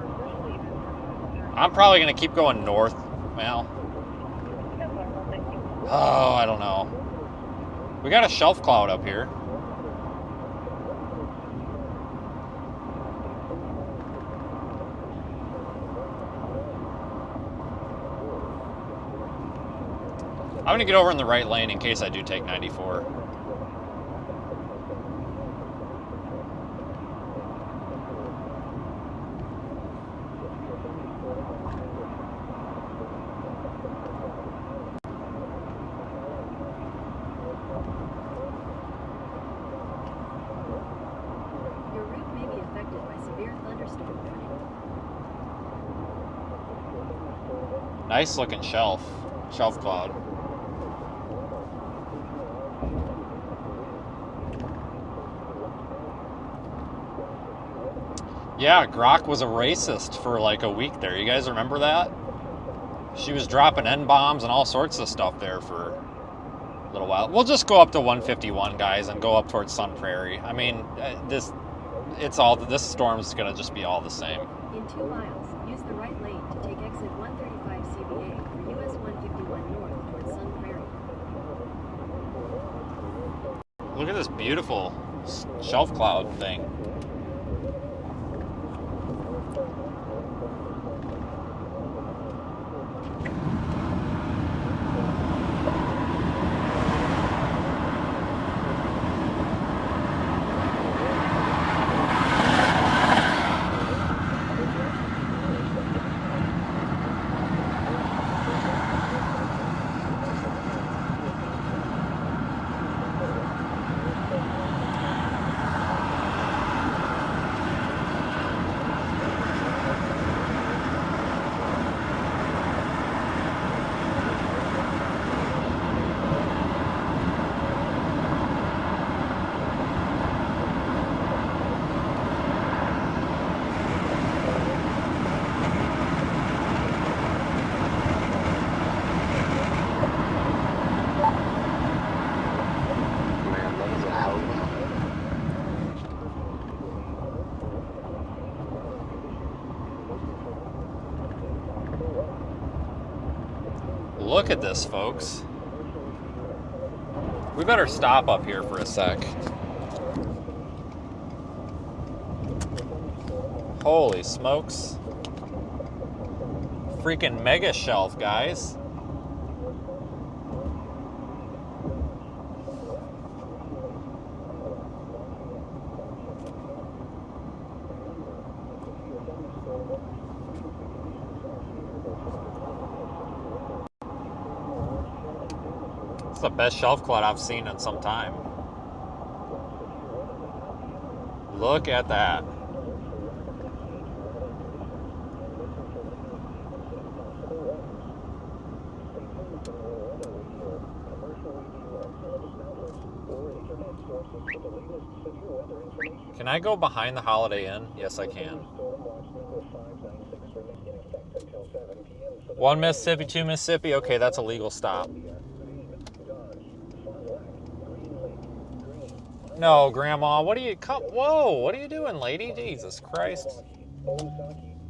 I'm probably gonna keep going north. Well, oh, I don't know. We got a shelf cloud up here. I'm gonna get over in the right lane in case I do take 94. Your route may be affected by severe thunderstorm warning. Nice looking shelf cloud. Yeah, Grok was a racist for like a week there. You guys remember that? She was dropping N-bombs and all sorts of stuff there for a little while. We'll just go up to 151, guys, and go up towards Sun Prairie. I mean, this storm's gonna just be all the same. In 2 miles, use the right lane to take exit 135 CBA for US 151 north towards Sun Prairie. Look at this beautiful shelf cloud thing. Look at this, folks. We better stop up here for a sec. Holy smokes. Freaking mega shelf, guys. the best shelf cloud I've seen in some time. Look at that. Can I go behind the Holiday Inn? Yes, I can. 1 Mississippi, 2 Mississippi. Okay, that's a legal stop. No, Grandma, what are you... Whoa, what are you doing, lady? Jesus Christ.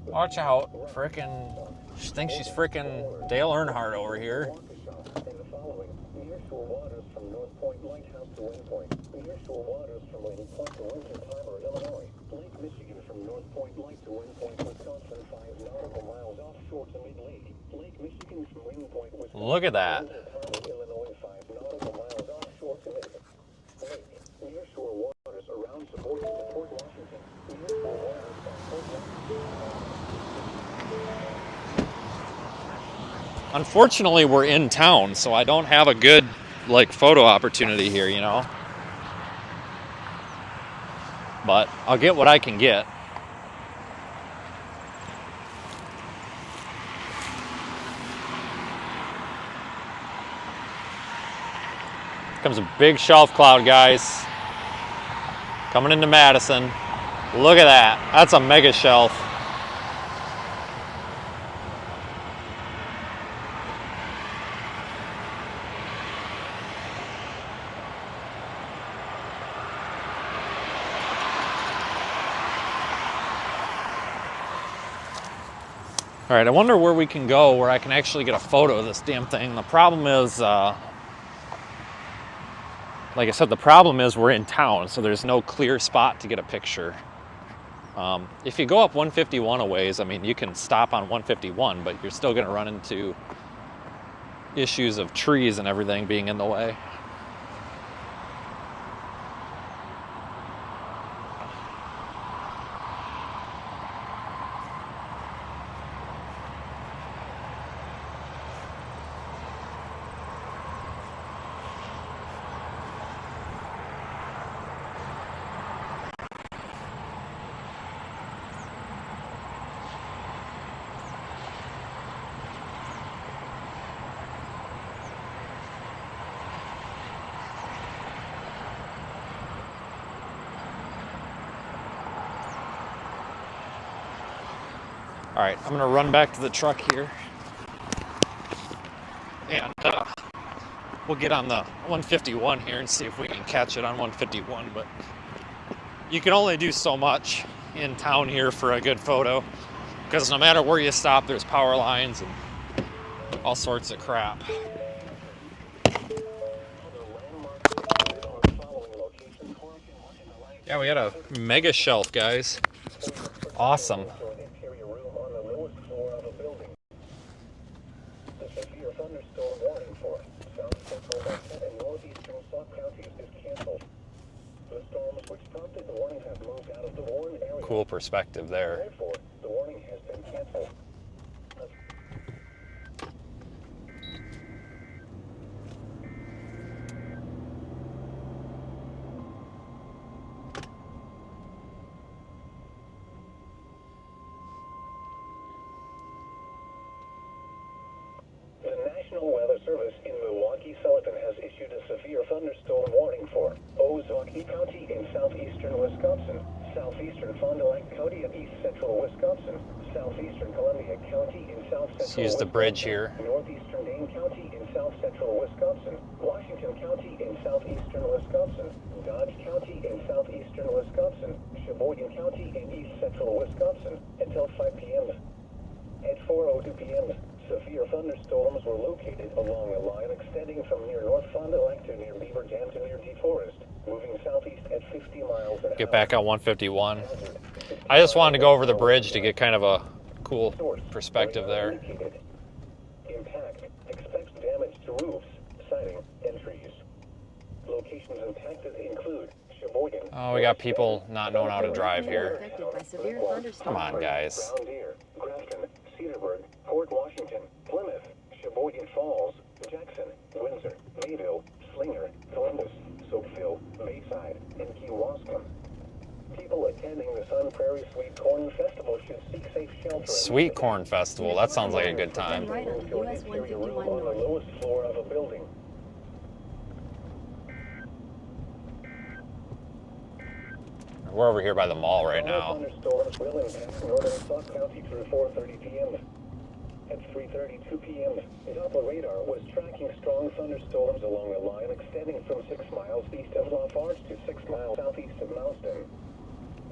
Watch out. Frickin'... She thinks she's frickin' Dale Earnhardt over here. Look at that. Unfortunately, we're in town, so I don't have a good, like, photo opportunity here, you know? But I'll get what I can get. Comes a big shelf cloud, guys. Coming into Madison. Look at that. That's a mega shelf. All right, I wonder where we can go where I can actually get a photo of this damn thing. The problem is, like I said, the problem is we're in town, so there's no clear spot to get a picture. If you go up 151 a ways, I mean, you can stop on 151, but you're still gonna run into issues of trees and everything being in the way. All right, I'm gonna run back to the truck here, and we'll get on the 151 here and see if we can catch it on 151, but you can only do so much in town here for a good photo, because no matter where you stop, there's power lines and all sorts of crap. Yeah, we had a mega shelf, guys. Awesome. Cool perspective there. Weather Service in Milwaukee-Sullivan has issued a severe thunderstorm warning for Ozaukee County in southeastern Wisconsin, southeastern Fond du Lac County of east central Wisconsin, southeastern Columbia County in south central Let's use the bridge here. northeastern Dane County in south central Wisconsin, Washington County in southeastern Wisconsin, Dodge County in southeastern Wisconsin, Sheboygan County in east central Wisconsin until 5 p.m. At 4:02 p.m. severe thunderstorms were located along a line extending from near North Fond du Lac to near Beaver Dam to near DeForest, moving southeast at 50 miles an hour. Get back on 151. I just wanted to go over the bridge to get kind of a cool perspective there. Impact. Expect damage to roofs, siding, and trees. Locations impacted include Sheboygan. Oh, we got people not knowing how to drive here. Come on, guys. Brown Deer, Grafton, Cedarburg, Port Washington, Plymouth, Sheboygan Falls, Jackson, Windsor, Mayville, Sweet Corn Festival. That sounds like a good time. Right on US 151 on the North. lowest floor of a building. We're over here by the mall right now. Thunderstorms will impact northern Sauk County through 4:30 p.m. At 3:32 p.m., Doppler radar was tracking strong thunderstorms along a line extending from 6 miles east of Lafarge to 6 miles southeast of Mauston.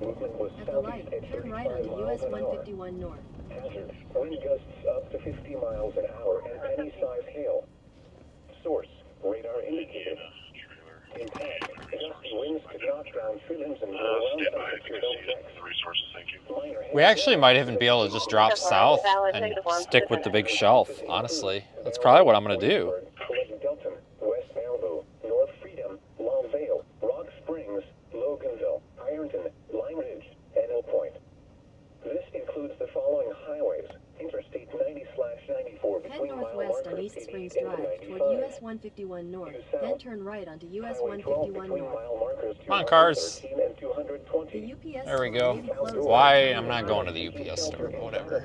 Movement was At the southeast light, at turn right 35 onto miles US an hour. 151 North. Hazard: wind gusts up to 50 miles an hour and penny-size hail. Source: radar indicated. Impact: gusty winds could knock down tree limbs and blow around unsecured objects. We actually might even be able to just drop south and stick with the big shelf, honestly. That's probably what I'm going to do. Delton, West Marabou, North Freedom, Long Vale, Rock Springs, Loganville, Ironton, Lime Ridge, and Hill Point. This includes the following highways: Interstate 90/94 Head between mile northwest on markers East Springs 88 and Drive toward 95. US 151 North, then turn right onto US Highway 12 151 between North. mile markers Come on, cars. 213 and 220. The UPS There we store go. may be closed Why? at I'm not going to the UPS store, but whatever. A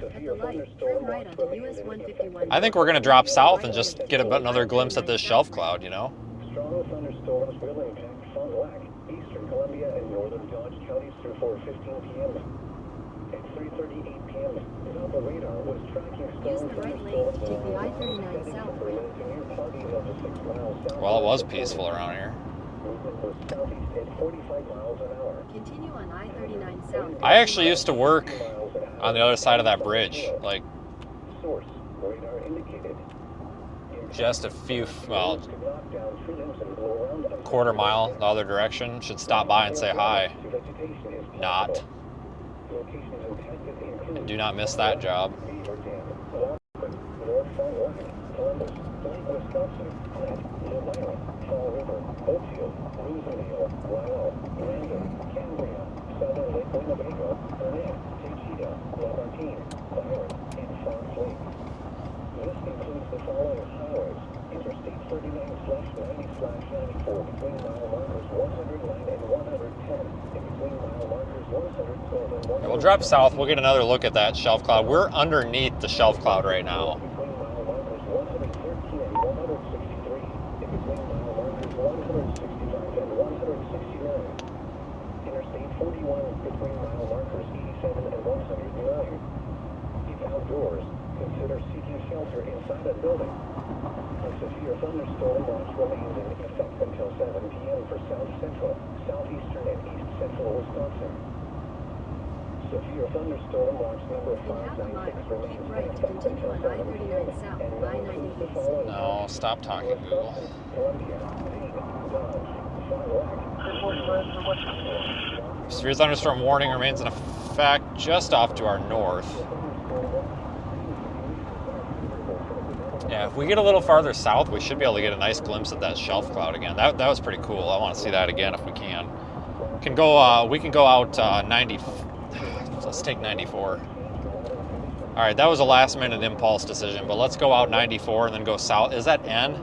severe At the light, thunderstorm turn right onto US 151 I think we're going to drop south and just get another glimpse at this shelf cloud, you know? Strong thunderstorms will impact Fond du Lac, eastern Columbia, and northern Dodge counties through 4:15 p.m. At 3:38 p.m., Doppler radar was tracking Use strong the right lane to thunderstorms take the along I-39 extending south. from Berlin to near parties up to 6 miles south. Well, it was peaceful around here. Movement was southeast at 45 miles an hour. Continue on I-39 south. I actually used to work on the other side of that bridge, like Source: radar indicated. just a few, well, Could knock down tree limbs and blow around unsecured quarter mile objects. the other direction. Should stop by and say hi. Vegetation is Not. possible. Locations impacted include Do not miss that job. Beaver Dam, Washington, North Fond du Lac, Columbus, Lake Wisconsin, Platte, Elmira, Fall River, Oakfield, Roosevelt, Lyle, Random, Cambria, Southern Lake Winnebago, Burnett, Taycheedah, Lamartine, Byron, and Farms Lake. This includes the following highways: Interstate 39/90/94 between mile markers 109 and 110, and between mile markers 112 and 113. We'll drop south. We'll get another look at that shelf cloud. We're underneath the shelf cloud right now. Between mile markers 113 and 163, and between mile markers 165 and 169. Interstate 41 between mile markers 87 and 109. If outdoors, consider seeking shelter inside a building. A severe thunderstorm watch remains in effect until 7 p.m. for south central, southeastern, and east central Wisconsin. Severe thunderstorm watch number 596 remains in Right, effect continue until on 7 p.m. I-39 south, and now includes the I-90 following: No, stop talking, Google. Columbia, Dane, Dodge, Fond du Lac. Severe thunderstorm warning remains in effect just off to our north. Yeah, if we get a little farther south, we should be able to get a nice glimpse at that shelf cloud again. That was pretty cool. I want to see that again if we can. We can go out 90. Let's take 94. All right, that was a last-minute impulse decision, but let's go out 94 and then go south. Is that N?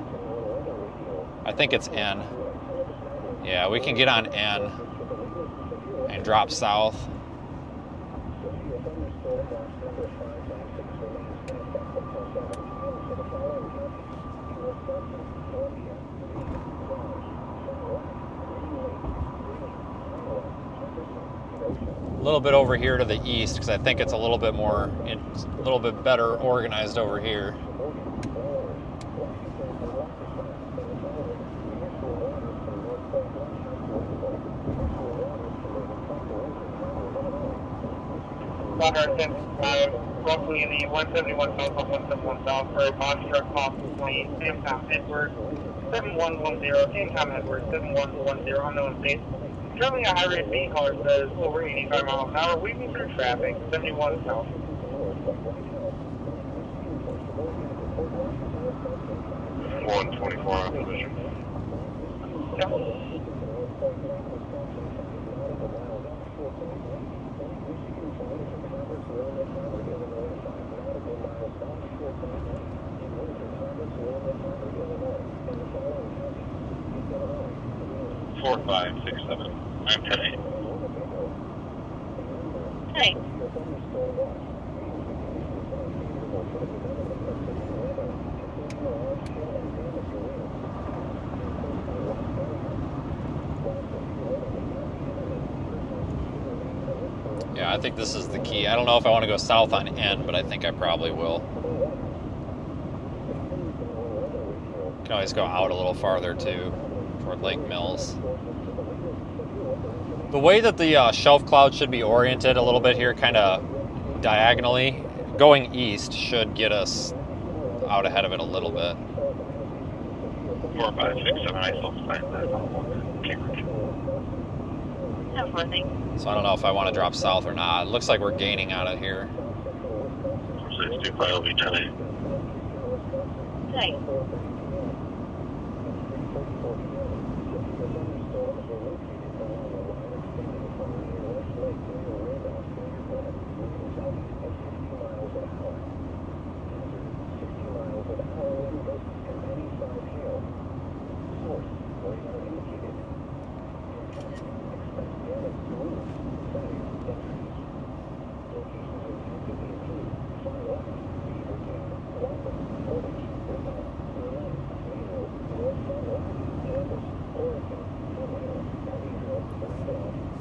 I think it's N. Yeah, we can get on N and drop south. A little bit over here to the east because I think it's a little bit more, a little bit better organized over here. Roughly in the 171 south of 171 south for Monster Cost 28, Sam Tom Edward, 7110, Sam Tom Edward, 7110, unknown state. Currently a high rate speed caller says over 85 miles an hour, weaving through traffic, 71 south. 124 opposition. Four, 5, 6, 7. I'm 10-8. Hey. Yeah, I think this is the key. I don't know if I want to go south on N, but I think I probably will. Can always go out a little farther too, toward Lake Mills. The way that the shelf cloud should be oriented a little bit here, kind of diagonally, going east should get us out ahead of it a little bit. 4, 5, 6, 7, I still find that. So I don't know if I want to drop south or not. It looks like we're gaining out of here. 462, will be 10. Hey.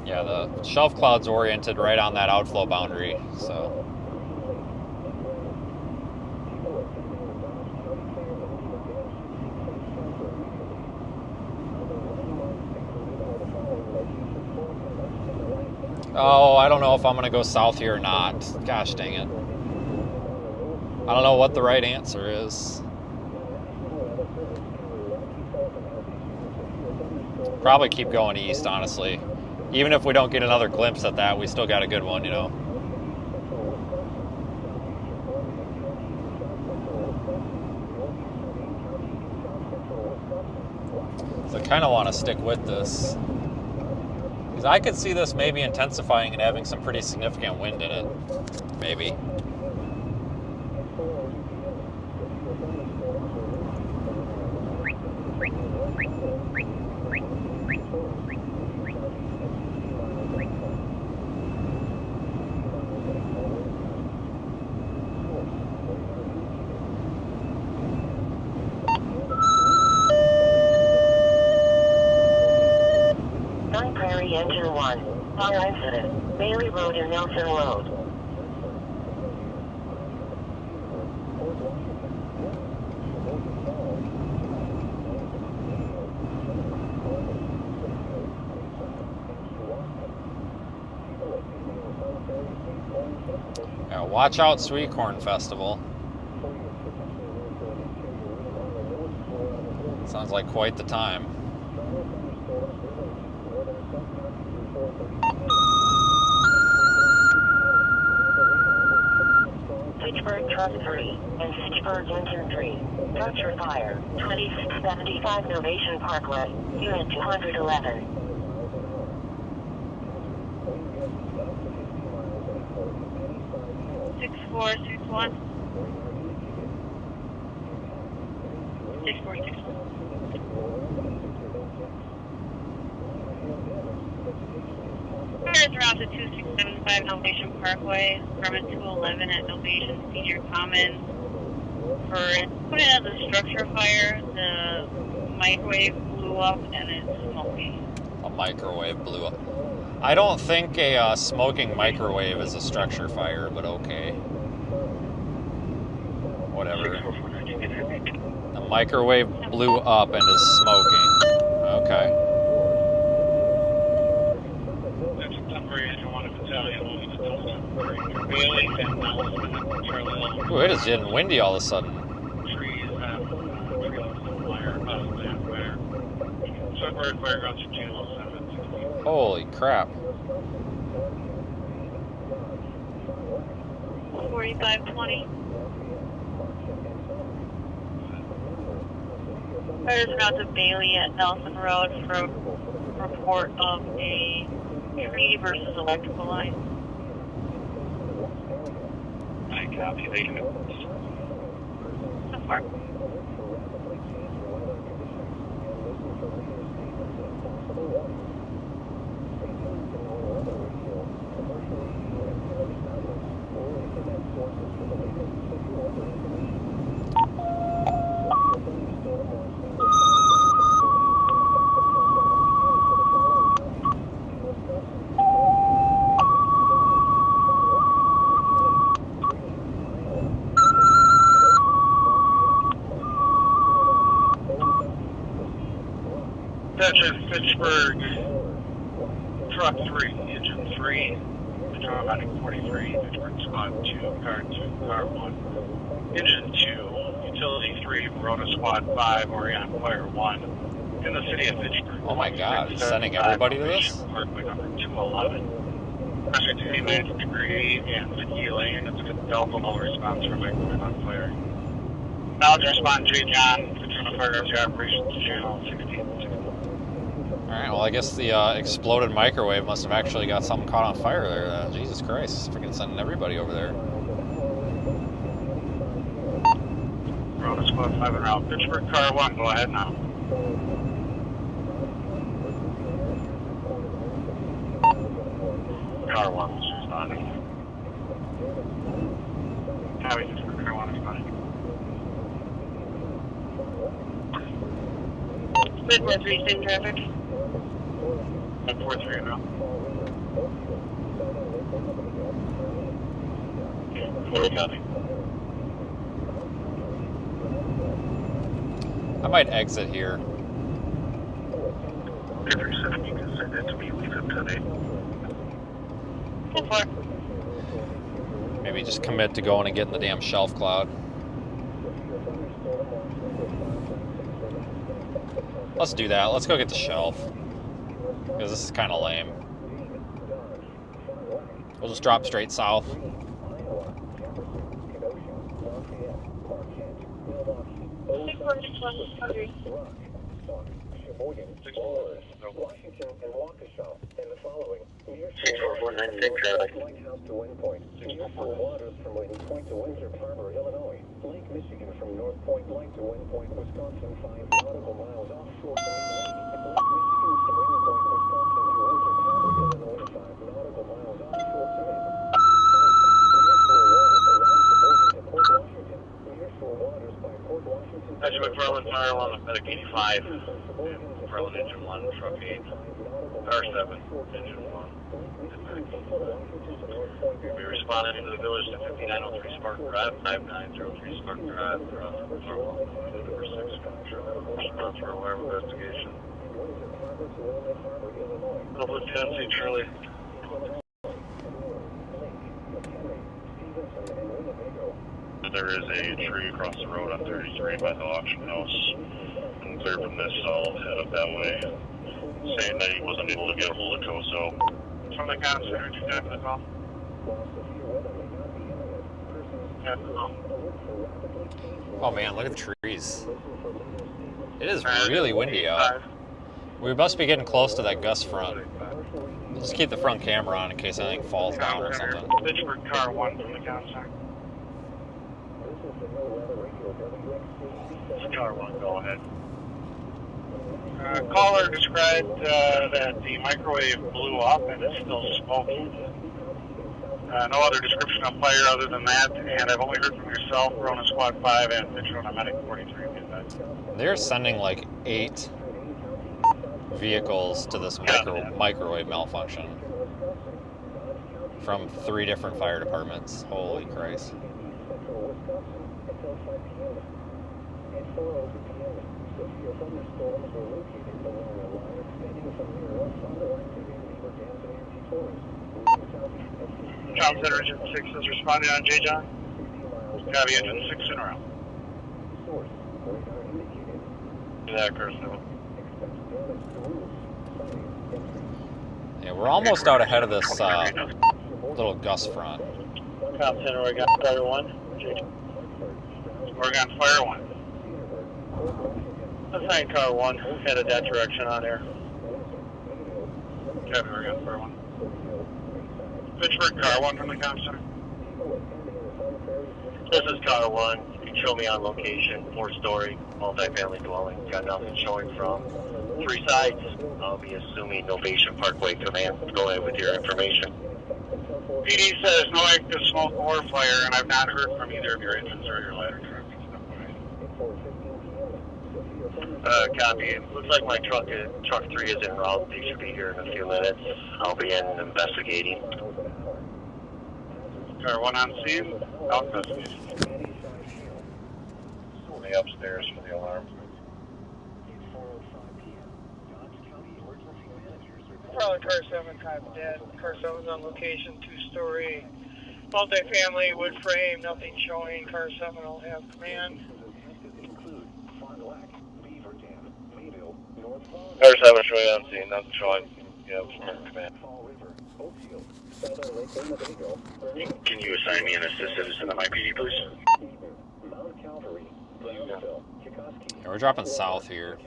Yeah, the shelf cloud's oriented right on that outflow boundary, so. Oh, I don't know if I'm going to go south here or not. Gosh dang it. I don't know what the right answer is. Probably keep going east, honestly. Even if we don't get another glimpse at that, we still got a good one, you know. So I kind of want to stick with this. Because I could see this maybe intensifying and having some pretty significant wind in it. Maybe. Engine 1. Fire incident. Bailey Road and Nelson Road. Yeah, watch out, Sweet Corn Festival. Sounds like quite the time. Fitchburg Truck 3 and Fitchburg Engine 3. Structure fire. 2675 Novation Parkway. Unit 211. Six 461. 6461. Fires are out to 2675 Novation Parkway, permit 211 at Novation Senior Commons. For put it as a structure fire, the microwave blew up and it's smoking. A microwave blew up. I don't think a smoking microwave is a structure fire, but okay. Whatever. The microwave blew up and is smoking. Okay. Ooh, it is getting windy all of a sudden. Holy crap. 4520. Fires are out to Bailey at Nelson Road for a report of a tree versus electrical line. I copy. They can So far. Pittsburgh, truck 3, engine 3, paramedic 43, Pittsburgh squad 2, car 1, engine 2, utility 3, Verona squad 5, Oregon fire 1, in the city of Pittsburgh. Oh my God, it's sending everybody to this? Parkway number 211. Pressure to 89th degree and 50 lane. It's a good Delta low response for microwave on fire. Now to respond, J. John, Patrona Fire Rescue Operations, Channel 16. Alright, well I guess the exploded microwave must have actually got something caught on fire there. Jesus Christ, it's freaking sending everybody over there. Verona squad 5 and out. Pittsburgh car 1, go ahead now. Car 1 is responding. Copy, Pittsburgh car 1 responding. Split 4-3, same traffic. 4-3 now. 4 copy. I might exit here. If you're sending, you can send it to me. Leave it today. Maybe just commit to going and getting the damn shelf cloud. Let's do that. Let's go get the shelf. Because this is kind of lame. We'll just drop straight south. Washington and Waukesha, and the following. Near 6449 traffic. Lighthouse to Wind Point. Near Fort Waters from Wind Point to Windsor Harbor, Illinois. Lake Michigan from North Point Light to Wind Point, Wisconsin, 5 nautical miles offshore from Lake Michigan from Wind Point, Wisconsin to Windsor Harbor, Illinois, 5 nautical miles offshore to Lake. Near Fort Waters around Sheboygan to Port Washington. Near Fort Waters by Port Washington. That's McFarland Fire Alarm with Medic 85. McFarland Engine 1, Truck 8. Car 7, Engine 1. We'll be responding to the village to 5903 Spark Drive, 5903 Spark Drive, number 6, response for alarm investigation. Double Tennessee, Charlie. There is a tree across the road on 33 by the auction house. And clear from this, I'll head up that way. Saying that he wasn't able to get a hold of COSO. From the counselor, did you have the call? Oh man, look at the trees. It is really windy out. We must be getting close to that gust front. We'll just keep the front camera on in case anything falls down or something. Pittsburgh car 1 from the counselor. Car 1, go ahead. Caller described that the microwave blew up and it's still smoking. No other description of fire other than that, and I've only heard from yourself, Verona Squad 5 and Patrona Medic 43. They're sending like 8 vehicles to this microwave malfunction from 3 different fire departments. Holy Christ. Town Center Engine 6 is responding on J. John. Copy, Engine 6 in around. Yeah, Kirsten. Yeah, we're almost out ahead of this little gust front. Town Center, Oregon Fire 1. Oregon Fire 1. Assign car 1, headed that direction on air. Copy, Oregon Fire 1. Pittsburgh car 1 from the comm center. This is car 1. You can show me on location. 4-story, multi-family dwelling. Got nothing showing from 3 sides. I'll be assuming Novation Parkway Command. Go ahead with your information. PD says no active smoke or fire, and I've not heard from either of your engines or your ladder trucks. Copy. It looks like my truck 3 is en route. They should be here in a few minutes. I'll be in investigating. Car 1 on scene. Out investigation. Only upstairs for the alarm. Probably car 7 times dead. Car 7's on location, 2-story. Multifamily, wood frame, nothing showing. Car 7 will have command. Car 7 showing on scene, nothing showing. Yeah, command. Can you assign me an assistant to the MIPD, please? Yeah, we're dropping south here.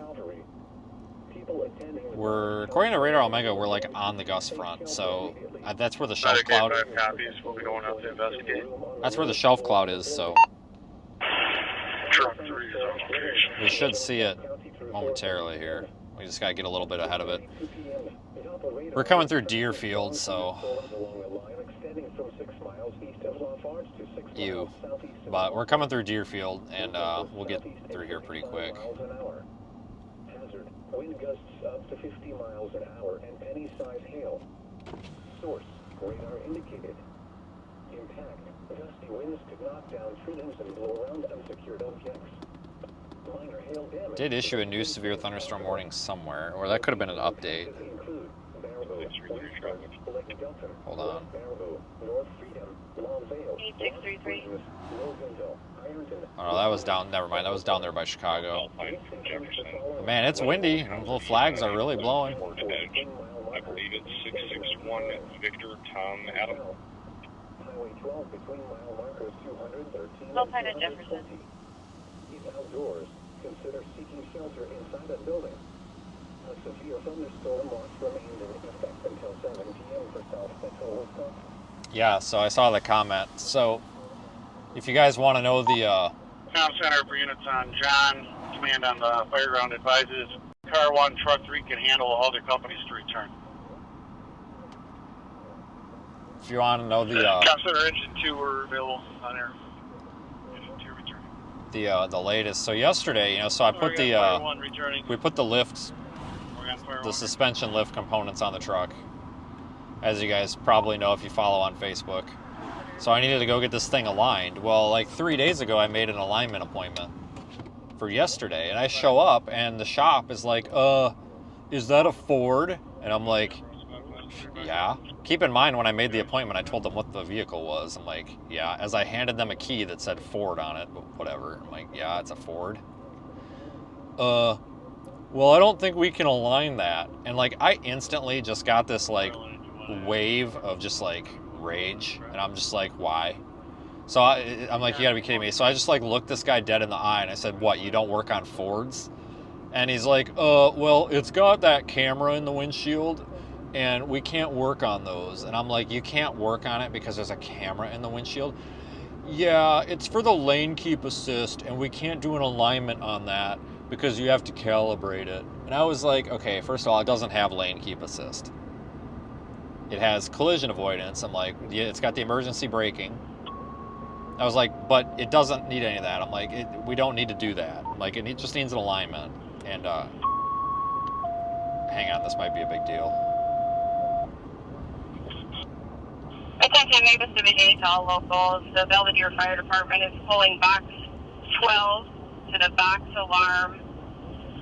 We're, according to Radar Omega, we're like on the gust front, so that's where the shelf cloud. 5 copies. We'll be going out to investigate. That's where the shelf cloud is, so Truck 3 is on location. we should see it momentarily here. We just gotta get a little bit ahead of it. We're coming through Deerfield, so but we're coming through Deerfield, and we'll get through here pretty quick. Hazard, wind gusts up to 50 miles an hour and any size hail. Source, radar indicated. Impact, gusty winds could knock down tree limbs and blow around unsecured objects. Minor hail damage. Did issue a new severe thunderstorm warning somewhere, or that could have been an update. Hold on. 8633. Oh no, that was down, never mind, that was down there by Chicago. Man, it's windy, and little flags are really blowing. I believe it's 661 Victor Tom Adam. Hillside at Jefferson. Outdoors, consider seeking shelter inside a building. A severe thunderstorm watch remained in effect until 7 p.m. for South Central Wisconsin. Yeah, so I saw the comment. So, if you guys want to know the Comm Center for units on John. Command on the fireground advises Car 1, Truck 3 can handle other companies to return. if you want to know the Comm Center Engine 2 were available on air. Engine 2 returning. The latest. So yesterday, you know, so I put the we put the lifts, the suspension lift components on the truck, as you guys probably know if you follow on Facebook. So I needed to go get this thing aligned. Well, like 3 days ago, I made an alignment appointment for yesterday, and I show up, and the shop is like, is that a Ford? And I'm like, yeah. Keep in mind, when I made the appointment, I told them what the vehicle was. I'm like, yeah. As I handed them a key that said Ford on it, but whatever. I'm like, yeah, it's a Ford. Well, I don't think we can align that. And like, I instantly just got this like wave of just like rage, and I'm just like, why? So I'm like, you gotta be kidding me. So I just like looked this guy dead in the eye, and I said, what, you don't work on Fords? And he's like, well, it's got that camera in the windshield, and we can't work on those. And I'm like, you can't work on it because there's a camera in the windshield? Yeah, it's for the lane keep assist, and we can't do an alignment on that because you have to calibrate it. And I was like, okay, first of all, it doesn't have lane keep assist. It has collision avoidance. I'm like, yeah, it's got the emergency braking. I was like, but it doesn't need any of that. I'm like, we don't need to do that. I'm like, it just needs an alignment. And hang on, this might be a big deal. Attention, Mavis Division 8 to all locals. The Belvedere Fire Department is pulling box 12 to the box alarm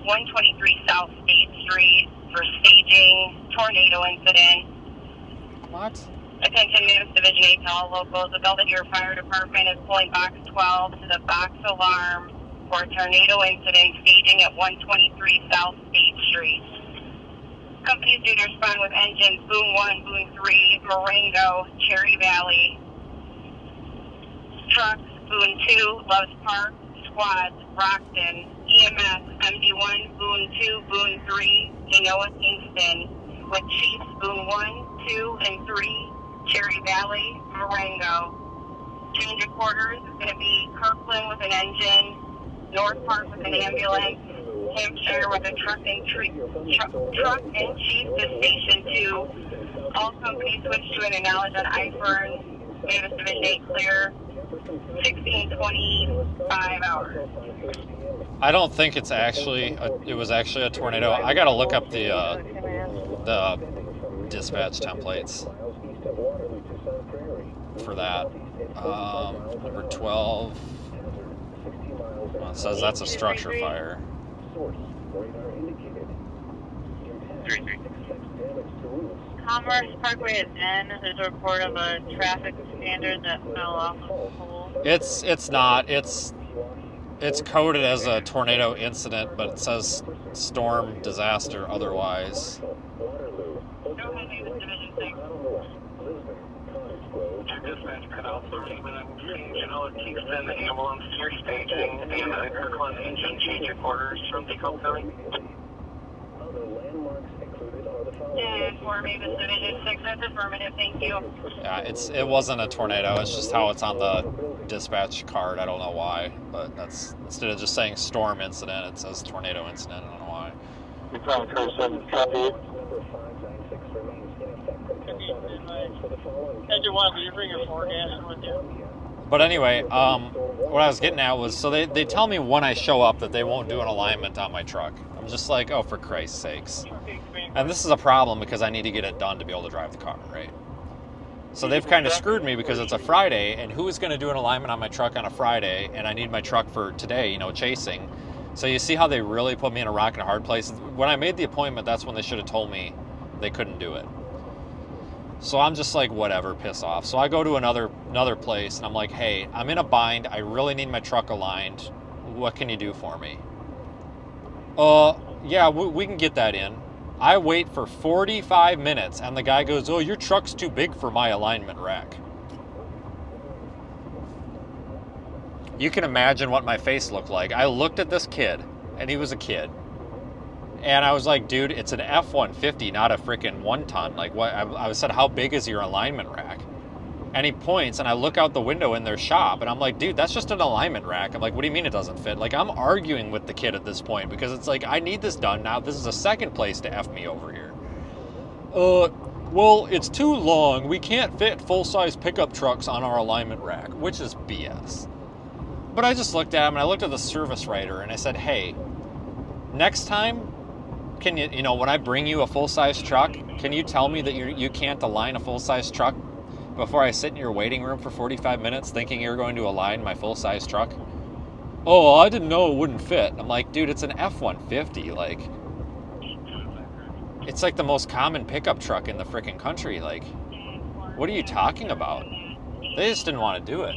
123 South State Street for staging tornado incident. What? Attention, Mavis Division 8 to all locals. The Belvedere Fire Department is pulling box 12 to the box alarm for a tornado incident staging at 123 South State Street. Companies due to respond with engines Boom 1, Boom 3, Marengo, Cherry Valley. Trucks Boom 2, Loves Park, Squads, Rockton, EMS, MD1, Boom 2, Boom 3, Genoa, Kingston, with Chiefs Boom 1, 2, and 3, Cherry Valley, Marengo. Change of quarters is going to be Kirkland with an engine, North Park with an ambulance, Hampshire with a truck and chief to Station 2. All companies switch to an analogy on I-Fern, Mavis Division 8 clear, 16:25 hours. I don't think it's actually, it was actually a tornado. I gotta look up the dispatch templates for that. Number 12. Well, it says that's a structure fire. Commerce Parkway at N. There's a report of a traffic standard that fell off a pole. It's not. It's coded as a tornado incident, but it says storm disaster otherwise. Dispatch canal 13-minute regional at Kingston, ambulance here staging, and Kirkland engine change of orders from Tacoma County. And for me, this Division 6, that's affirmative, thank you. Yeah, it wasn't a tornado. It's just how it's on the dispatch card. I don't know why, but that's instead of just saying storm incident, it says tornado incident. I don't know why. But anyway, what I was getting at was, so they tell me when I show up that they won't do an alignment on my truck. I'm just like, oh, for Christ's sakes. And this is a problem because I need to get it done to be able to drive the car, right? So they've kind of screwed me because it's a Friday, and who is going to do an alignment on my truck on a Friday, and I need my truck for today, you know, chasing. So you see how they really put me in a rock and a hard place? When I made the appointment, that's when they should have told me they couldn't do it. So I'm just like, whatever, piss off. So I go to another place, and I'm like, hey, I'm in a bind. I really need my truck aligned. What can you do for me? Yeah, we can get that in. I wait for 45 minutes, and the guy goes, oh, your truck's too big for my alignment rack. You can imagine what my face looked like. I looked at this kid, and he was a kid. And I was like, dude, it's an F-150, not a freaking 1-ton. Like, what? I said, how big is your alignment rack? And he points, and I look out the window in their shop, and I'm like, dude, that's just an alignment rack. I'm like, what do you mean it doesn't fit? Like, I'm arguing with the kid at this point, because it's like, I need this done now. This is a second place to F me over here. Well, it's too long. We can't fit full-size pickup trucks on our alignment rack, which is BS. But I just looked at him, and I looked at the service writer, and I said, hey, next time, can you know, when I bring you a full-size truck, can you tell me that you can't align a full-size truck before I sit in your waiting room for 45 minutes thinking you're going to align my full-size truck? Oh, I didn't know it wouldn't fit. I'm like, dude, it's an F-150. Like, it's like the most common pickup truck in the freaking country. Like, what are you talking about? They just didn't want to do it.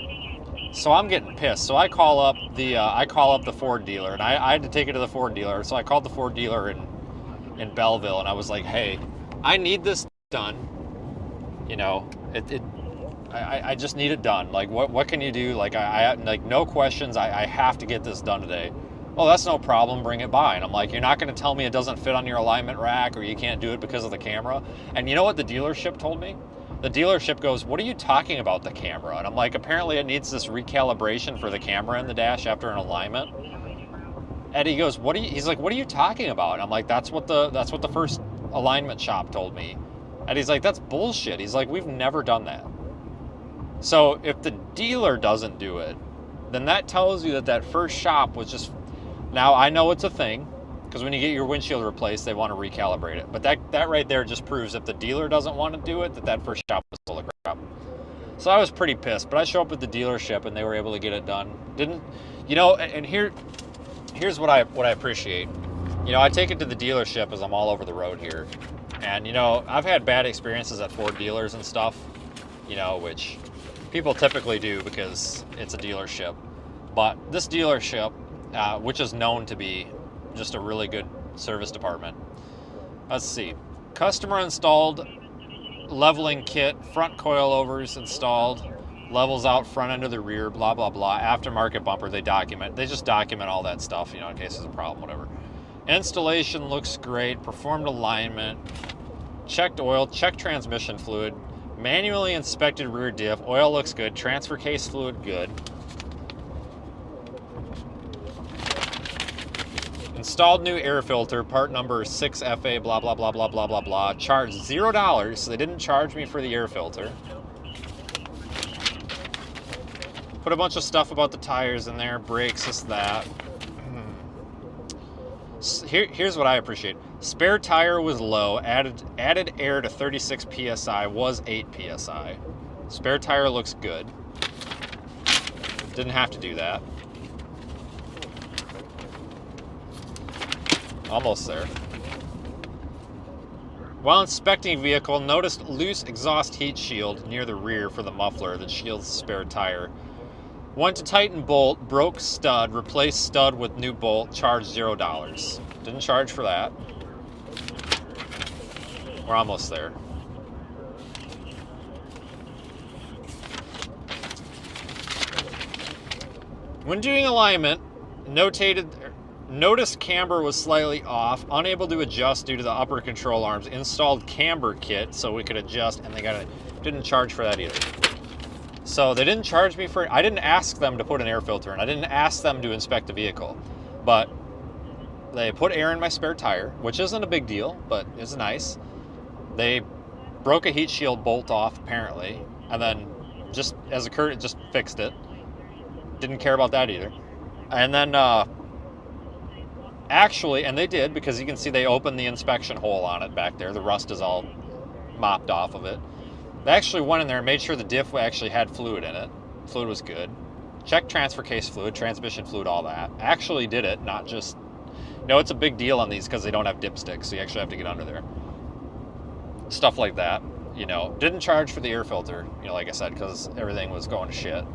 So I'm getting pissed. So I call up the Ford dealer, and I had to take it to the Ford dealer. So I called the Ford dealer in Belleville, and I was like, hey, I need this done. You know, I just need it done. Like, what can you do? Like, I like, no questions. I have to get this done today. Oh, that's no problem. Bring it by. And I'm like, you're not going to tell me it doesn't fit on your alignment rack, or you can't do it because of the camera? And you know what the dealership told me? The dealership goes, what are you talking about, the camera? And I'm like, apparently it needs this recalibration for the camera in the dash after an alignment. And he goes, he's like, what are you talking about? And I'm like, that's what the first alignment shop told me. And he's like, that's bullshit. He's like, we've never done that. So if the dealer doesn't do it, then that tells you that first shop was just... Now, I know it's a thing, because when you get your windshield replaced, they want to recalibrate it. But that right there just proves if the dealer doesn't want to do it, that first shop was full of crap. So I was pretty pissed, but I show up at the dealership, and they were able to get it done. And here's what I appreciate. You know, I take it to the dealership as I'm all over the road here. And, you know, I've had bad experiences at Ford dealers and stuff, you know, which people typically do because it's a dealership. But this dealership, which is known to be just a really good service department. Let's see. Customer installed leveling kit, front coilovers installed, levels out front end of the rear, blah, blah, blah. Aftermarket bumper, they just document all that stuff, you know, in case there's a problem, whatever. Installation looks great, performed alignment, checked oil, checked transmission fluid, manually inspected rear diff, oil looks good, transfer case fluid good. Installed new air filter, part number 6FA, blah, blah, blah, blah, blah, blah, blah. Charged $0, so they didn't charge me for the air filter. Put a bunch of stuff about the tires in there, brakes, this, that. Here's what I appreciate. Spare tire was low, added air to 36 PSI, was 8 PSI. Spare tire looks good. Didn't have to do that. Almost there. While inspecting vehicle, noticed loose exhaust heat shield near the rear for the muffler that shields the spare tire. Went to tighten bolt, broke stud, replaced stud with new bolt, charged $0. Didn't charge for that. We're almost there. When doing alignment, noticed camber was slightly off, unable to adjust due to the upper control arms. Installed camber kit so we could adjust, and they didn't charge for that either. So they didn't charge me for it. I didn't ask them to put an air filter in. I didn't ask them to inspect the vehicle. But they put air in my spare tire, which isn't a big deal, but is nice. They broke a heat shield bolt off, apparently, and then just as a courtesy, just fixed it. Didn't care about that either. And then actually, and they did, because you can see they opened the inspection hole on it back there. The rust is all mopped off of it. They actually went in there and made sure the diff actually had fluid in it. Fluid was good. Checked transfer case fluid, transmission fluid, all that. Actually did it, not just... No, it's a big deal on these because they don't have dipsticks, so you actually have to get under there. Stuff like that, you know. Didn't charge for the air filter, you know, like I said, because everything was going to shit.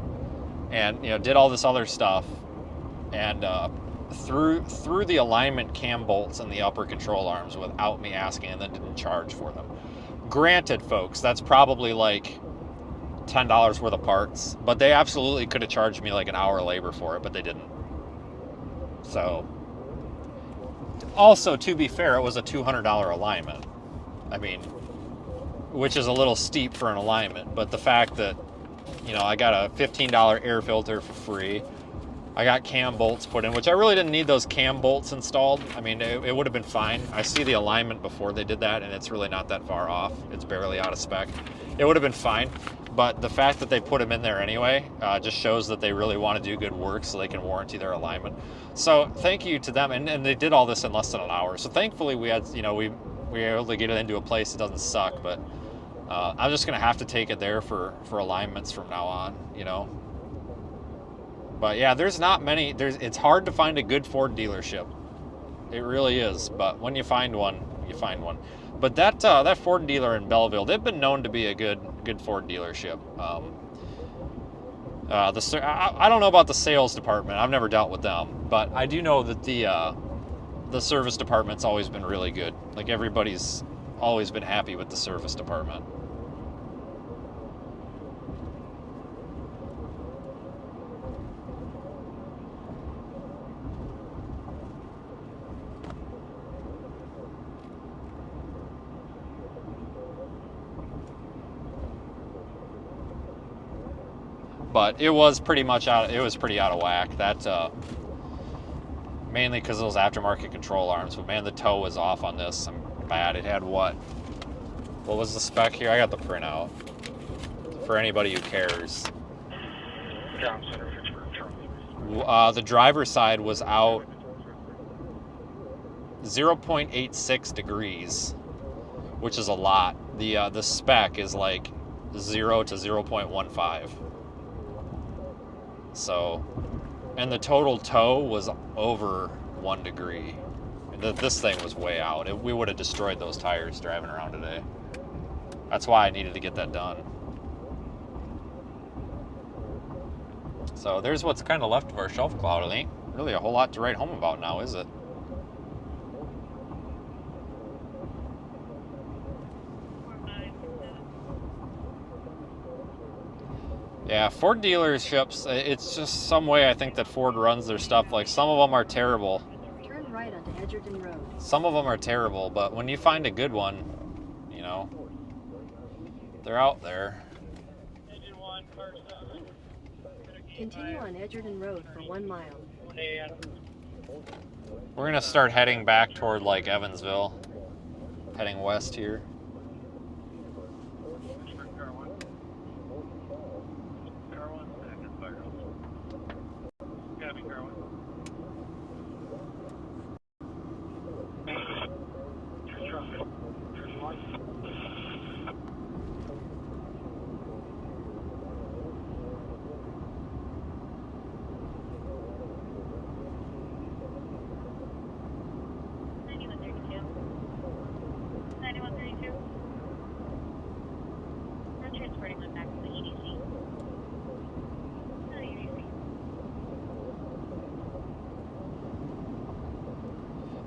And, you know, did all this other stuff. And threw the alignment cam bolts in the upper control arms without me asking, and then didn't charge for them. Granted, folks, that's probably like $10 worth of parts, but they absolutely could have charged me like an hour of labor for it, but they didn't. So, also, to be fair, it was a $200 alignment. I mean, which is a little steep for an alignment, but the fact that, you know, I got a $15 air filter for free. I got cam bolts put in, which I really didn't need those cam bolts installed. I mean, it would have been fine. I see the alignment before they did that, and it's really not that far off. It's barely out of spec. It would have been fine, but the fact that they put them in there anyway just shows that they really want to do good work so they can warranty their alignment. So thank you to them, and they did all this in less than an hour. So thankfully we had, you know, we were able to get it into a place that doesn't suck, but I'm just going to have to take it there for alignments from now on, you know. But yeah, there's not many. It's hard to find a good Ford dealership. It really is. But when you find one, you find one. But that Ford dealer in Belleville, they've been known to be a good Ford dealership. I don't know about the sales department. I've never dealt with them, but I do know that the service department's always been really good. Like, everybody's always been happy with the service department. But it was pretty much pretty out of whack. That mainly because of those aftermarket control arms. But man, the toe was off on this. I'm bad. It had what was the spec here? I got the printout for anybody who cares. The driver's side was out 0.86 degrees, which is a lot. The spec is like 0 to 0.15. So, and the total toe was over 1 degree. This thing was way out. We would have destroyed those tires driving around today. That's why I needed to get that done. So there's what's kind of left of our shelf cloud. It ain't really a whole lot to write home about now, is it? Yeah, Ford dealerships, it's just some way I think that Ford runs their stuff. Like, some of them are terrible. Turn right onto Edgerton Road. Some of them are terrible, but when you find a good one, you know, they're out there. Continue on Edgerton Road for 1 mile. We're going to start heading back toward, like, Evansville. Heading west here.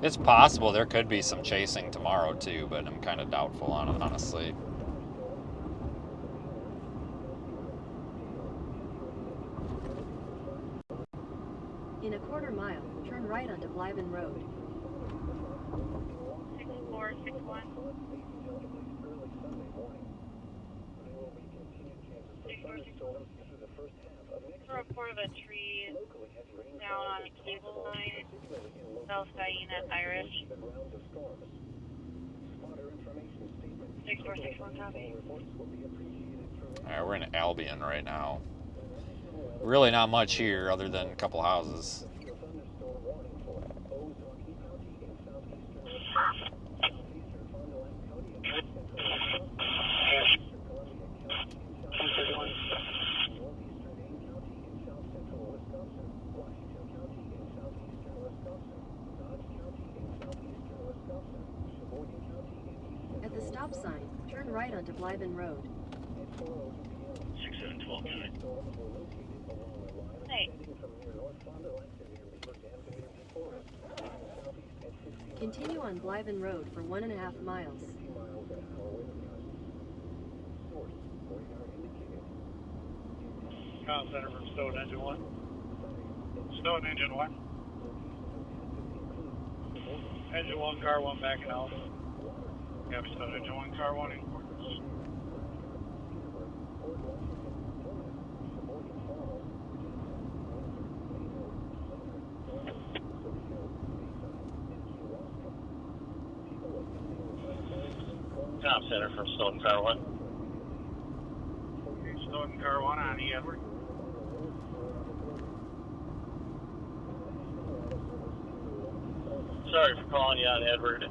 It's possible there could be some chasing tomorrow too, but I'm kind of doubtful on it, honestly. In a quarter mile, turn right onto Blyven Road. 6461. Report of a tree down on a cable line, South Hyena Irish. 6461 copy. Alright, we're in Albion right now. Really not much here other than a couple houses. At the stop sign, turn right onto Blyven Road. 6712. Hey. Continue on Blyven Road for 1.5 miles. Comm Center from Stone Engine 1. Stone Engine 1. Engine 1, car 1 backing out. Copy Stone Engine 1, car 1 in quarters. Comm Center from Stone Car 1. Stone Car 1 on E. Edward. Sorry for calling you on Edward.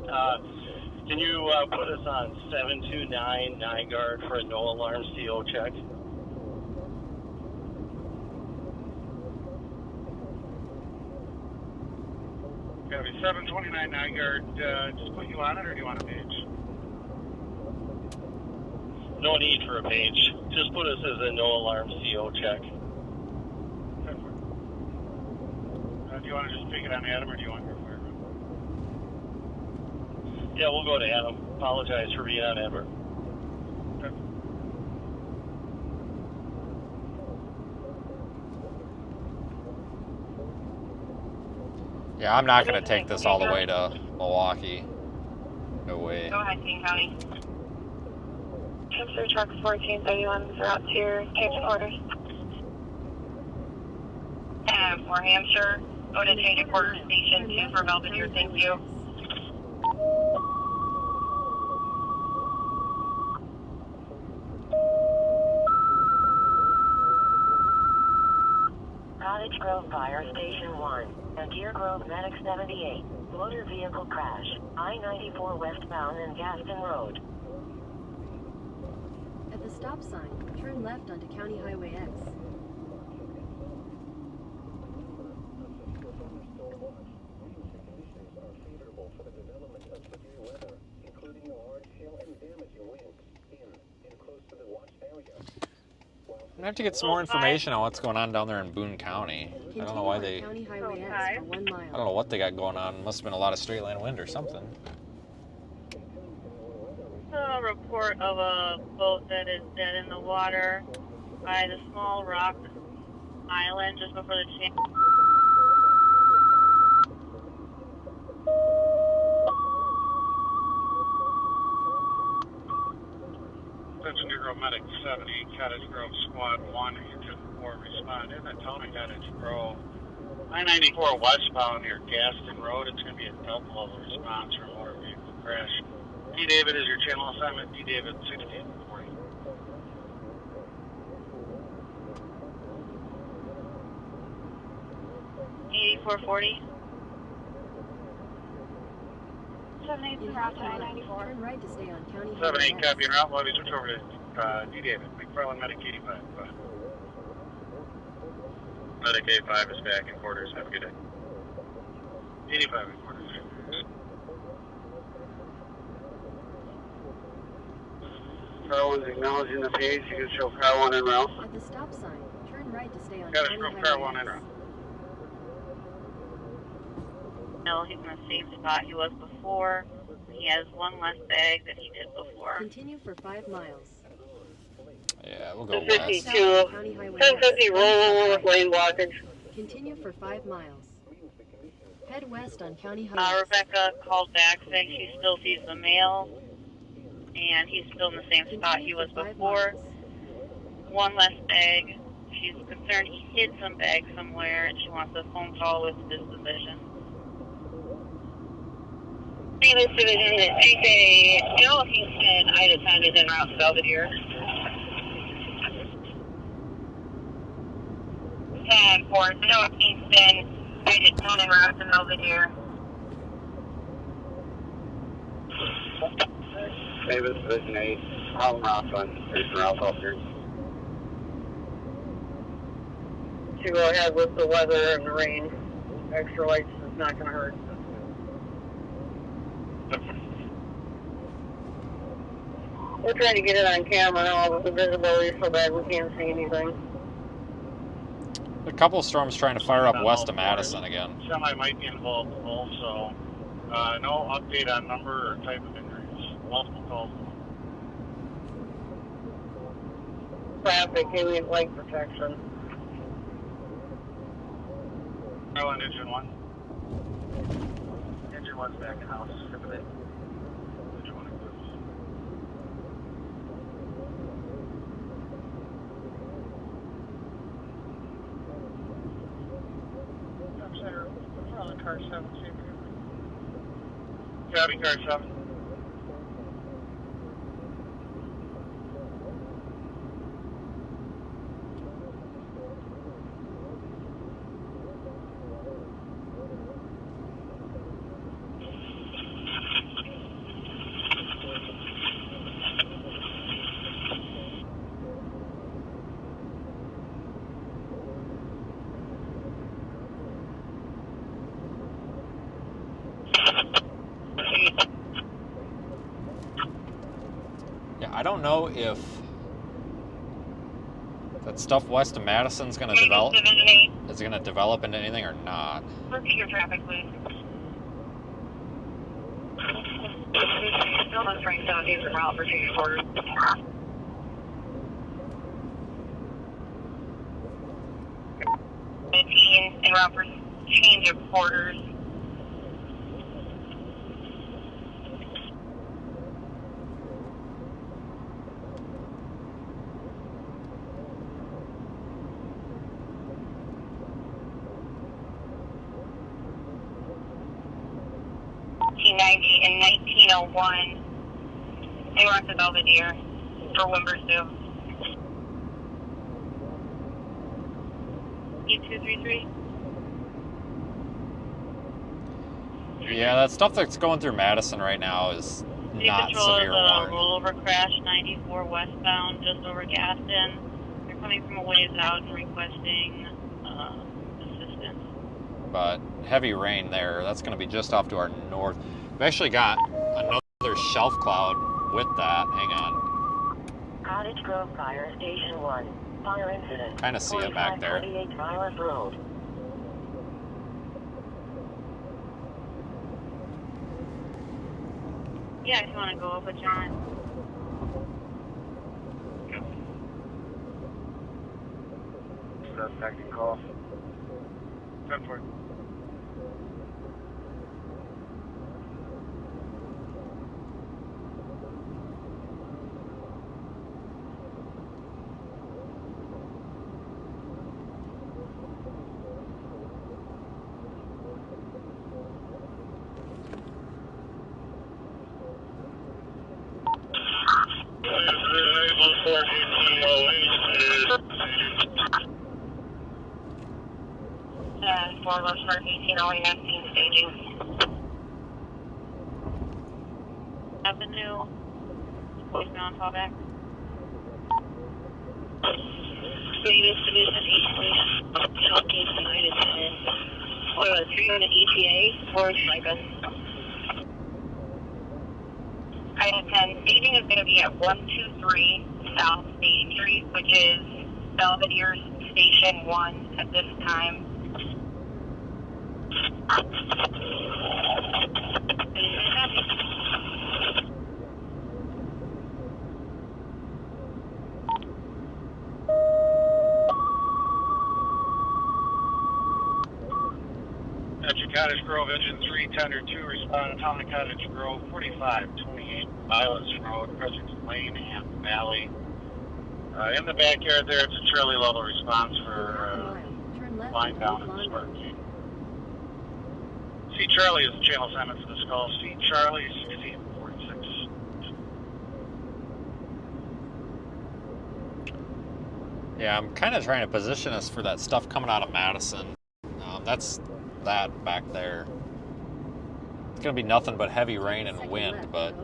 Can you put us on 729 9 guard for a no alarm CO check? Copy 729 9 guard. Just put you on it, or do you want a page? No need for a page. Just put us as a no alarm CO check. Do you want to just pick it on Adam, or do you want your fire? Yeah, we'll go to Adam. Apologize for being on Edward. Yeah, I'm not going to take this all the way to Milwaukee. No way. Go ahead, King County. Chipster truck 1431 route to your change of orders. For Hampshire, go to change of quarters station 2 for Belvedere, thank you. Cottage Grove Fire Station 1 and Deer Grove Medic 78. Motor vehicle crash. I-94 westbound and Gaston Road. At the stop sign, turn left onto County Highway X. I'm gonna have to get some more information on what's going on down there in Boone County. I don't know why they. County Highway X for 1 mile. I don't know what they got going on. Must have been a lot of straight line wind or something. A report of a boat that is dead in the water by the small rock island just before the change. Attention Deer Grove Medic 70, Cottage Grove Squad 1, Engine 4 respond in the Tony Cottage Grove. I-94 westbound near Gaston Road. It's going to be a double level response for a motor vehicle crash. D. David is your channel assignment. D. David 1640. $84.40. 7-8 route to I-94. Turn right to stay on County Highway 7-8 copy and route. Lobby switch over to D. David. McFarland Medic 85. Medic 85 is back in quarters. Have a good day. 85 in quarters. Car 1's acknowledging the page. You can show car 1 en route. At the stop sign, turn right to stay on Got County a Highway car 1 X. en route. No, he's in the same spot he was before. He has one less bag than he did before. Continue for 5 miles. Yeah, we'll go 52. west. 1050 roll with lane blockage. Continue for 5 miles. Head west on County Highway. Rebecca called back saying she still sees the mail, and he's still in the same spot he was before. One less bag. She's concerned he hid some bags somewhere, and she wants a phone call with disposition. Davis Division at GK, L. Houston, Ida 10 is en route to Belvedere. 10-4, North Houston, Ida 10 en route to Belvedere. Davis Division 8, Harlem Route 1, Eastern Route Officer. To go ahead with the weather and the rain. Extra lights is not going to hurt. We're trying to get it on camera now, but the visibility is so bad we can't see anything. A couple of storms trying to fire up west of Madison again. Semi might be involved also. No update on number or type of injuries. Multiple calls. Traffic, alien light protection. Maryland engine 1. Engine 1's back in house. Skip it. Engine 1 includes. I'm sorry, we're on the car 7. Copy, car 7. I don't know if that stuff west of Madison's going to develop. Is it going to develop into anything or not? Repeat your traffic, please. Still on train southeast route for change quarters. En route for change of quarters. In 1901, they were to Belvedere for Wimbersdale. E233. Yeah, that stuff that's going through Madison right now is not severe warning. Rollover crash 94 westbound just over Gaston. They're coming from a ways out and requesting assistance. But heavy rain there. That's going to be just off to our north. We've actually got another shelf cloud with that. Hang on. Cottage Grove Fire Station 1. Fire incident. Kind of see it back there. 28 Miles Road. Yeah, if you want to go up with John. Suspect call. 10-4. For West Park 1808 19 staging. Avenue. Voicemail on callback. Davis Division 8 Southeast United 10. Or 3 on the ETA for Micah. Item 10, staging is going to be at 123 South State Street, which is Belvedere's Station 1 at this time. Cottage Grove, engine 3, tender 2, respond to Cottage Grove, 4528 Violet's Road, President Lane and Valley. In the backyard there, it's a Charlie level response for line down in the Spark King. See Charlie is the channel assignment for this call. See Charlie, 1646. Yeah, I'm kind of trying to position us for that stuff coming out of Madison. That's that back there. It's going to be nothing but heavy rain and wind, but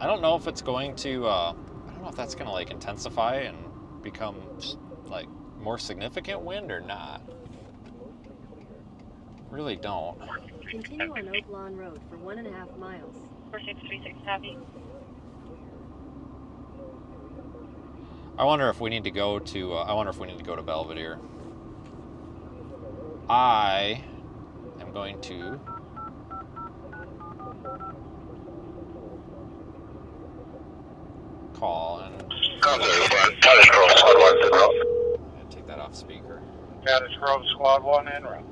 I don't know if it's going to, I don't know if that's going to like intensify and become like more significant wind or not. Really don't. Continue on Oak Lawn Road for 1.5 miles. 4636 copy. I wonder if we need to go to Belvedere. I am going to call and take that off speaker. Cottage Grove, Squad 1 en route.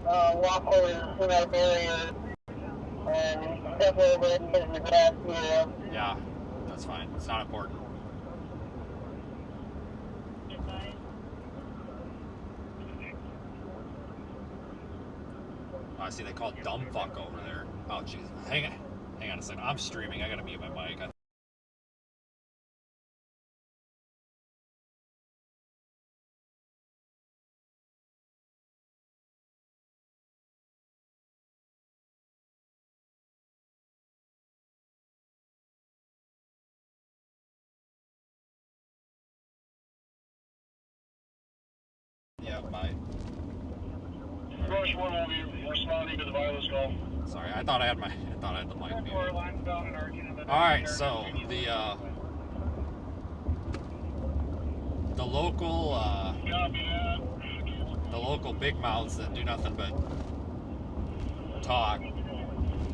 Walk over to that barrier and step over it and get in the grass area. Yeah, that's fine. It's not important. I see they call dumb fuck over there. Oh, jeez. Hang on a second. I'm streaming. I gotta mute my mic. Yeah, bye. Rush 1 will be responding to the wireless call. Sorry, I thought I had the mic muted. Alright, so the local big mouths that do nothing but talk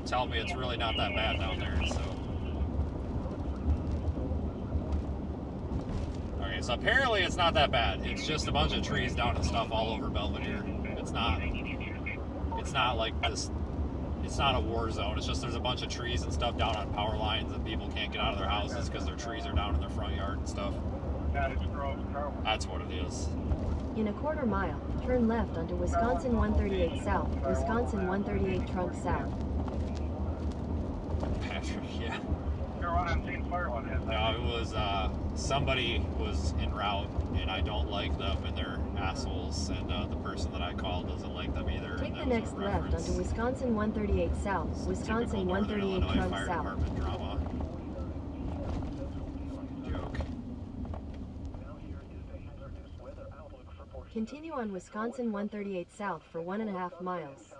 tell me it's really not that bad down there, so. Okay, so apparently it's not that bad. It's just a bunch of trees down and stuff all over Belvedere. It's not like this, it's not a war zone. It's just there's a bunch of trees and stuff down on power lines and people can't get out of their houses because their trees are down in their front yard and stuff. That's what it is. In a 1/4 mile, turn left onto Wisconsin 138 South, Wisconsin 138 Trunk South. Patrick, yeah. No, it was, somebody was en route, and I don't like them, and they're assholes, and the person that I called doesn't like them either. Take the next left onto Wisconsin 138 South, Wisconsin 138 Trunk Fire South. Department drama. Joke. Continue on Wisconsin 138 South for 1.5 miles.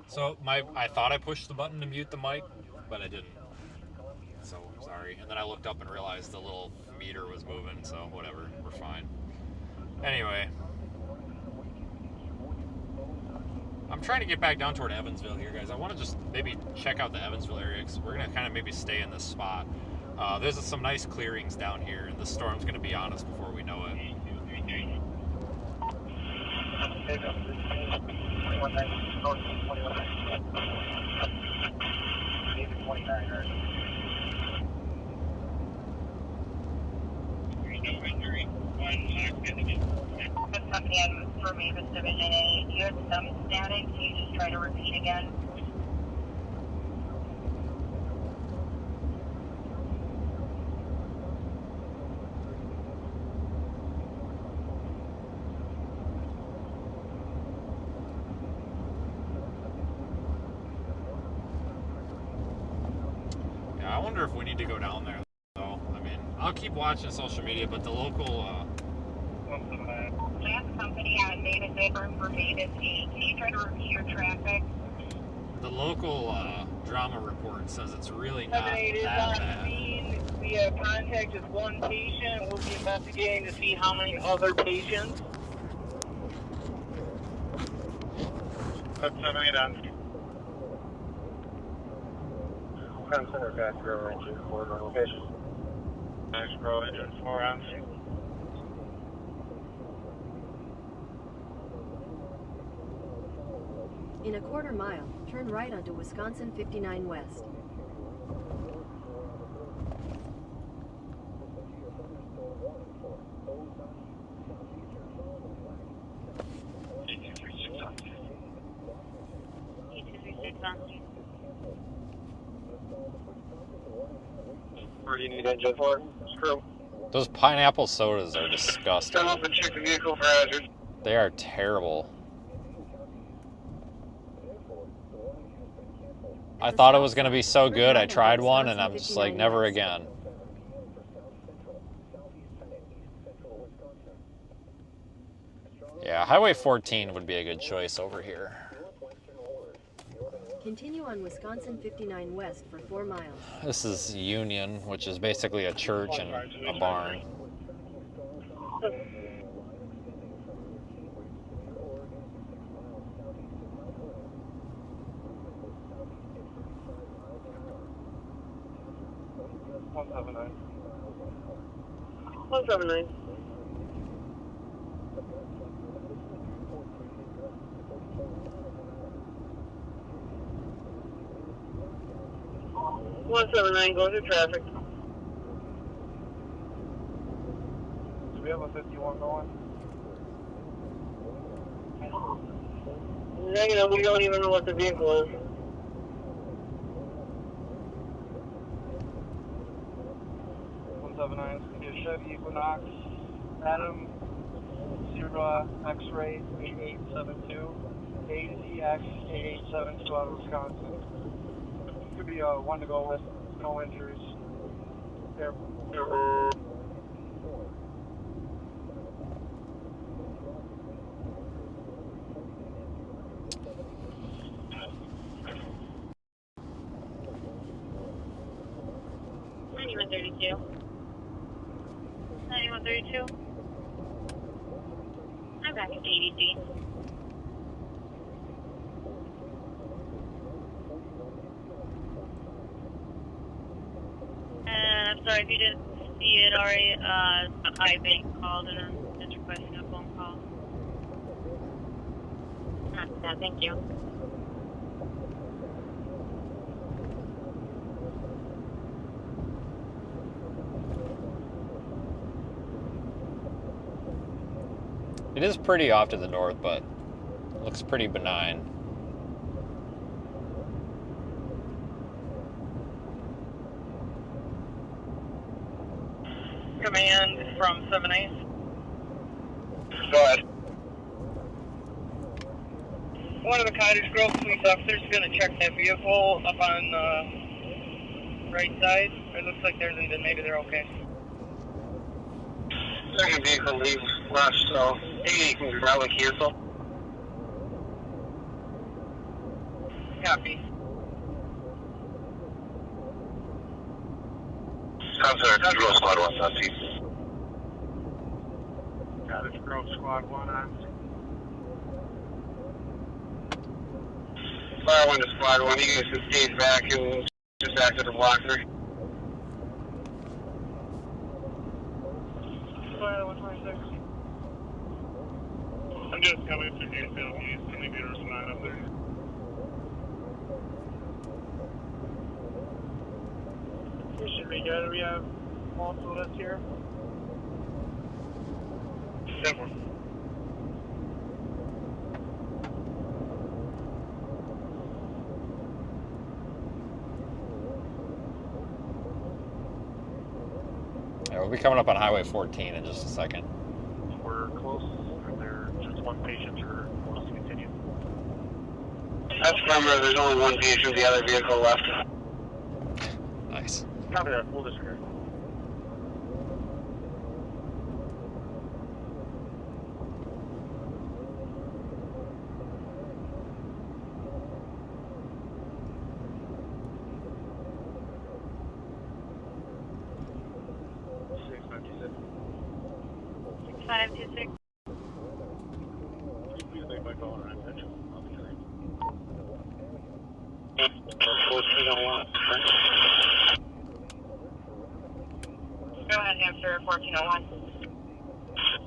So I thought I pushed the button to mute the mic, but I didn't. So sorry. And then I looked up and realized the little meter was moving, so whatever, we're fine. Anyway, I'm trying to get back down toward Evansville here, guys. I want to just maybe check out the Evansville area because we're gonna kind of maybe stay in this spot. There's some nice clearings down here, and the storm's gonna be on us before we know it. Again, for Mavis Division A, you had some static. Can you just try to repeat again? Yeah, I wonder if we need to go down there, though. I mean, I'll keep watching social media, but the local, Gas company on Mavis A for Mavis E. Can you try to repeat your traffic? the local drama report says it's really not that bad. We have contacted one patient. We'll be investigating to see how many other patients. That's 7-8 on. Crime Center, Back Row, Engine 4, location. Back Row, Engine 4 on. In a quarter mile, turn right onto Wisconsin 59 West. Where do you need engine for? Screw. Those pineapple sodas are disgusting. Come up and check the vehicle for hazard. They are terrible. I thought it was going to be so good. I tried one and I'm just like, never again. Yeah, Highway 14 would be a good choice over here. Continue on Wisconsin 59 West for 4 miles. This is Union, which is basically a church and a barn. One seven nine. Go to traffic. Do we have a 51 going? Negative, we don't even know what the vehicle is. It's a Chevy Equinox, Adam, Sierra X-Ray 8872, ACX 8872 out of Wisconsin. Could be one to go with, no injuries. There. I'm back at ADC. I'm sorry if you didn't see it already. iBank called and I'm just requesting a phone call. Yeah, thank you. It is pretty off to the north, but looks pretty benign. Command from 7-8. Go ahead. One of the Cottage Grove police officers is going to check that vehicle up on the right side. It looks like theirs and maybe they're okay. Second vehicle leaves left, so 80 can probably cancel. Copy. Concert, Control Squad 1, Southeast. Cottage Grove Squad 1 on. Fire 1 to Squad 1, you guys can stage back and just exit the block 3. Fire 126. I'm just coming through Greenfield East, and maybe there's 9 up there. We should be good. We have multiple list here. 7. Yeah, we'll be coming up on Highway 14 in just a second. We're close. Are there just one patient or want us to continue? That's remember, there's only one patient, the other vehicle left. Nice. Copy that. We'll disregard. 526. Please make my phone and attention. I'll be hearing. 1401. Go ahead, Hampshire, 1401.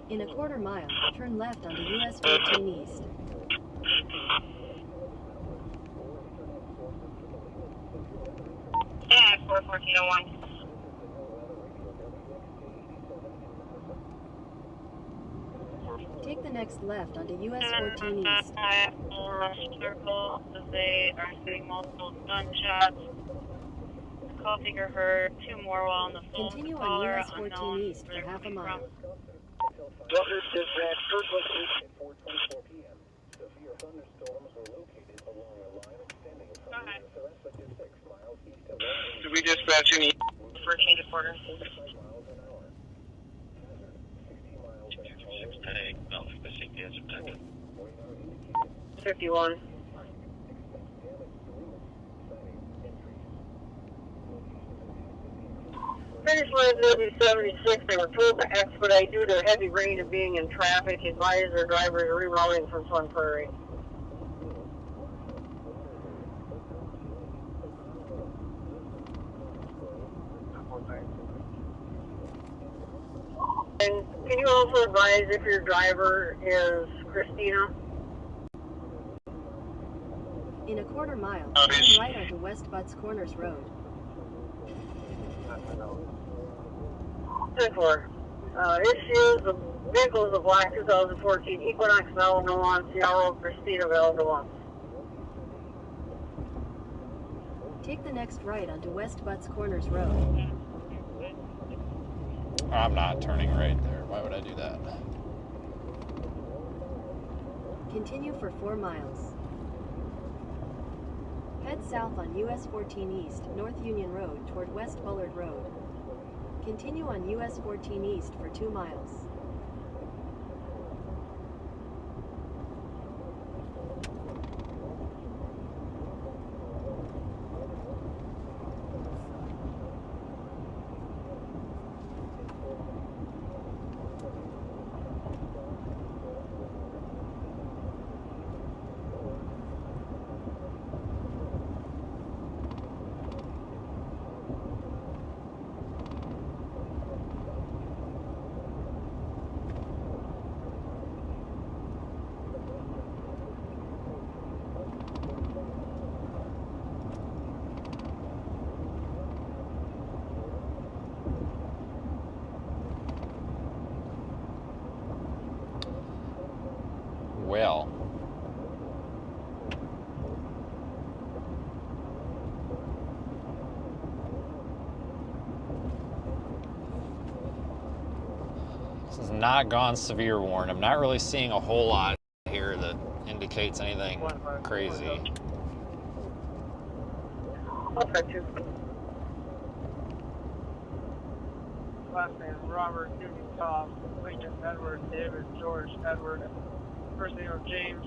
In a quarter mile, turn left onto US 14 East. Yeah, 1401. Take the next left onto US 14 East. Circle, they are seeing multiple gunshots. Call figure heard, 2 more while on the phone. Continue on US 14 East for half a mile. Walker dispatch, first location 4:24 p.m. Severe thunderstorms were located along a line extending from Sarasota to 6 miles east of Washington. Did we dispatch any? For change of quarter. 45 miles an hour. Hazard, 60 miles an hour. 51. Finish line W76, they were told to expedite due to heavy rain and being in traffic. Advise their drivers rerouting from Sun Prairie. And can you also advise if your driver is Christina? In a quarter mile, turn right onto West Butts Corners Road. 10-4. Issues of vehicles of black 2014 Equinox Malibu on Sierra Christina Valdez. Take the next right onto West Butts Corners Road. I'm not turning right there. Why would I do that? Continue for 4 miles. Head south on US 14 East, North Union Road toward West Bullard Road. Continue on US 14 East for 2 miles. Well, this has not gone severe warn. I'm not really seeing a whole lot here that indicates anything crazy. Last name Robert, Newton, Tom, Lincoln, Edward, David, George, Edward. First name of James,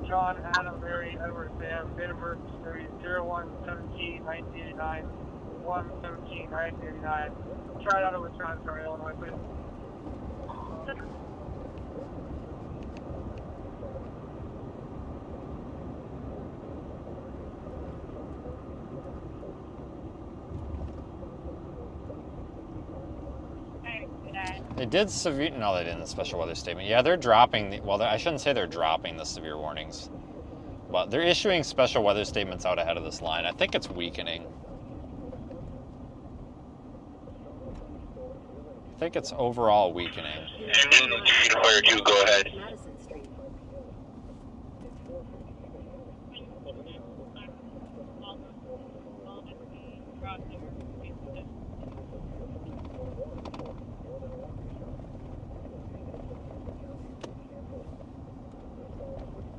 John, Adam, Mary, Edward, Sam, date of birth 01/17/1989, 1/17/1989. Tried out of Wisconsin or Illinois, please. They did severe, no they didn't, the special weather statement. Yeah, they're dropping, well I shouldn't say they're dropping the severe warnings, but they're issuing special weather statements out ahead of this line. I think it's weakening. I think it's overall weakening. Fire 2, go ahead. Madison Street.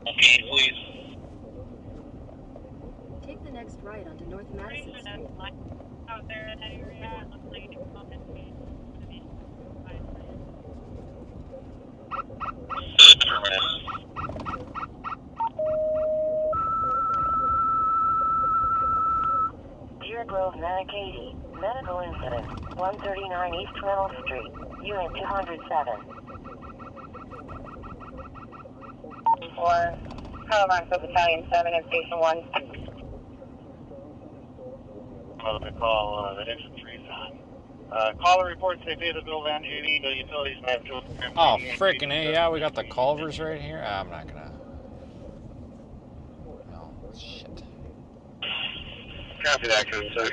Okay, please. Take the next right onto North Madison Street. Out there in that area, it looks like it's on this way. Deer Grove, Mankaty, Medical incident. 139 East Reynolds Street. Unit 207. For Colorado Battalion 7 and Station 1. Well, they call the infantry's on. Caller reports they pay the bill of NGV, the utilities may have to... Oh, frickin' A, yeah, we got the Culvers right here. I'm not gonna... No, shit. Copy that, Coon 6.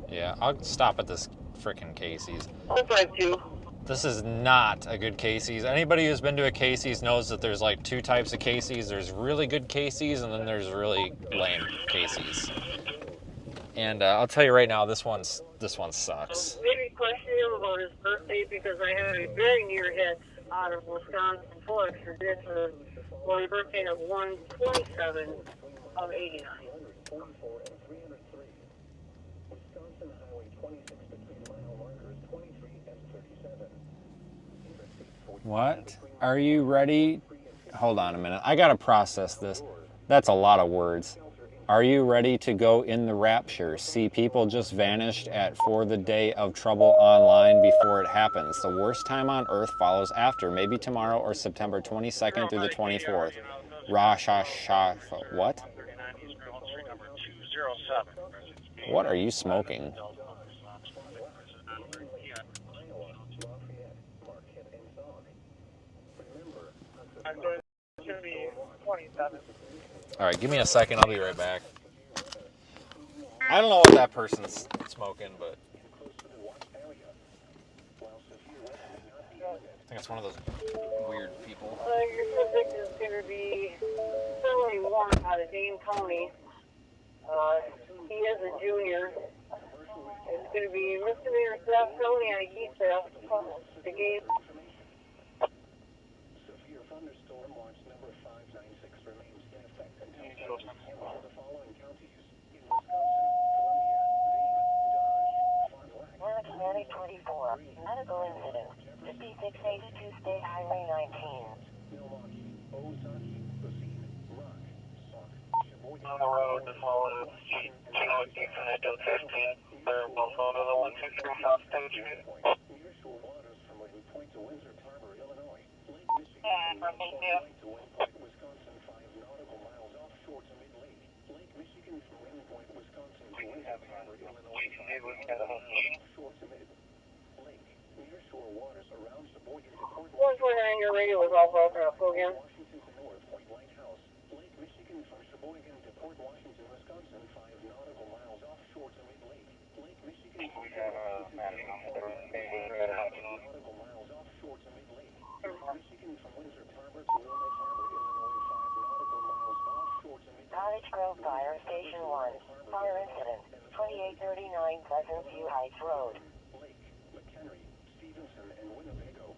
Yeah, I'll stop at this frickin' Casey's. 152. This is not a good Casey's. Anybody who's been to a Casey's knows that there's like two types of Casey's. There's really good Casey's, and then there's really lame Casey's. And I'll tell you right now, this one sucks. Maybe question him about his birthday because I had a very near hit out of Wisconsin full extradition for his birthday of 1/27 of 89. What? Are you ready? Hold on a minute. I gotta process this. That's a lot of words. Are you ready to go in the rapture? See, people just vanished for the day of trouble online before it happens. The worst time on earth follows after, maybe tomorrow or September 22nd through the 24th. Rosh Hashanah. What? What are you smoking? All right, give me a second. I'll be right back. I don't know what that person's smoking, but I think it's one of those weird people. Your subject is going to be felony warrant out of Dane County. He is a junior. It's going to be misdemeanor theft, felony on a key theft. The game. Severe thunderstorm watch number 596 remains in effect until the following counties in Wisconsin, Columbia, Dane, Dodge, Fond du Lac, 24. Medical incident. 5682 State Highway 19. Milwaukee, Ozaki, Racine, Rock, Sauk, Sheboygan. On the road, the follow Cherokee, Canada 15. They're both out of the 123 South State Street. Nearshore waters from Lake Point to Windsor Harbor, Illinois. Lake Michigan from Wind Point to Wind Point, Wisconsin, 5 nautical miles offshore to mid-lake. Lake Michigan from Wind Point, Wisconsin to Windsor Harbor, Illinois, 5 nautical miles offshore to mid-lake. Nearshore waters around Sheboygan to Port 149, your radio was all broken up. Go again. Washington to North Point Lighthouse. Lake Michigan from Sheboygan to Port Washington, Wisconsin, 5 nautical miles offshore to mid-lake. Lake Michigan from Washington to North nautical miles offshore to mid-lake. Lake Michigan from Windsor Harbor to Wilmette Harbor, Illinois, 5 nautical miles offshore to mid-lake. Cottage Grove Fire Station 1. Fire incident. 2839 Pleasant View Heights Road. Lake, McHenry, Stevenson, and Winnebago.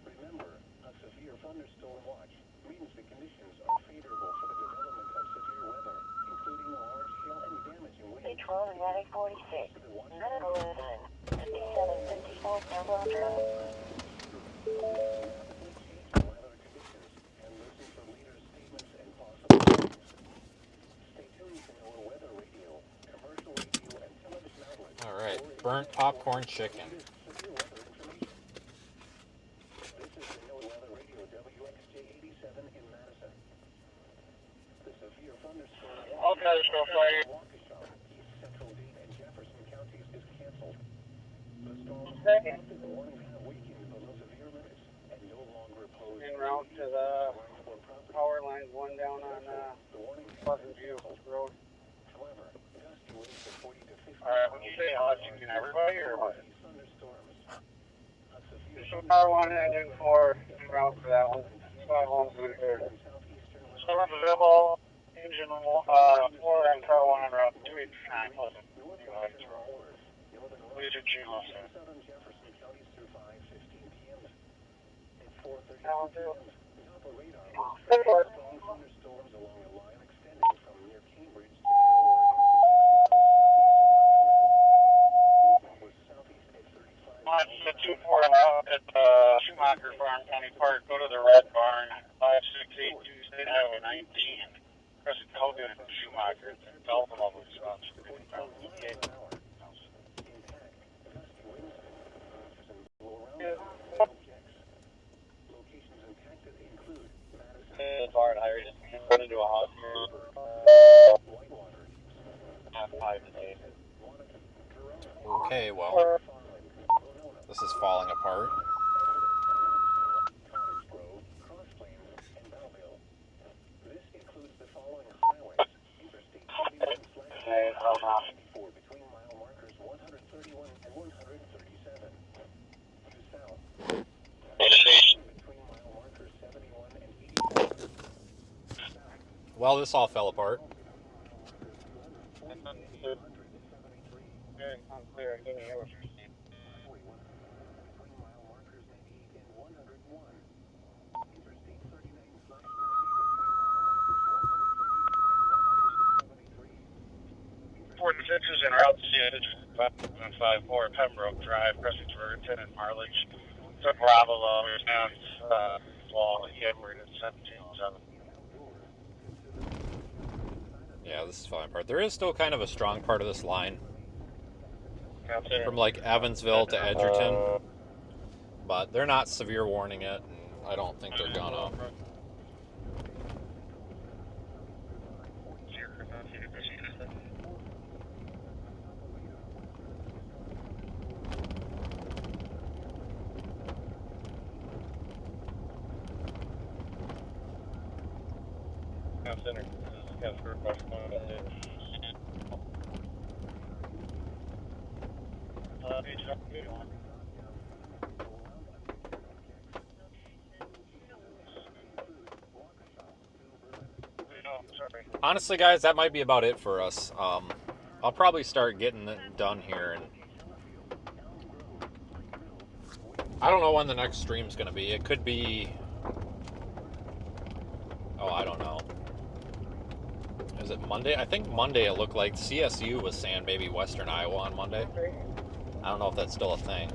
Remember, a severe thunderstorm watch means the conditions are favorable for the development of severe weather, including large hail and damaging winds. Patrol Medic 46. Medical incident. 5754 Pembroke Road. All right, burnt popcorn chicken. All guys go fire. Second. En route to the power lines, one down on Pleasant View Road. Alright, when you say you can everybody or what? So power 1 engine 4 en route for that one. 5 homes in here. Storm visible, engine 4 and car 1 en route 289. Listen, lead to G. Down to Thunderstorms along a line extending from near Cambridge to near Oregon to 6 miles southeast at 35. March 24 en route at Schumacher Farm County Park. Go to the Red Barn, 5682 State Highway 19. Crescent Columbia from Schumacher. It's in Belton, Wisconsin. Far and higher, just run into a house here. 5 to 8. Okay, well, this is falling apart. Well, this all fell apart. Is en route to 554 Pembroke Drive, Prestonsburg, and Marlich. So Bravo lower down wall Edward at 17-7. Yeah, this is falling apart. There is still kind of a strong part of this line from like Evansville to Edgerton, but they're not severe warning it, and I don't think they're gonna. Center. Honestly, guys, that might be about it for us. I'll probably start getting it done here, and I don't know when the next stream's going to be. It could be... Oh, I don't know. Is it Monday? I think Monday it looked like CSU was saying maybe Western Iowa on Monday. I don't know if that's still a thing.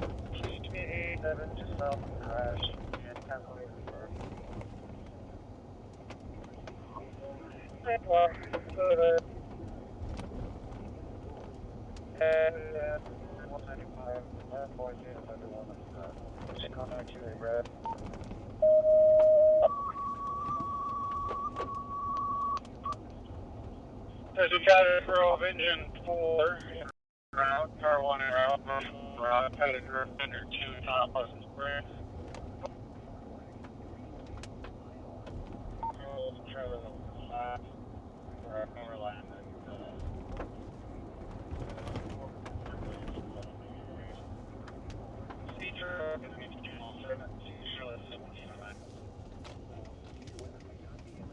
There's a Chatter Grove engine 4 in route, car 1 in route, headed to Fender 2, Tom Pleasant Springs. Trailer 5, for our power line.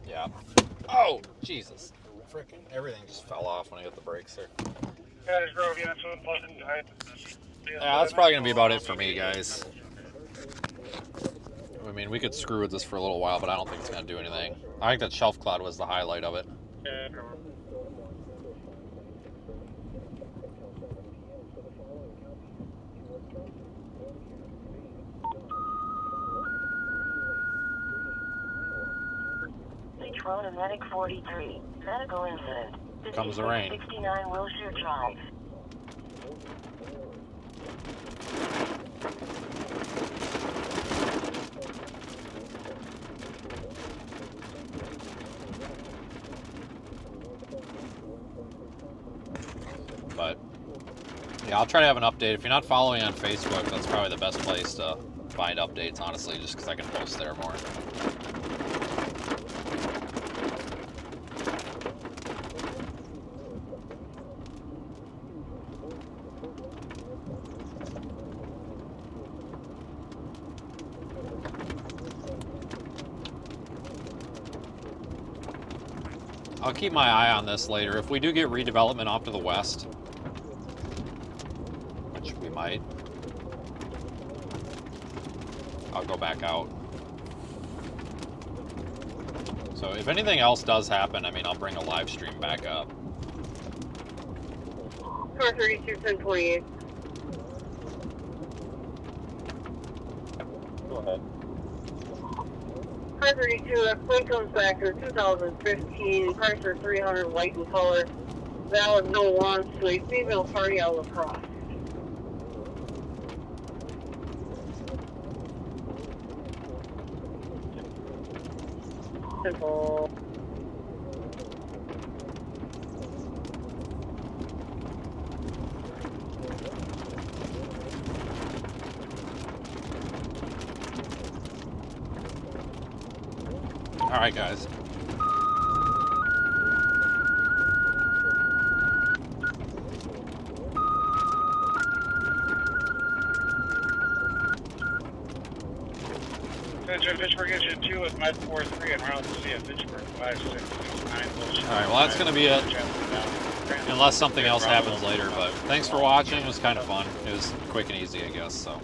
Yeah. Oh, Jesus. Frickin' everything just fell off when I hit the brakes there. Yeah, that's probably going to be about it for me, guys. I mean, we could screw with this for a little while, but I don't think it's going to do anything. I think that shelf cloud was the highlight of it. Patrona Medic 43. Medical incident. Comes the rain. 69 Wilshire Drive. But yeah, I'll try to have an update. If you're not following on Facebook, that's probably the best place to find updates, honestly, just because I can post there more. I'll keep my eye on this later. If we do get redevelopment off to the west, which we might, I'll go back out. So if anything else does happen, I mean, I'll bring a live stream back up. Car 32, 1028. Go ahead. Car 32, that plane comes back to 2015, Chrysler 300, white in color. Valid no wants to a female party out lacrosse. Simple. All right, guys. Fitchburg Engine 2 with Med 43 and route C at Fitchburg 5669. All right, well, that's going to be it. Unless something else happens later, but thanks for watching. It was kind of fun. It was quick and easy, I guess, so.